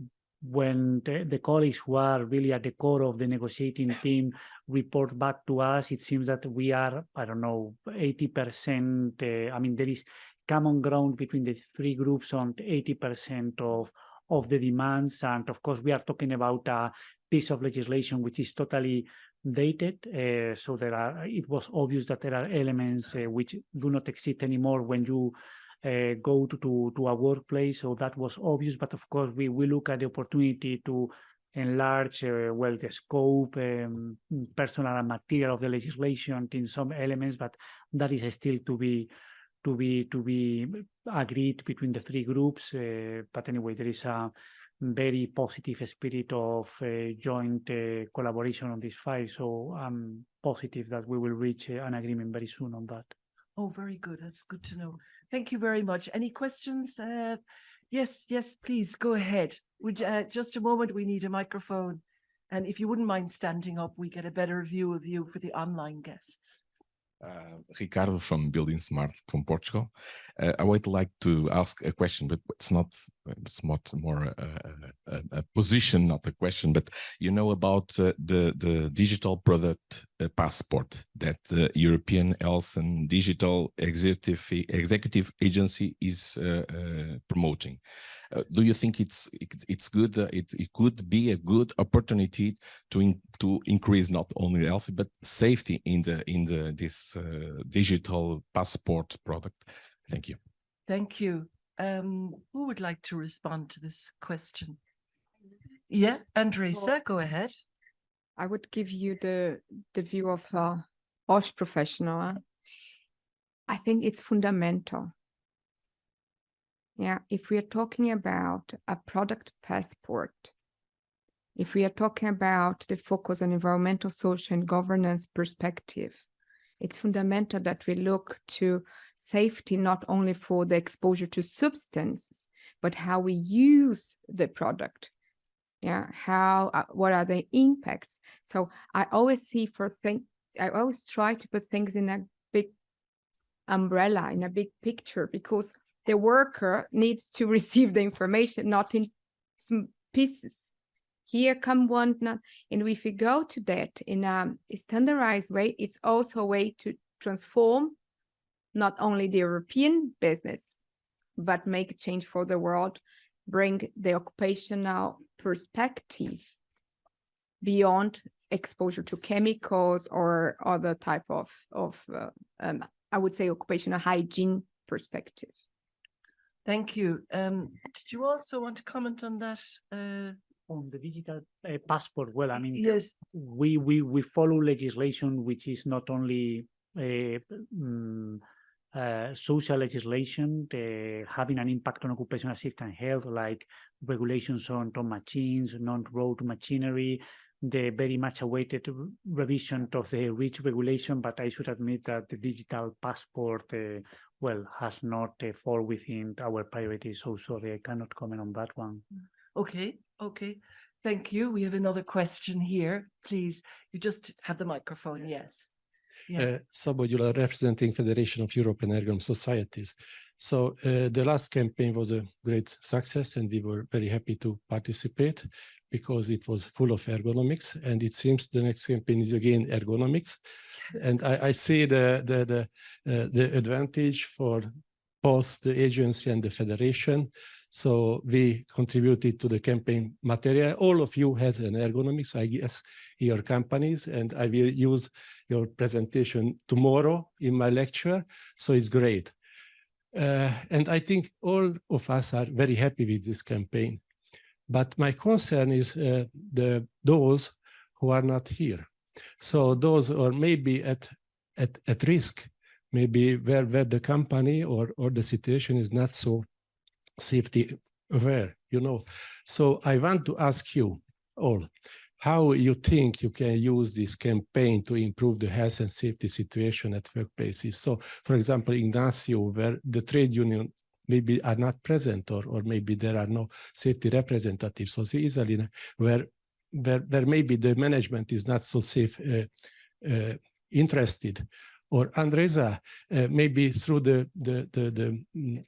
when the colleagues who are really at the core of the negotiating team report back to us, it seems that we are, I don't know, 80%. I mean, there is common ground between the 3 groups on 80% of the demands. And of course, we are talking about a piece of legislation which is totally dated. So it was obvious that there are elements which do not exist anymore when you go to a workplace. So that was obvious. But of course, we look at the opportunity to enlarge, well, the scope, personal and material of the legislation in some elements, but that is still to be agreed between the three groups. But anyway, there is a very positive spirit of joint collaboration on this file. So I'm positive that we will reach an agreement very soon on that. Oh, very good. That's good to know. Thank you very much. Any questions? Yes, please go ahead. Would just a moment, we need a microphone. And if you wouldn't mind standing up, we get a better view of you for the online guests. Ricardo from Building Smart from Portugal. I would like to ask a question, but it's more a position, not a question. But you know about the digital product passport that the European Health and Digital Executive Agency is promoting. Do you think it's good? It could be a good opportunity to increase not only health but safety in this digital passport product. Thank you. Thank you. Who would like to respond to this question? Yeah, Andresa, go ahead. I would give you the view of OSH professional. I think it's fundamental. Yeah, if we are talking about a product passport, if we are talking about the focus on environmental, social, and governance perspective, it's fundamental that we look to safety not only for the exposure to substances, but how we use the product. Yeah, what are the impacts? So I always I always try to put things in a big umbrella, in a big picture, because the worker needs to receive the information, not in some pieces. Here come one, and if we go to that in a standardized way, it's also a way to transform not only the European business, but make a change for the world, bring the occupational perspective beyond exposure to chemicals or other type of I would say, occupational hygiene perspective. Thank you. Did you also want to comment on that? On the digital passport, well, I mean, yes, we follow legislation which is not only social legislation having an impact on occupational safety and health, like regulations on machines, non-road machinery, the very much awaited revision of the REACH regulation, but I should admit that the digital passport, well, has not fall within our priorities. So sorry, I cannot comment on that one. Okay. Thank you. We have another question here. Please, you just have the microphone. Yes. Yeah. Szabogyula, representing Federation of European Ergonomic Societies. So the last campaign was a great success, and we were very happy to participate because it was full of ergonomics, and it seems the next campaign is again ergonomics. And I see the advantage for both the agency and the federation. So we contributed to the campaign material. All of you has an ergonomics, I guess, in your companies, and I will use your presentation tomorrow in my lecture. So it's great. And I think all of us are very happy with this campaign. But my concern is those who are not here. So those are maybe at risk, maybe where the company or the situation is not so safety aware, you know. So I want to ask you all, how you think you can use this campaign to improve the health and safety situation at workplaces? So, for example, Ignacio, where the trade union maybe are not present, or maybe there are no safety representatives. So easily where maybe the management is not so safe interested. Or Andresa, maybe through the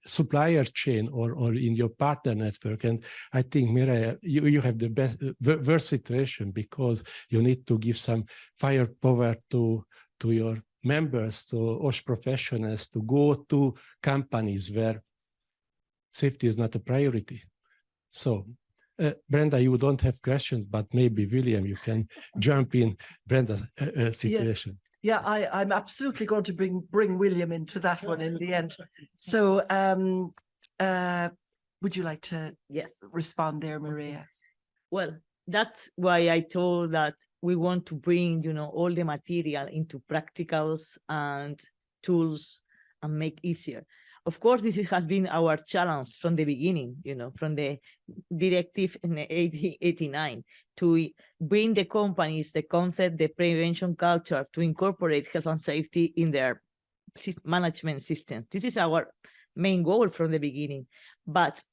supplier chain or in your partner network. And I think, Mireia, you have the worst situation because you need to give some firepower to your members, to OSH professionals, to go to companies where safety is not a priority. So, Brenda, you don't have questions, but maybe William, you can jump in Brenda's situation. Yeah, I'm absolutely going to bring William into that one in the end. So would you like to respond there, Maria? Well, that's why I told that we want to bring, all the material into practicals and tools and make easier. Of course, this has been our challenge from the beginning, from the directive in 1989 to bring the companies, the concept, the prevention culture to incorporate health and safety in their management system. This is our main goal from the beginning. But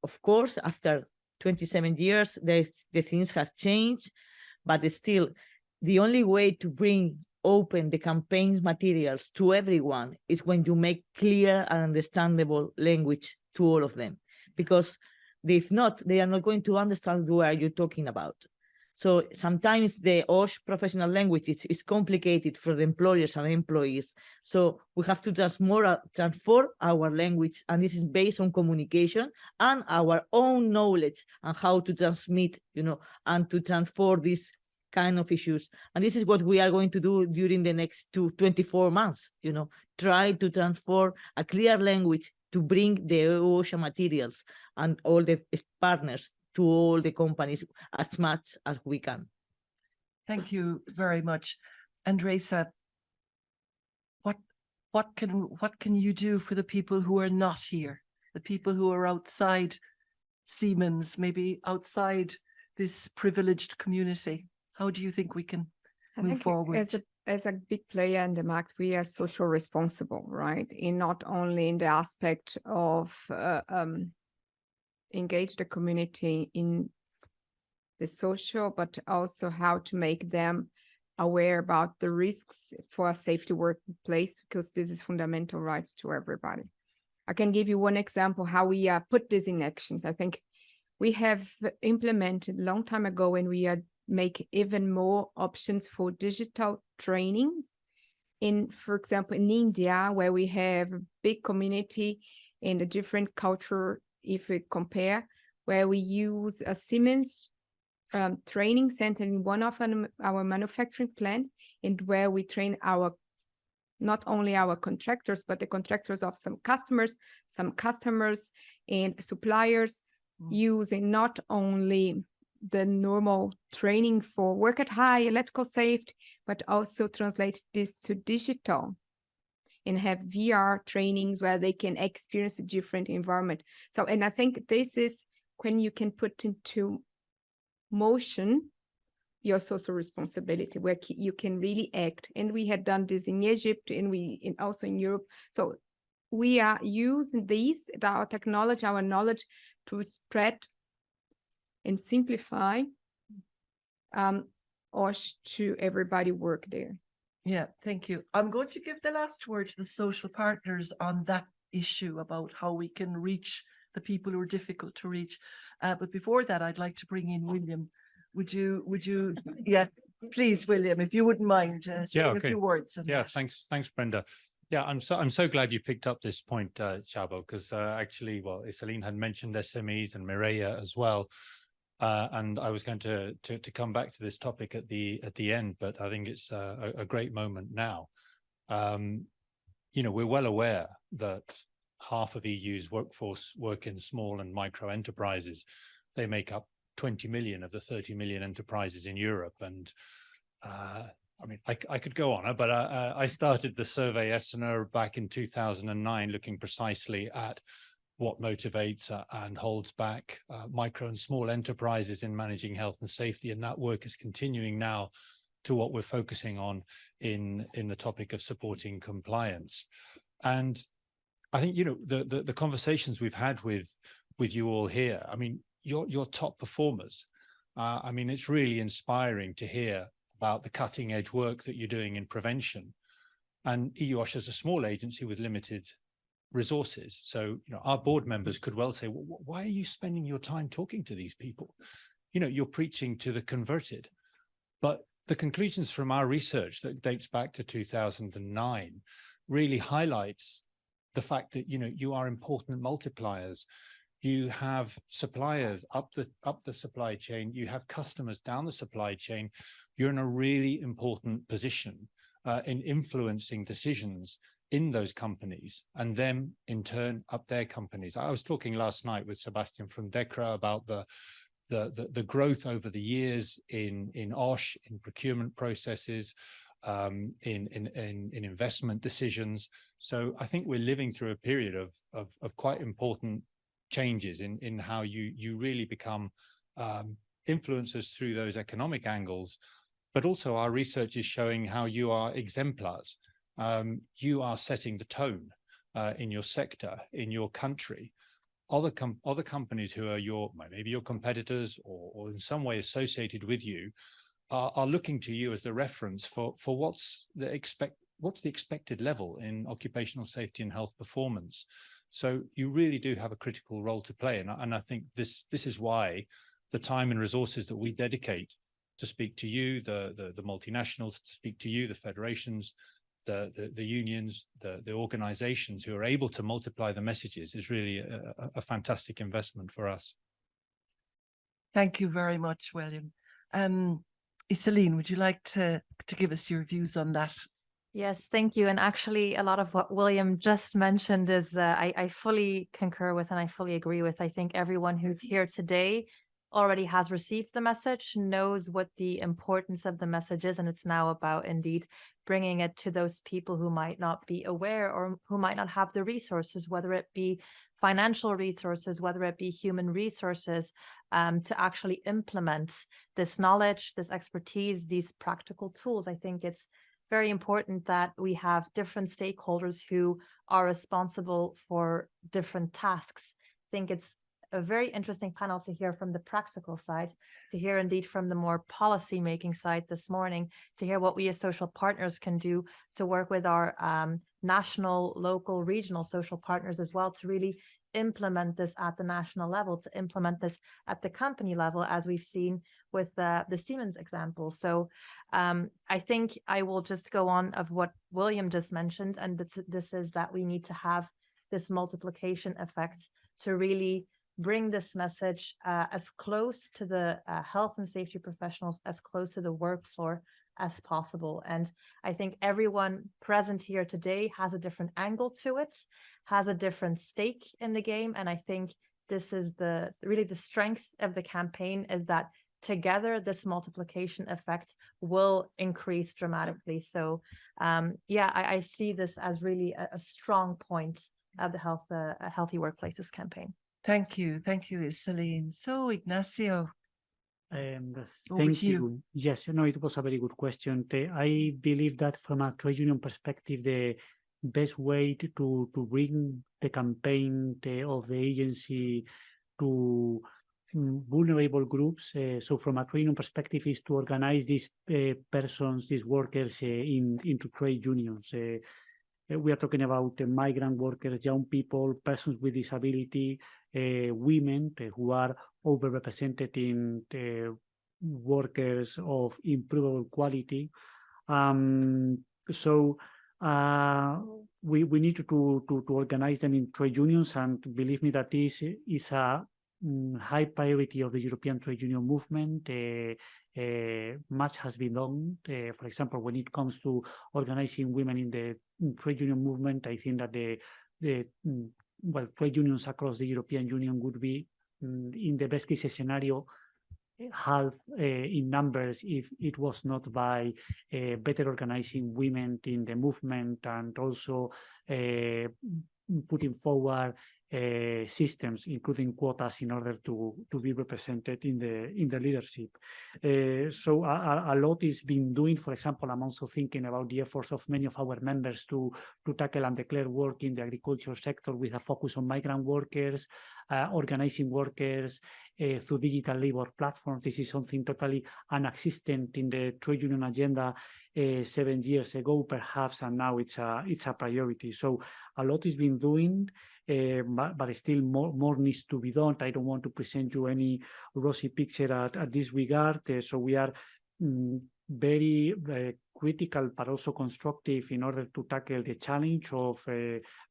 of course, after 27 years, the things have changed, but still the only way to open the campaigns materials to everyone is when you make clear and understandable language to all of them, because if not, they are not going to understand what you're talking about. So sometimes the OSH professional language is complicated for the employers and employees. So we have to transform our language, and this is based on communication and our own knowledge on how to transmit, and to transform these kind of issues. And this is what we are going to do during the next 24 months, try to transform a clear language to bring the EU-OSHA materials and all the partners to all the companies as much as we can. Thank you very much. Andresa, what can you do for the people who are not here, the people who are outside Siemens, maybe outside this privileged community? How do you think we can move forward? As a big player in the market, we are social responsible, right? In not only in the aspect of engage the community in the social, but also how to make them aware about the risks for a safety workplace, because this is fundamental rights to everybody. I can give you one example how we put this in actions. I think we have implemented a long time ago, and we make even more options for digital trainings. For example, in India, where we have a big community and a different culture, if we compare, where we use a Siemens training center in one of our manufacturing plants, and where we train not only our contractors, but the contractors of some customers and suppliers, using not only the normal training for work at high electrical safety, but also translate this to digital and have VR trainings where they can experience a different environment. So, and I think this is when you can put into motion your social responsibility, where you can really act. And we had done this in Egypt, and also in Europe. So we are using our technology, our knowledge, to spread and simplify OSH to everybody work there. Yeah, thank you. I'm going to give the last word to the social partners on that issue about how we can reach the people who are difficult to reach. But before that, I'd like to bring in William. Would you, yeah, please, William, if you wouldn't mind saying a few words. Yeah, thanks, Brenda. Yeah, I'm so glad you picked up this point, Chabo, because actually, well, Iselin had mentioned SMEs and Mireia as well. And I was going to come back to this topic at the end, but I think it's a great moment now. We're well aware that half of EU's workforce work in small and micro enterprises. They make up 20 million of the 30 million enterprises in Europe. And I mean, I could go on, but I started the survey Essener back in 2009, looking precisely at what motivates and holds back micro and small enterprises in managing health and safety. And that work is continuing now to what we're focusing on in the topic of supporting compliance. And I think, the conversations we've had with you all here, I mean, you're top performers. I mean, it's really inspiring to hear about the cutting edge work that you're doing in prevention. And EU-OSHA is a small agency with limited resources. So, our board members could well say, well, why are you spending your time talking to these people? You're preaching to the converted. But the conclusions from our research that dates back to 2009 really highlights the fact that, you are important multipliers. You have suppliers up the supply chain. You have customers down the supply chain. You're in a really important position. in influencing decisions in those companies, and them in turn up their companies. I was talking last night with Sebastian from DECRA about the growth over the years in OSH, in procurement processes, in investment decisions. So I think we're living through a period of quite important changes in how you really become influencers through those economic angles. But also our research is showing how you are exemplars. You are setting the tone in your sector, in your country. Other companies who are maybe your competitors or in some way associated with you are looking to you as the reference for what's the expected level in occupational safety and health performance. So you really do have a critical role to play, and I think this is why the time and resources that we dedicate to speak to you, the multinationals, to speak to you, the federations, the unions, the organizations who are able to multiply the messages is really a fantastic investment for us. Thank you very much, William. Celine, would you like to give us your views on that? Yes, thank you. And actually, a lot of what William just mentioned is I fully concur with and I fully agree with. I think everyone who's here today already has received the message, knows what the importance of the message is, and it's now about indeed bringing it to those people who might not be aware or who might not have the resources, whether it be financial resources, whether it be human resources, to actually implement this knowledge, this expertise, these practical tools. I think it's very important that we have different stakeholders who are responsible for different tasks. I think it's a very interesting panel to hear from the practical side, to hear indeed from the more policy making side this morning, to hear what we as social partners can do to work with our national, local, regional social partners as well, to really implement this at the national level, to implement this at the company level, as we've seen with the Siemens example. So I think I will just go on of what William just mentioned, and this is that we need to have this multiplication effect to really bring this message as close to the health and safety professionals, as close to the work floor as possible. And I think everyone present here today has a different angle to it, has a different stake in the game. And I think this is really the strength of the campaign, is that together this multiplication effect will increase dramatically. So yeah, I see this as really a strong point of the Healthy Workplaces campaign. Thank you, Celine. So Ignacio, thank you. Yes, no, it was a very good question. I believe that from a trade union perspective, the best way to bring the campaign of the agency to vulnerable groups, so from a trade union perspective, is to organize these persons, these workers into trade unions. We are talking about migrant workers, young people, persons with disability, women who are overrepresented in workers of improvable quality. So we need to organize them in trade unions, and believe me that this is a high priority of the European trade union movement. Much has been done. For example, when it comes to organizing women in the trade union movement, I think that the trade unions across the European Union would be, in the best case scenario, half in numbers if it was not by better organizing women in the movement, and also putting forward systems, including quotas, in order to be represented in the leadership. So a lot is being doing. For example, I'm also thinking about the efforts of many of our members to tackle undeclared work in the agriculture sector with a focus on migrant workers, organizing workers through digital labor platforms. This is something totally non-existent in the trade union agenda 7 years ago, perhaps, and now it's a priority. So a lot is being doing, but still more needs to be done. I don't want to present you any rosy picture at this regard. So we are very critical but also constructive in order to tackle the challenge of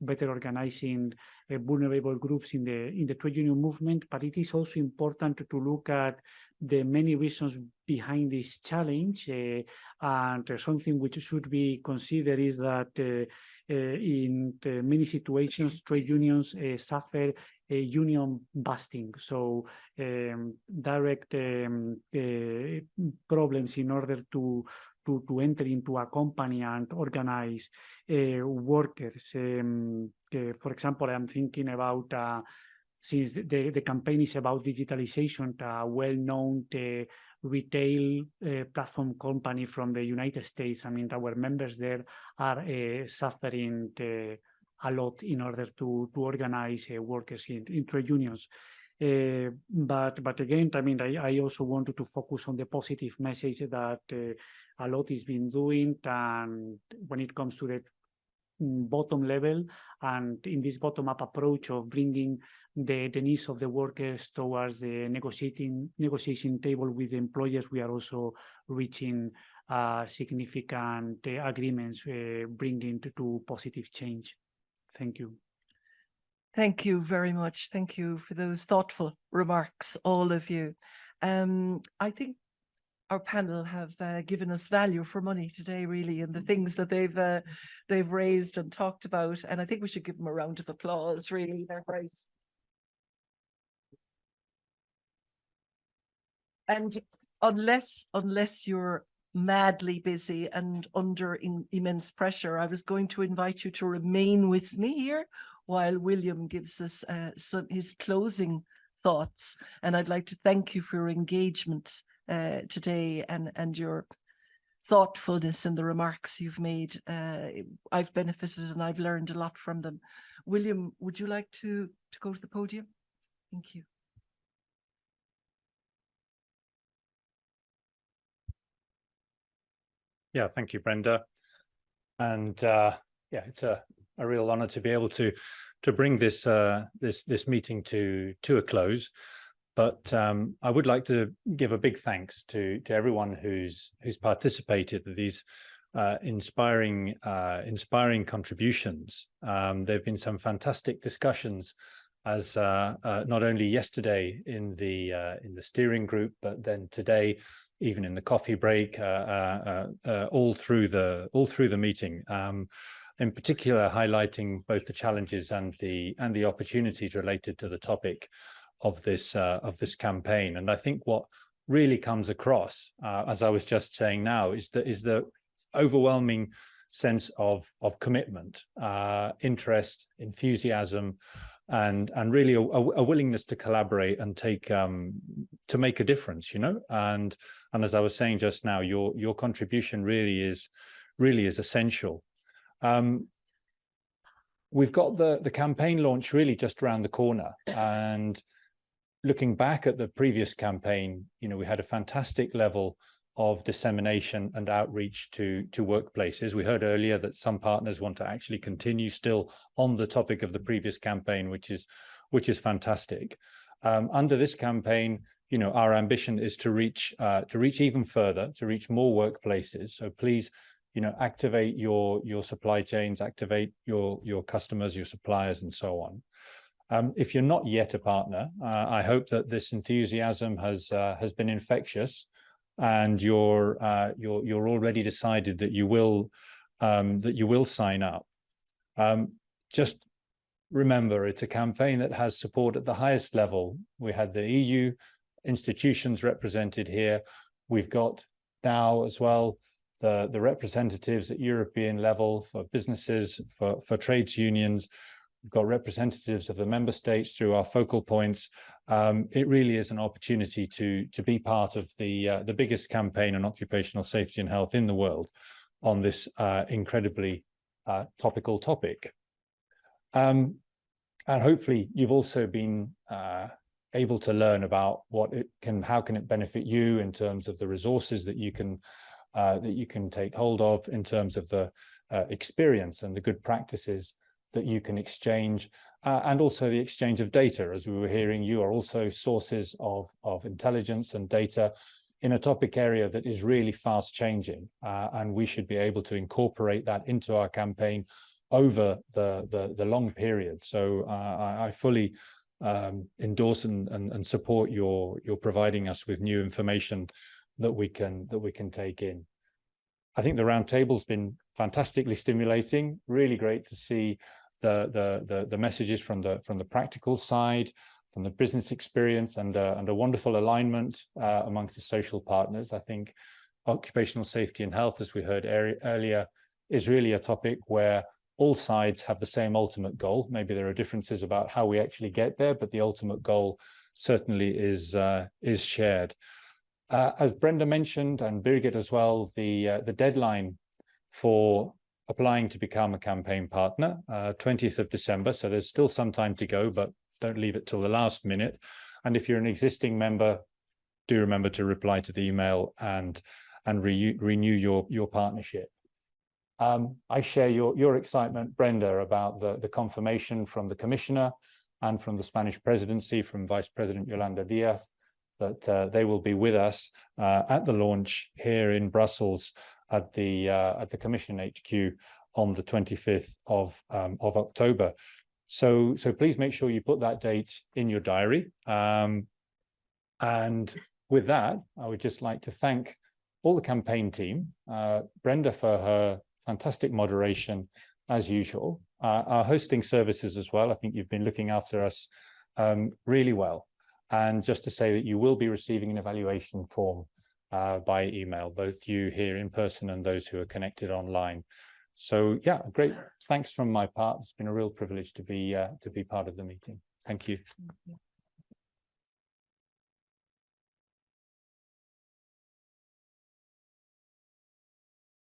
better organizing vulnerable groups in the trade union movement. But it is also important to look at the many reasons behind this challenge, and something which should be considered is that in many situations trade unions suffer union busting, so direct problems in order to enter into a company and organize workers. For example, I'm thinking about since the campaign is about digitalization, a well-known retail platform company from the United States. I mean, our members there are suffering a lot in order to organize workers in trade unions. But again, I mean, I also wanted to focus on the positive message that a lot is being doing, and when it comes to the bottom level, and in this bottom-up approach of bringing the needs of the workers towards the negotiation table with the employers, we are also reaching significant agreements, bringing to positive change. Thank you. Thank you very much. Thank you for those thoughtful remarks, all of you. I think our panel have given us value for money today, really, and the things that they've raised and talked about. And I think we should give them a round of applause, really. They're great. And unless you're madly busy and under immense pressure, I was going to invite you to remain with me here while William gives us his closing thoughts. And I'd like to thank you for your engagement today and your thoughtfulness in the remarks you've made. I've benefited and I've learned a lot from them. William, would you like to go to the podium? Thank you. Yeah, thank you, Brenda. And yeah, it's a real honor to be able to bring this this meeting to a close. But I would like to give a big thanks to everyone who's participated in these inspiring contributions. There have been some fantastic discussions, as not only yesterday in the steering group, but then today, even in the coffee break, all through the meeting. In particular, highlighting both the challenges and the opportunities related to the topic of this campaign. And I think what really comes across, as I was just saying now, is the overwhelming sense of commitment, interest, enthusiasm, and really a willingness to collaborate and to make a difference, you know. And as I was saying just now, your contribution really is essential. We've got the campaign launch really just around the corner, and looking back at the previous campaign, you know, we had a fantastic level of dissemination and outreach to workplaces. We heard earlier that some partners want to actually continue still on the topic of the previous campaign, which is fantastic. Under this campaign, you know, our ambition is to reach even further, to reach more workplaces. So please, you know, activate your supply chains, activate your customers, your suppliers, and so on. If you're not yet a partner, I hope that this enthusiasm has been infectious, and you're already decided that you will sign up. Just remember, it's a campaign that has support at the highest level. We had the EU institutions represented here. We've got now as well the representatives at European level for businesses, for trades unions. We've got representatives of the member states through our focal points. It really is an opportunity to be part of the biggest campaign on occupational safety and health in the world on this incredibly topical topic. And hopefully you've also been able to learn about how can it benefit you in terms of the resources that you can take hold of, in terms of the experience and the good practices that you can exchange, and also the exchange of data. As we were hearing, you are also sources of intelligence and data. in a topic area that is really fast changing, and we should be able to incorporate that into our campaign over the long period. So I fully endorse and support your providing us with new information that we can take in. I think the roundtable's been fantastically stimulating. Really great to see the messages from the practical side, from the business experience, and a wonderful alignment amongst the social partners. I think occupational safety and health, as we heard earlier, is really a topic where all sides have the same ultimate goal. Maybe there are differences about how we actually get there, but the ultimate goal certainly is shared. As Brenda mentioned, and Birgit as well, the deadline for applying to become a campaign partner, 20th of December. So there's still some time to go, but don't leave it till the last minute. And if you're an existing member, do remember to reply to the email and renew your partnership. I share your excitement, Brenda, about the confirmation from the Commissioner and from the Spanish presidency, from Vice President Yolanda Díaz, that they will be with us at the launch here in Brussels at the Commission HQ on the 25th of October. So please make sure you put that date in your diary. And with that, I would just like to thank all the campaign team, Brenda for her fantastic moderation as usual, our hosting services as well. I think you've been looking after us really well. And just to say that you will be receiving an evaluation form by email, both you here in person and those who are connected online. So yeah, great. Thanks from my part. It's been a real privilege to be part of the meeting. Thank you.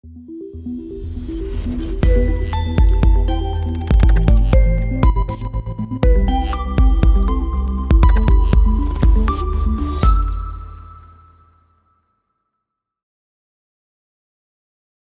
Thank you.